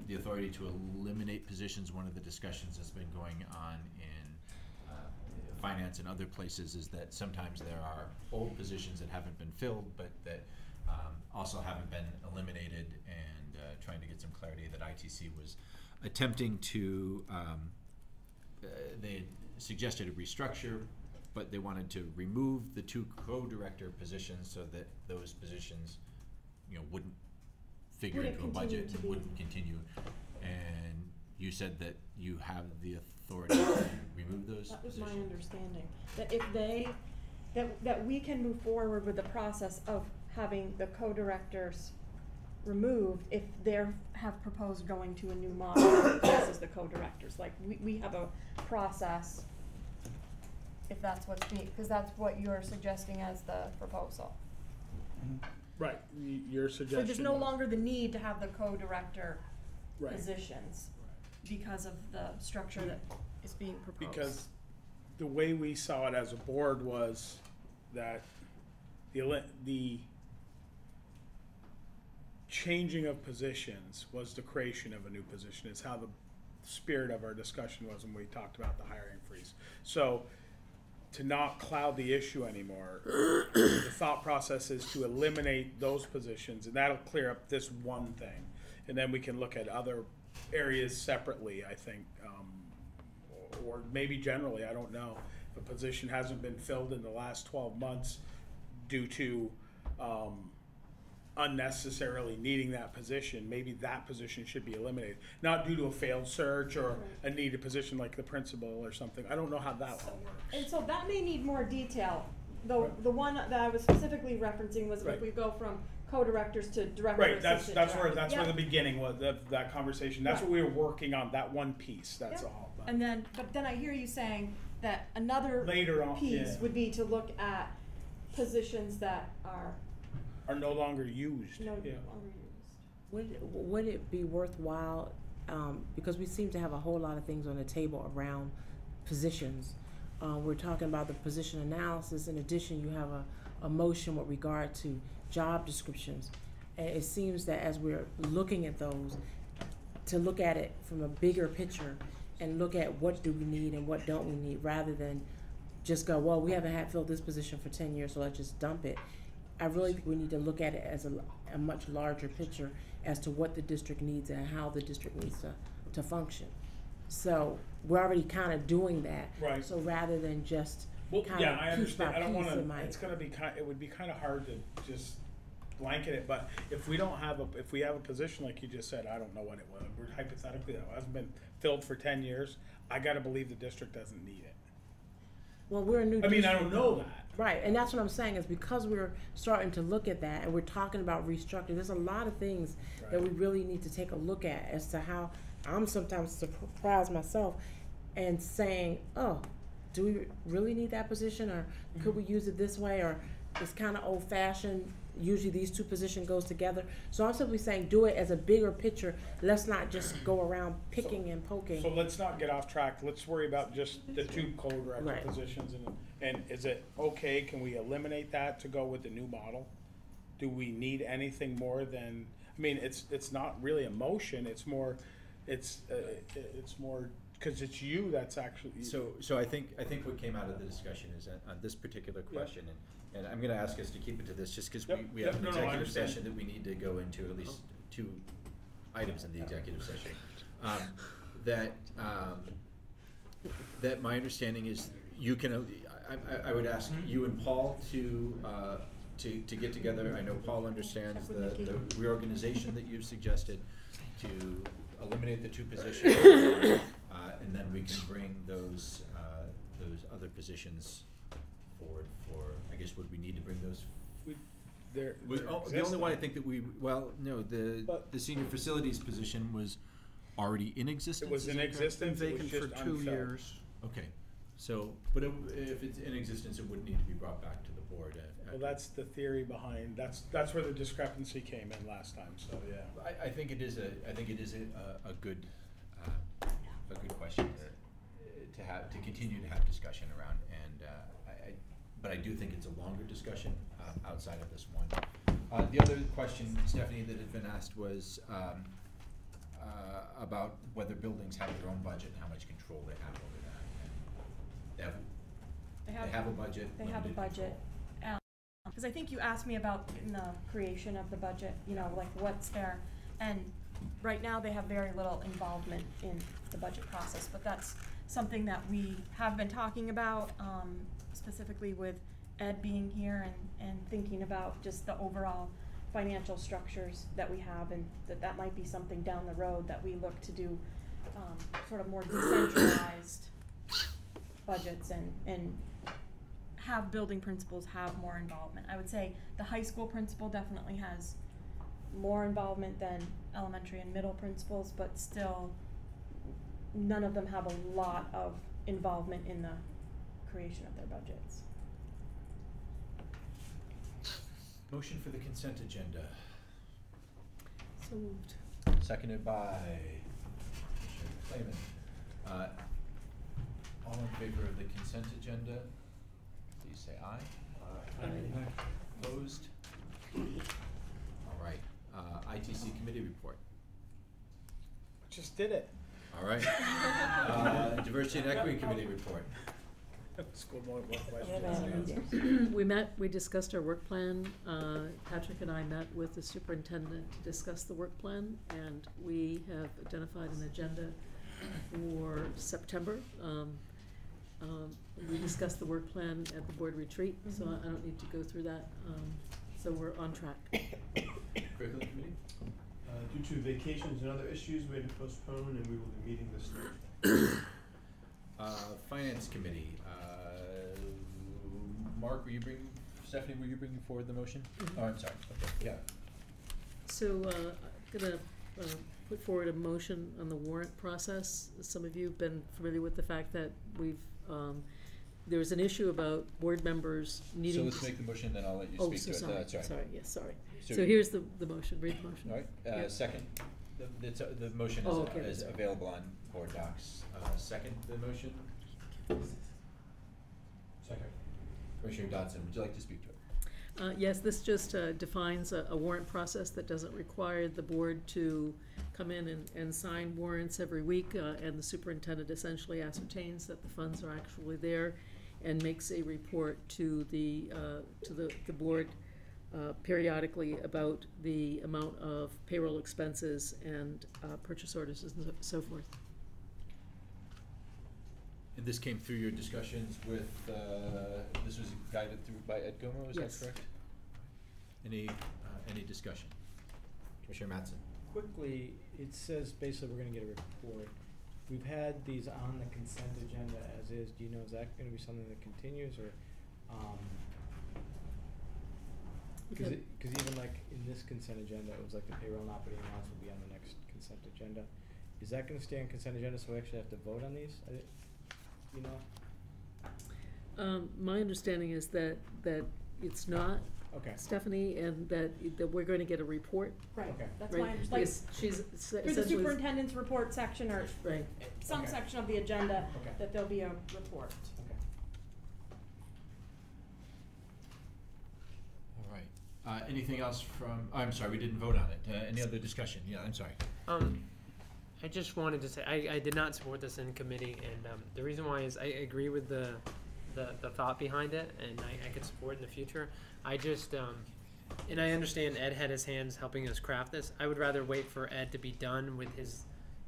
the authority to eliminate positions. One of the discussions that's been going on in finance and other places is that sometimes there are old positions that haven't been filled, but that also haven't been eliminated, and trying to get some clarity that ITC was attempting to, they had suggested a restructure, but they wanted to remove the 2 co-director positions so that those positions, wouldn't figure into a budget and wouldn't continue. And you said that you have the authority to remove those That was positions. my understanding. That if they, that we can move forward with the process of having the co-directors removed if they have proposed going to a new model that replaces the co-directors. Like, we have a process, if that's what's being, because that's what you're suggesting as the proposal. Right, your suggestion. So there's no longer the need to have the co-director Right. positions because of the structure that is being proposed. Because the way we saw it as a board was that the changing of positions was the creation of a new position. It's how the spirit of our discussion was when we talked about the hiring freeze. So to not cloud the issue anymore, the thought process is to eliminate those positions, and that'll clear up this one thing. And then we can look at other areas separately, I think, or maybe generally, I don't know. If a position hasn't been filled in the last 12 months due to unnecessarily needing that position, maybe that position should be eliminated. Not due to a failed search or a needed position like the principal or something. I don't know how that all works. And so that may need more detail. The one that I was specifically referencing was if we go from co-directors to director Right, that's where Yep. the beginning was, that conversation. That's what we were working on, that one piece, that's Yep. all. And then, but then I hear you saying that another Later on, piece yeah. would be to look at positions that are no longer used. no Yeah. longer used. Would it be worthwhile, because we seem to have a whole lot of things on the table around positions. We're talking about the position analysis. In addition, you have a motion with regard to job descriptions. And it seems that as we're looking at those, to look at it from a bigger picture and look at what do we need and what don't we need, rather than just go, well, we haven't filled this position for 10 years, so let's just dump it. I really think we need to look at it as a much larger picture as to what the district needs and how the district needs to function. So we're already kind of doing that. Right. So rather than just kind Yeah, of I understand. I don't want it might. to. It's going to be it would be kind of hard to just blanket it. But if we don't have if we have a position like you just said, I don't know what it was. Hypothetically, that hasn't been filled for 10 years. I got to believe the district doesn't need it. Well, we're a new I mean, district. I don't know that. Right, and that's what I'm saying is because we're starting to look at that and we're talking about restructuring, there's a lot of things that we really need to take a look at as to how I'm sometimes surprised myself and saying, oh, do we really need that position, or could we use it this way, or it's kind of old-fashioned. Usually these two positions goes together. So I'm simply saying do it as a bigger picture. Let's not just go around picking and poking. So let's not get off track. Let's worry about just the two co-director Right. positions. And is it okay? Can we eliminate that to go with the new model? Do we need anything more than? I mean, it's not really a motion. It's more because it's you that's actually. So I think what came out of the discussion is on this particular question, and I'm going to ask us to keep it to this just because we have an executive session that we need to go into, at least 2 items in the executive session. That my understanding is you can. I would ask you and Paul to get together. I know Paul understands the reorganization that you've suggested to eliminate the 2 positions, and then we can bring those other positions forward for. I guess would we need to bring those? The only one I think that the senior facilities position was already in existence. It was in existence. Vacant for 2 years. Okay, so but if it's in existence, it wouldn't need to be brought back to the board. Well, that's the theory behind. That's where the discrepancy came in last time. So yeah, I think it is a good question to continue to have discussion around, and but I do think it's a longer discussion outside of this one. The other question, Stephanie, that had been asked was about whether buildings have their own budget and how much control they have over that. And they have a budget. They have a budget. Because I think you asked me about in the creation of the budget, like what's there, and right now they have very little involvement in the budget process, but that's something that we have been talking about, specifically with Ed being here and thinking about just the overall financial structures that we have, and that might be something down the road that we look to do, sort of more decentralized budgets and have building principals have more involvement. I would say the high school principal definitely has more involvement than elementary and middle principals, but still none of them have a lot of involvement in the creation of their budgets. Motion for the consent agenda. So moved. Seconded by Commissioner Clayman. All in favor of the consent agenda, please say aye. Aye. Opposed? All right. ITC committee report. just did it. All right. Diversity and Equity Committee report. School board questions. We discussed our work plan. Patrick and I met with the superintendent to discuss the work plan, and we have identified an agenda for September. We discussed the work plan at the board retreat, so I don't need to go through that. So we're on track. Curriculum Committee? Due to vacations and other issues, we had to postpone, and we will be meeting this Thursday. Finance Committee. Mark, Stephanie, were you bringing forward the motion? Mm-hmm. Oh, I'm sorry. Okay, yeah. So I'm going to put forward a motion on the warrant process. Some of you have been familiar with the fact that we've There was an issue about board members So needing. let's make the motion, then I'll let you Oh, speak so to it. sorry, That's all right. sorry, yes, sorry. So- So here's the motion, read the motion. All right, Yeah. second, the motion Oh, okay, is that's right. available on board docs. Second the motion? Second. Commissioner Dodson, would you like to speak to it? Yes, this just defines a warrant process that doesn't require the board to come in and sign warrants every week, and the superintendent essentially ascertains that the funds are actually there and makes a report to the board periodically about the amount of payroll expenses and purchase orders and so forth. And this came through your discussions with, this was guided through by Ed Gomo, is Yes. that correct? Any discussion? Commissioner Mattson? Quickly, it says basically we're gonna get a report. We've had these on the consent agenda as is. Do you know, is that gonna be something that continues, or, cause even like in this consent agenda, it was like the payroll and operating amounts will be on the next consent agenda. Is that gonna stay on consent agenda, so we actually have to vote on these? You know? My understanding is that it's not, Okay. Stephanie, and that we're going to get a report. Right, Okay. that's Right, my understanding. because she's Through the essentially. superintendent's report section or Right. some Okay. section of the agenda, Okay. that there'll be a report. Okay. All right. Anything else from, I'm sorry, we didn't vote on it. Any other discussion? Yeah, I'm sorry. I just wanted to say, I did not support this in committee, and the reason why is I agree with the thought behind it, and I could support it in the future. I just, and I understand Ed had his hands helping us craft this. I would rather wait for Ed to be done with his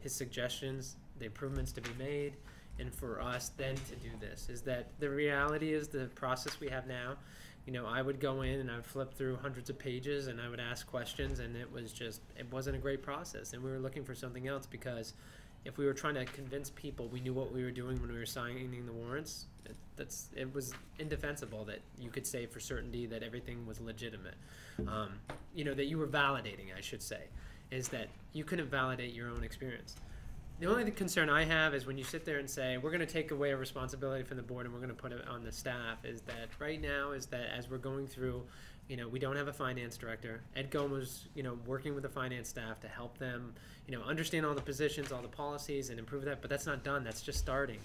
suggestions, the improvements to be made, and for us then to do this. Is that the reality is the process we have now, you know, I would go in and I would flip through hundreds of pages and I would ask questions, and it wasn't a great process, and we were looking for something else, because if we were trying to convince people we knew what we were doing when we were signing the warrants, it was indefensible that you could say for certainty that everything was legitimate. You know, that you were validating, I should say, is that you couldn't validate your own experience. The only concern I have is when you sit there and say, we're going to take away a responsibility from the board and we're going to put it on the staff, is that right now is that as we're going through, you know, we don't have a finance director. Ed Gomo's, you know, working with the finance staff to help them, you know, understand all the positions, all the policies, and improve that, but that's not done. That's just starting.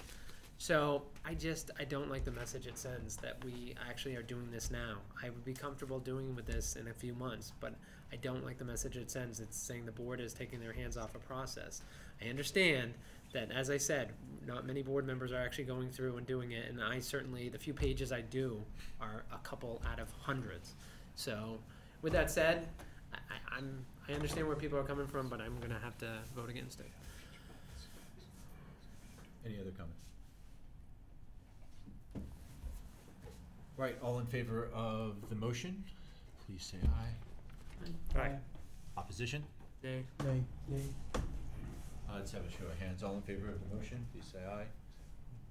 So I don't like the message it sends that we actually are doing this now. I would be comfortable doing with this in a few months, but I don't like the message it sends. It's saying the board is taking their hands off a process. I understand that, as I said, not many board members are actually going through and doing it, and I certainly, the few pages I do are a couple out of hundreds. So with that said, I understand where people are coming from, but I'm gonna have to vote against it. Any other comments? Right, all in favor of the motion, please say aye. Aye. Opposition? Nay. Nay. Nay. Let's have a show of hands. All in favor of the motion, please say aye. 1,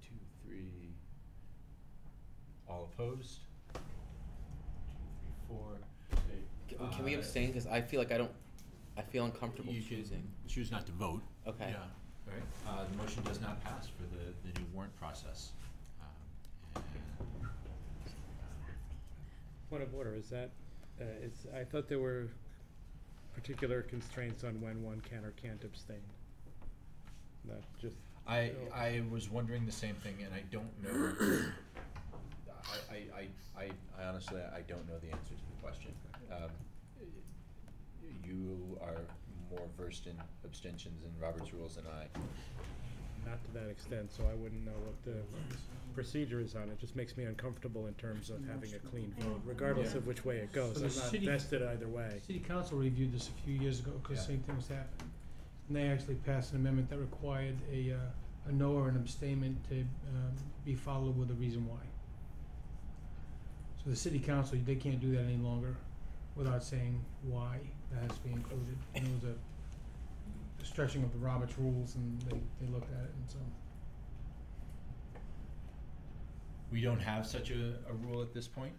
2, 3. All opposed? 2, 3, 4. Can we abstain? Because I feel like I feel uncomfortable You choosing. choose not to vote. Okay. Yeah, all right. The motion does not pass for the new warrant process. Point of order, is that, I thought there were particular constraints on when one can or can't abstain. Not just. I was wondering the same thing, and I don't know. I honestly, I don't know the answer to the question. You are more versed in abstentions and Robert's rules than I. Not to that extent, so I wouldn't know what the procedure is on it. Just makes me uncomfortable in terms of having a clean vote, regardless of which way it goes. So I'm the not city- vested either way. City Council reviewed this a few years ago, because the same thing was happening. And they actually passed an amendment that required a no or an abstainment to be followed with a reason why. So the City Council, they can't do that any longer without saying why that has to be included. And it was a stretching of the Roberts rules, and they looked at it, and so. We don't have such a rule at this point.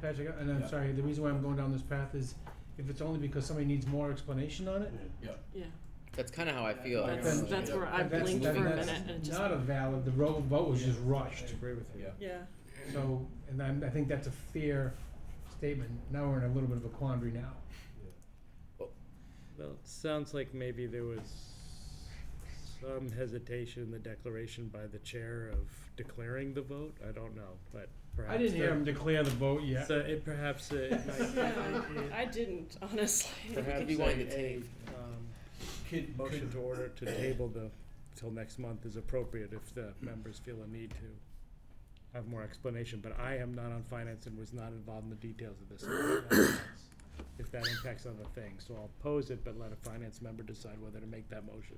Patrick, and I'm sorry, the reason why I'm going down this path is if it's only because somebody needs more explanation on it. Yeah. Yeah. That's kind of how I feel. That's where I blinked for a minute and just. Not a valid, the vote was just rushed. I agree with you. Yeah. So, and I think that's a fair statement. Now we're in a little bit of a quandary now. Well, it sounds like maybe there was some hesitation in the declaration by the chair of declaring the vote. I don't know, but perhaps. I didn't hear him declare the vote yet. So it perhaps it might. Yeah, I didn't, honestly. Perhaps be wanting to take. Motion to order to table till next month is appropriate if the members feel a need to have more explanation. But I am not on finance and was not involved in the details of this. If that impacts other things, so I'll pose it, but let a finance member decide whether to make that motion.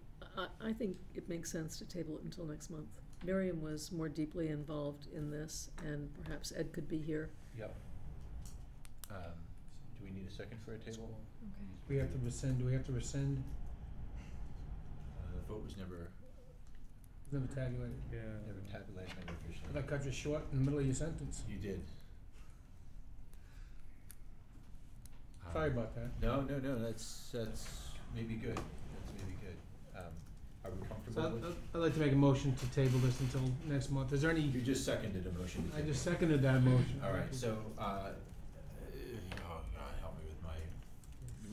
I think it makes sense to table it until next month. Miriam was more deeply involved in this, and perhaps Ed could be here. Yep. Do we need a second for a table? Okay. We have to rescind, do we have to rescind? The vote was never Tabulated. Yeah. never tabulated officially. I cut you short in the middle of your sentence. You did. Sorry about that. No, that's maybe good. That's maybe good. Are we comfortable So with? I'd like to make a motion to table this until next month. Is there any? You just seconded a motion. I just seconded that motion. All right, so, oh God, help me with my,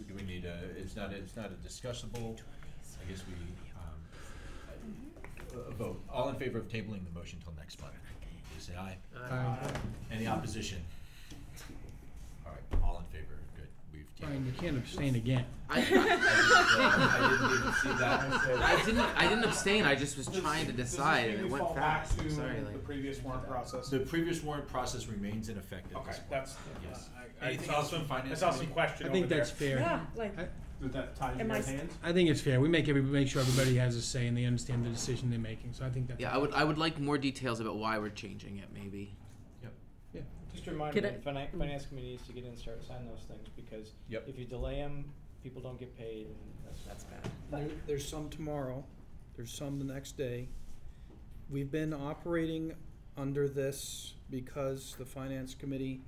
do we need it's not a discussable, I guess we, a vote. All in favor of tabling the motion till next month, please say aye. Aye. Any opposition? All right, all in favor, good, we've tabled. Fine, you can't abstain again. I didn't even see that. I didn't abstain. I just was trying to decide, and it went fast. I'm sorry. The previous warrant process. The previous warrant process remains in effect at this point. That's, Yes. I Anything saw else from some, finance I saw some committee? question I over think there. that's fair. Yeah, like, With that time in Am your I hands? I think it's fair. We make sure everybody has a say and they understand the decision they're making. So I think that's. Yeah, I would like more details about why we're changing it, maybe. Yeah. Just a reminder, Could the finance committee needs to get in and start signing those things, because Yep. if you delay them, people don't get paid, and that's bad. There's some tomorrow, there's some the next day. We've been operating under this because the finance committee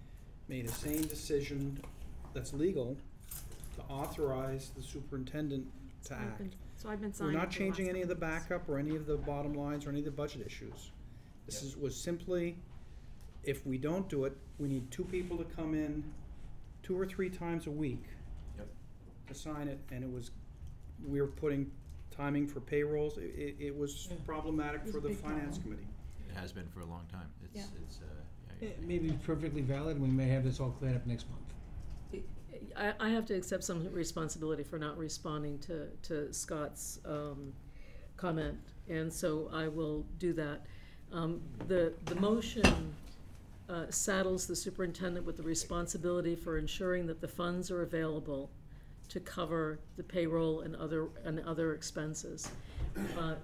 made the same decision that's legal to authorize the superintendent to act. So I've been We're signing. not for the changing last any of the couple weeks. backup or any of the bottom lines or any of the budget issues. This was simply, if we don't do it, we need 2 people to come in 2 or 3 times a week to sign it, and we were putting timing for payrolls. It was problematic for the finance committee. It has been for a long time. Yeah. It may be perfectly valid. We may have this all cleared up next month. I have to accept some responsibility for not responding to Scott's comment, and so I will do that. The motion saddles the superintendent with the responsibility for ensuring that the funds are available to cover the payroll and other expenses.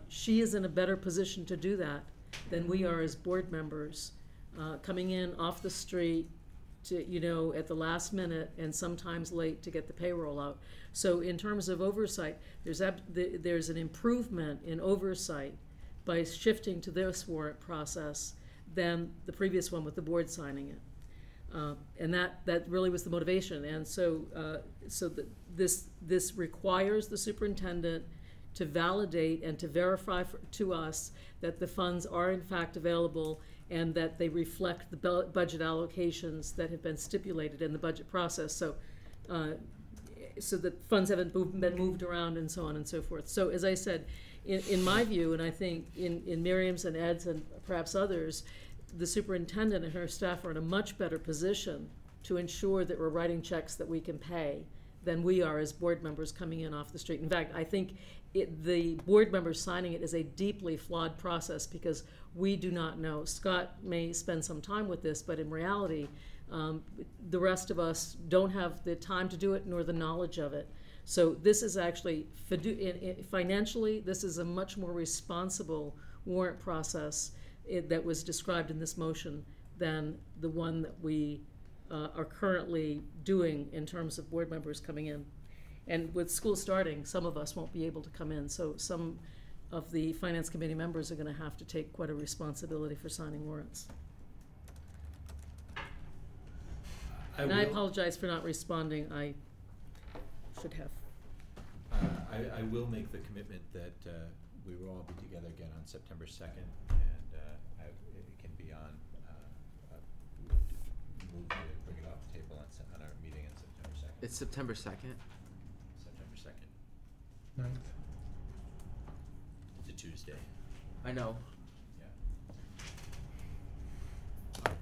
She is in a better position to do that than we are as board members, coming in off the street to, at the last minute and sometimes late to get the payroll out. So in terms of oversight, there's an improvement in oversight by shifting to this warrant process than the previous one with the board signing it. And that really was the motivation. And so this requires the superintendent to validate and to verify to us that the funds are in fact available and that they reflect the budget allocations that have been stipulated in the budget process. So that funds haven't been moved around and so on and so forth. So as I said, in my view, and I think in Miriam's and Ed's and perhaps others, the superintendent and her staff are in a much better position to ensure that we're writing checks that we can pay than we are as board members coming in off the street. In fact, I think the board members signing it is a deeply flawed process because we do not know. Scott may spend some time with this, but in reality, the rest of us don't have the time to do it nor the knowledge of it. So this is actually, financially, this is a much more responsible warrant process that was described in this motion than the one that we are currently doing in terms of board members coming in. And with school starting, some of us won't be able to come in, so some of the finance committee members are going to have to take quite a responsibility for signing warrants. And I apologize for not responding. should have. I will make the commitment that we will all be together again on September 2nd, and it can be on, move to bring it off the table on our meeting on September 2nd. It's September 2nd. September 2nd. 9th. It's a Tuesday. I know. Yeah.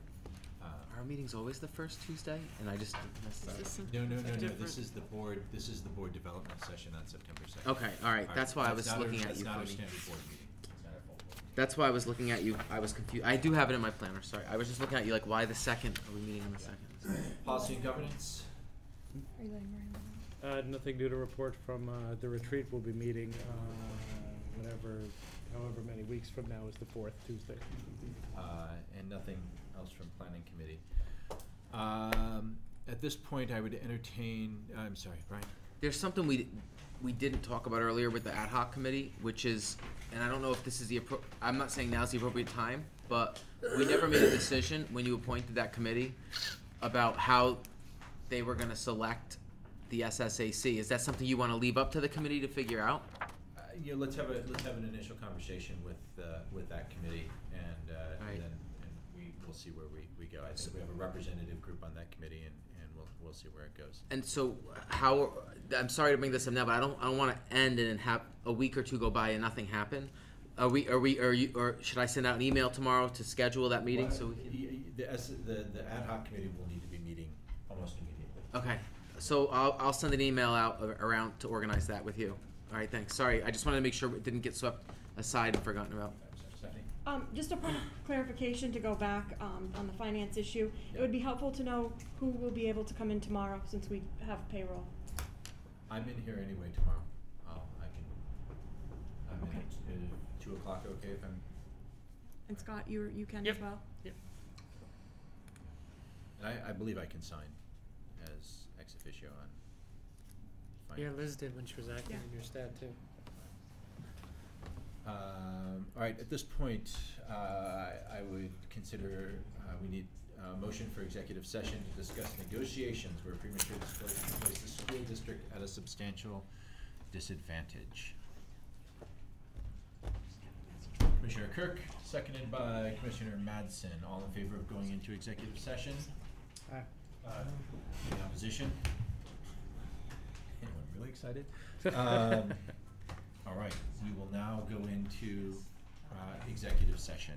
Our meeting's always the first Tuesday, and I just messed up. No. This is the board development session on September 2nd. Okay, all right. That's why I was looking at you, That's not our Cody. standard board meeting. It's not a full board meeting. That's why I was looking at you. I was confused. I do have it in my planner. Sorry, I was just looking at you like, why the 2nd? Are we meeting on the 2nd? Policy and governance. Nothing new to report from the retreat. We'll be meeting however many weeks from now is the 4th Tuesday. And nothing else from planning committee. At this point, I would entertain. I'm sorry, Brian. There's something we didn't talk about earlier with the ad hoc committee, which is, and I don't know if this is I'm not saying now's the appropriate time, but we never made a decision when you appointed that committee about how they were going to select the SSAC. Is that something you want to leave up to the committee to figure out? Yeah, let's have an initial conversation with that committee, and Right. then we'll see where we go. I think we have a representative group on that committee, and we'll see where it goes. And so, I'm sorry to bring this up now, but I don't want to end and have a week or two go by and nothing happen. Or should I send out an email tomorrow to schedule that meeting so we can? The ad hoc committee will need to be meeting almost immediately. Okay, so I'll send an email out around to organize that with you. All right, thanks. Sorry, I just wanted to make sure it didn't get swept aside and forgotten about. Just a point of clarification to go back on the finance issue. It would be helpful to know who will be able to come in tomorrow since we have payroll. I'm in here anyway tomorrow. I'm Okay. in at 2 o'clock. Okay, if I'm. And Scott, you can Yep. as well? Yep. And I believe I can sign as ex officio on. Yeah, finance. Liz did when she was acting Yeah. in your stead too. All right, at this point, I would consider we need a motion for executive session to discuss negotiations where premature disclosure can place the school district at a substantial disadvantage. Commissioner Kirk, seconded by Commissioner Madsen. All in favor of going into executive session? Aye. Any opposition? Anyone really excited? All right, we will now go into executive session.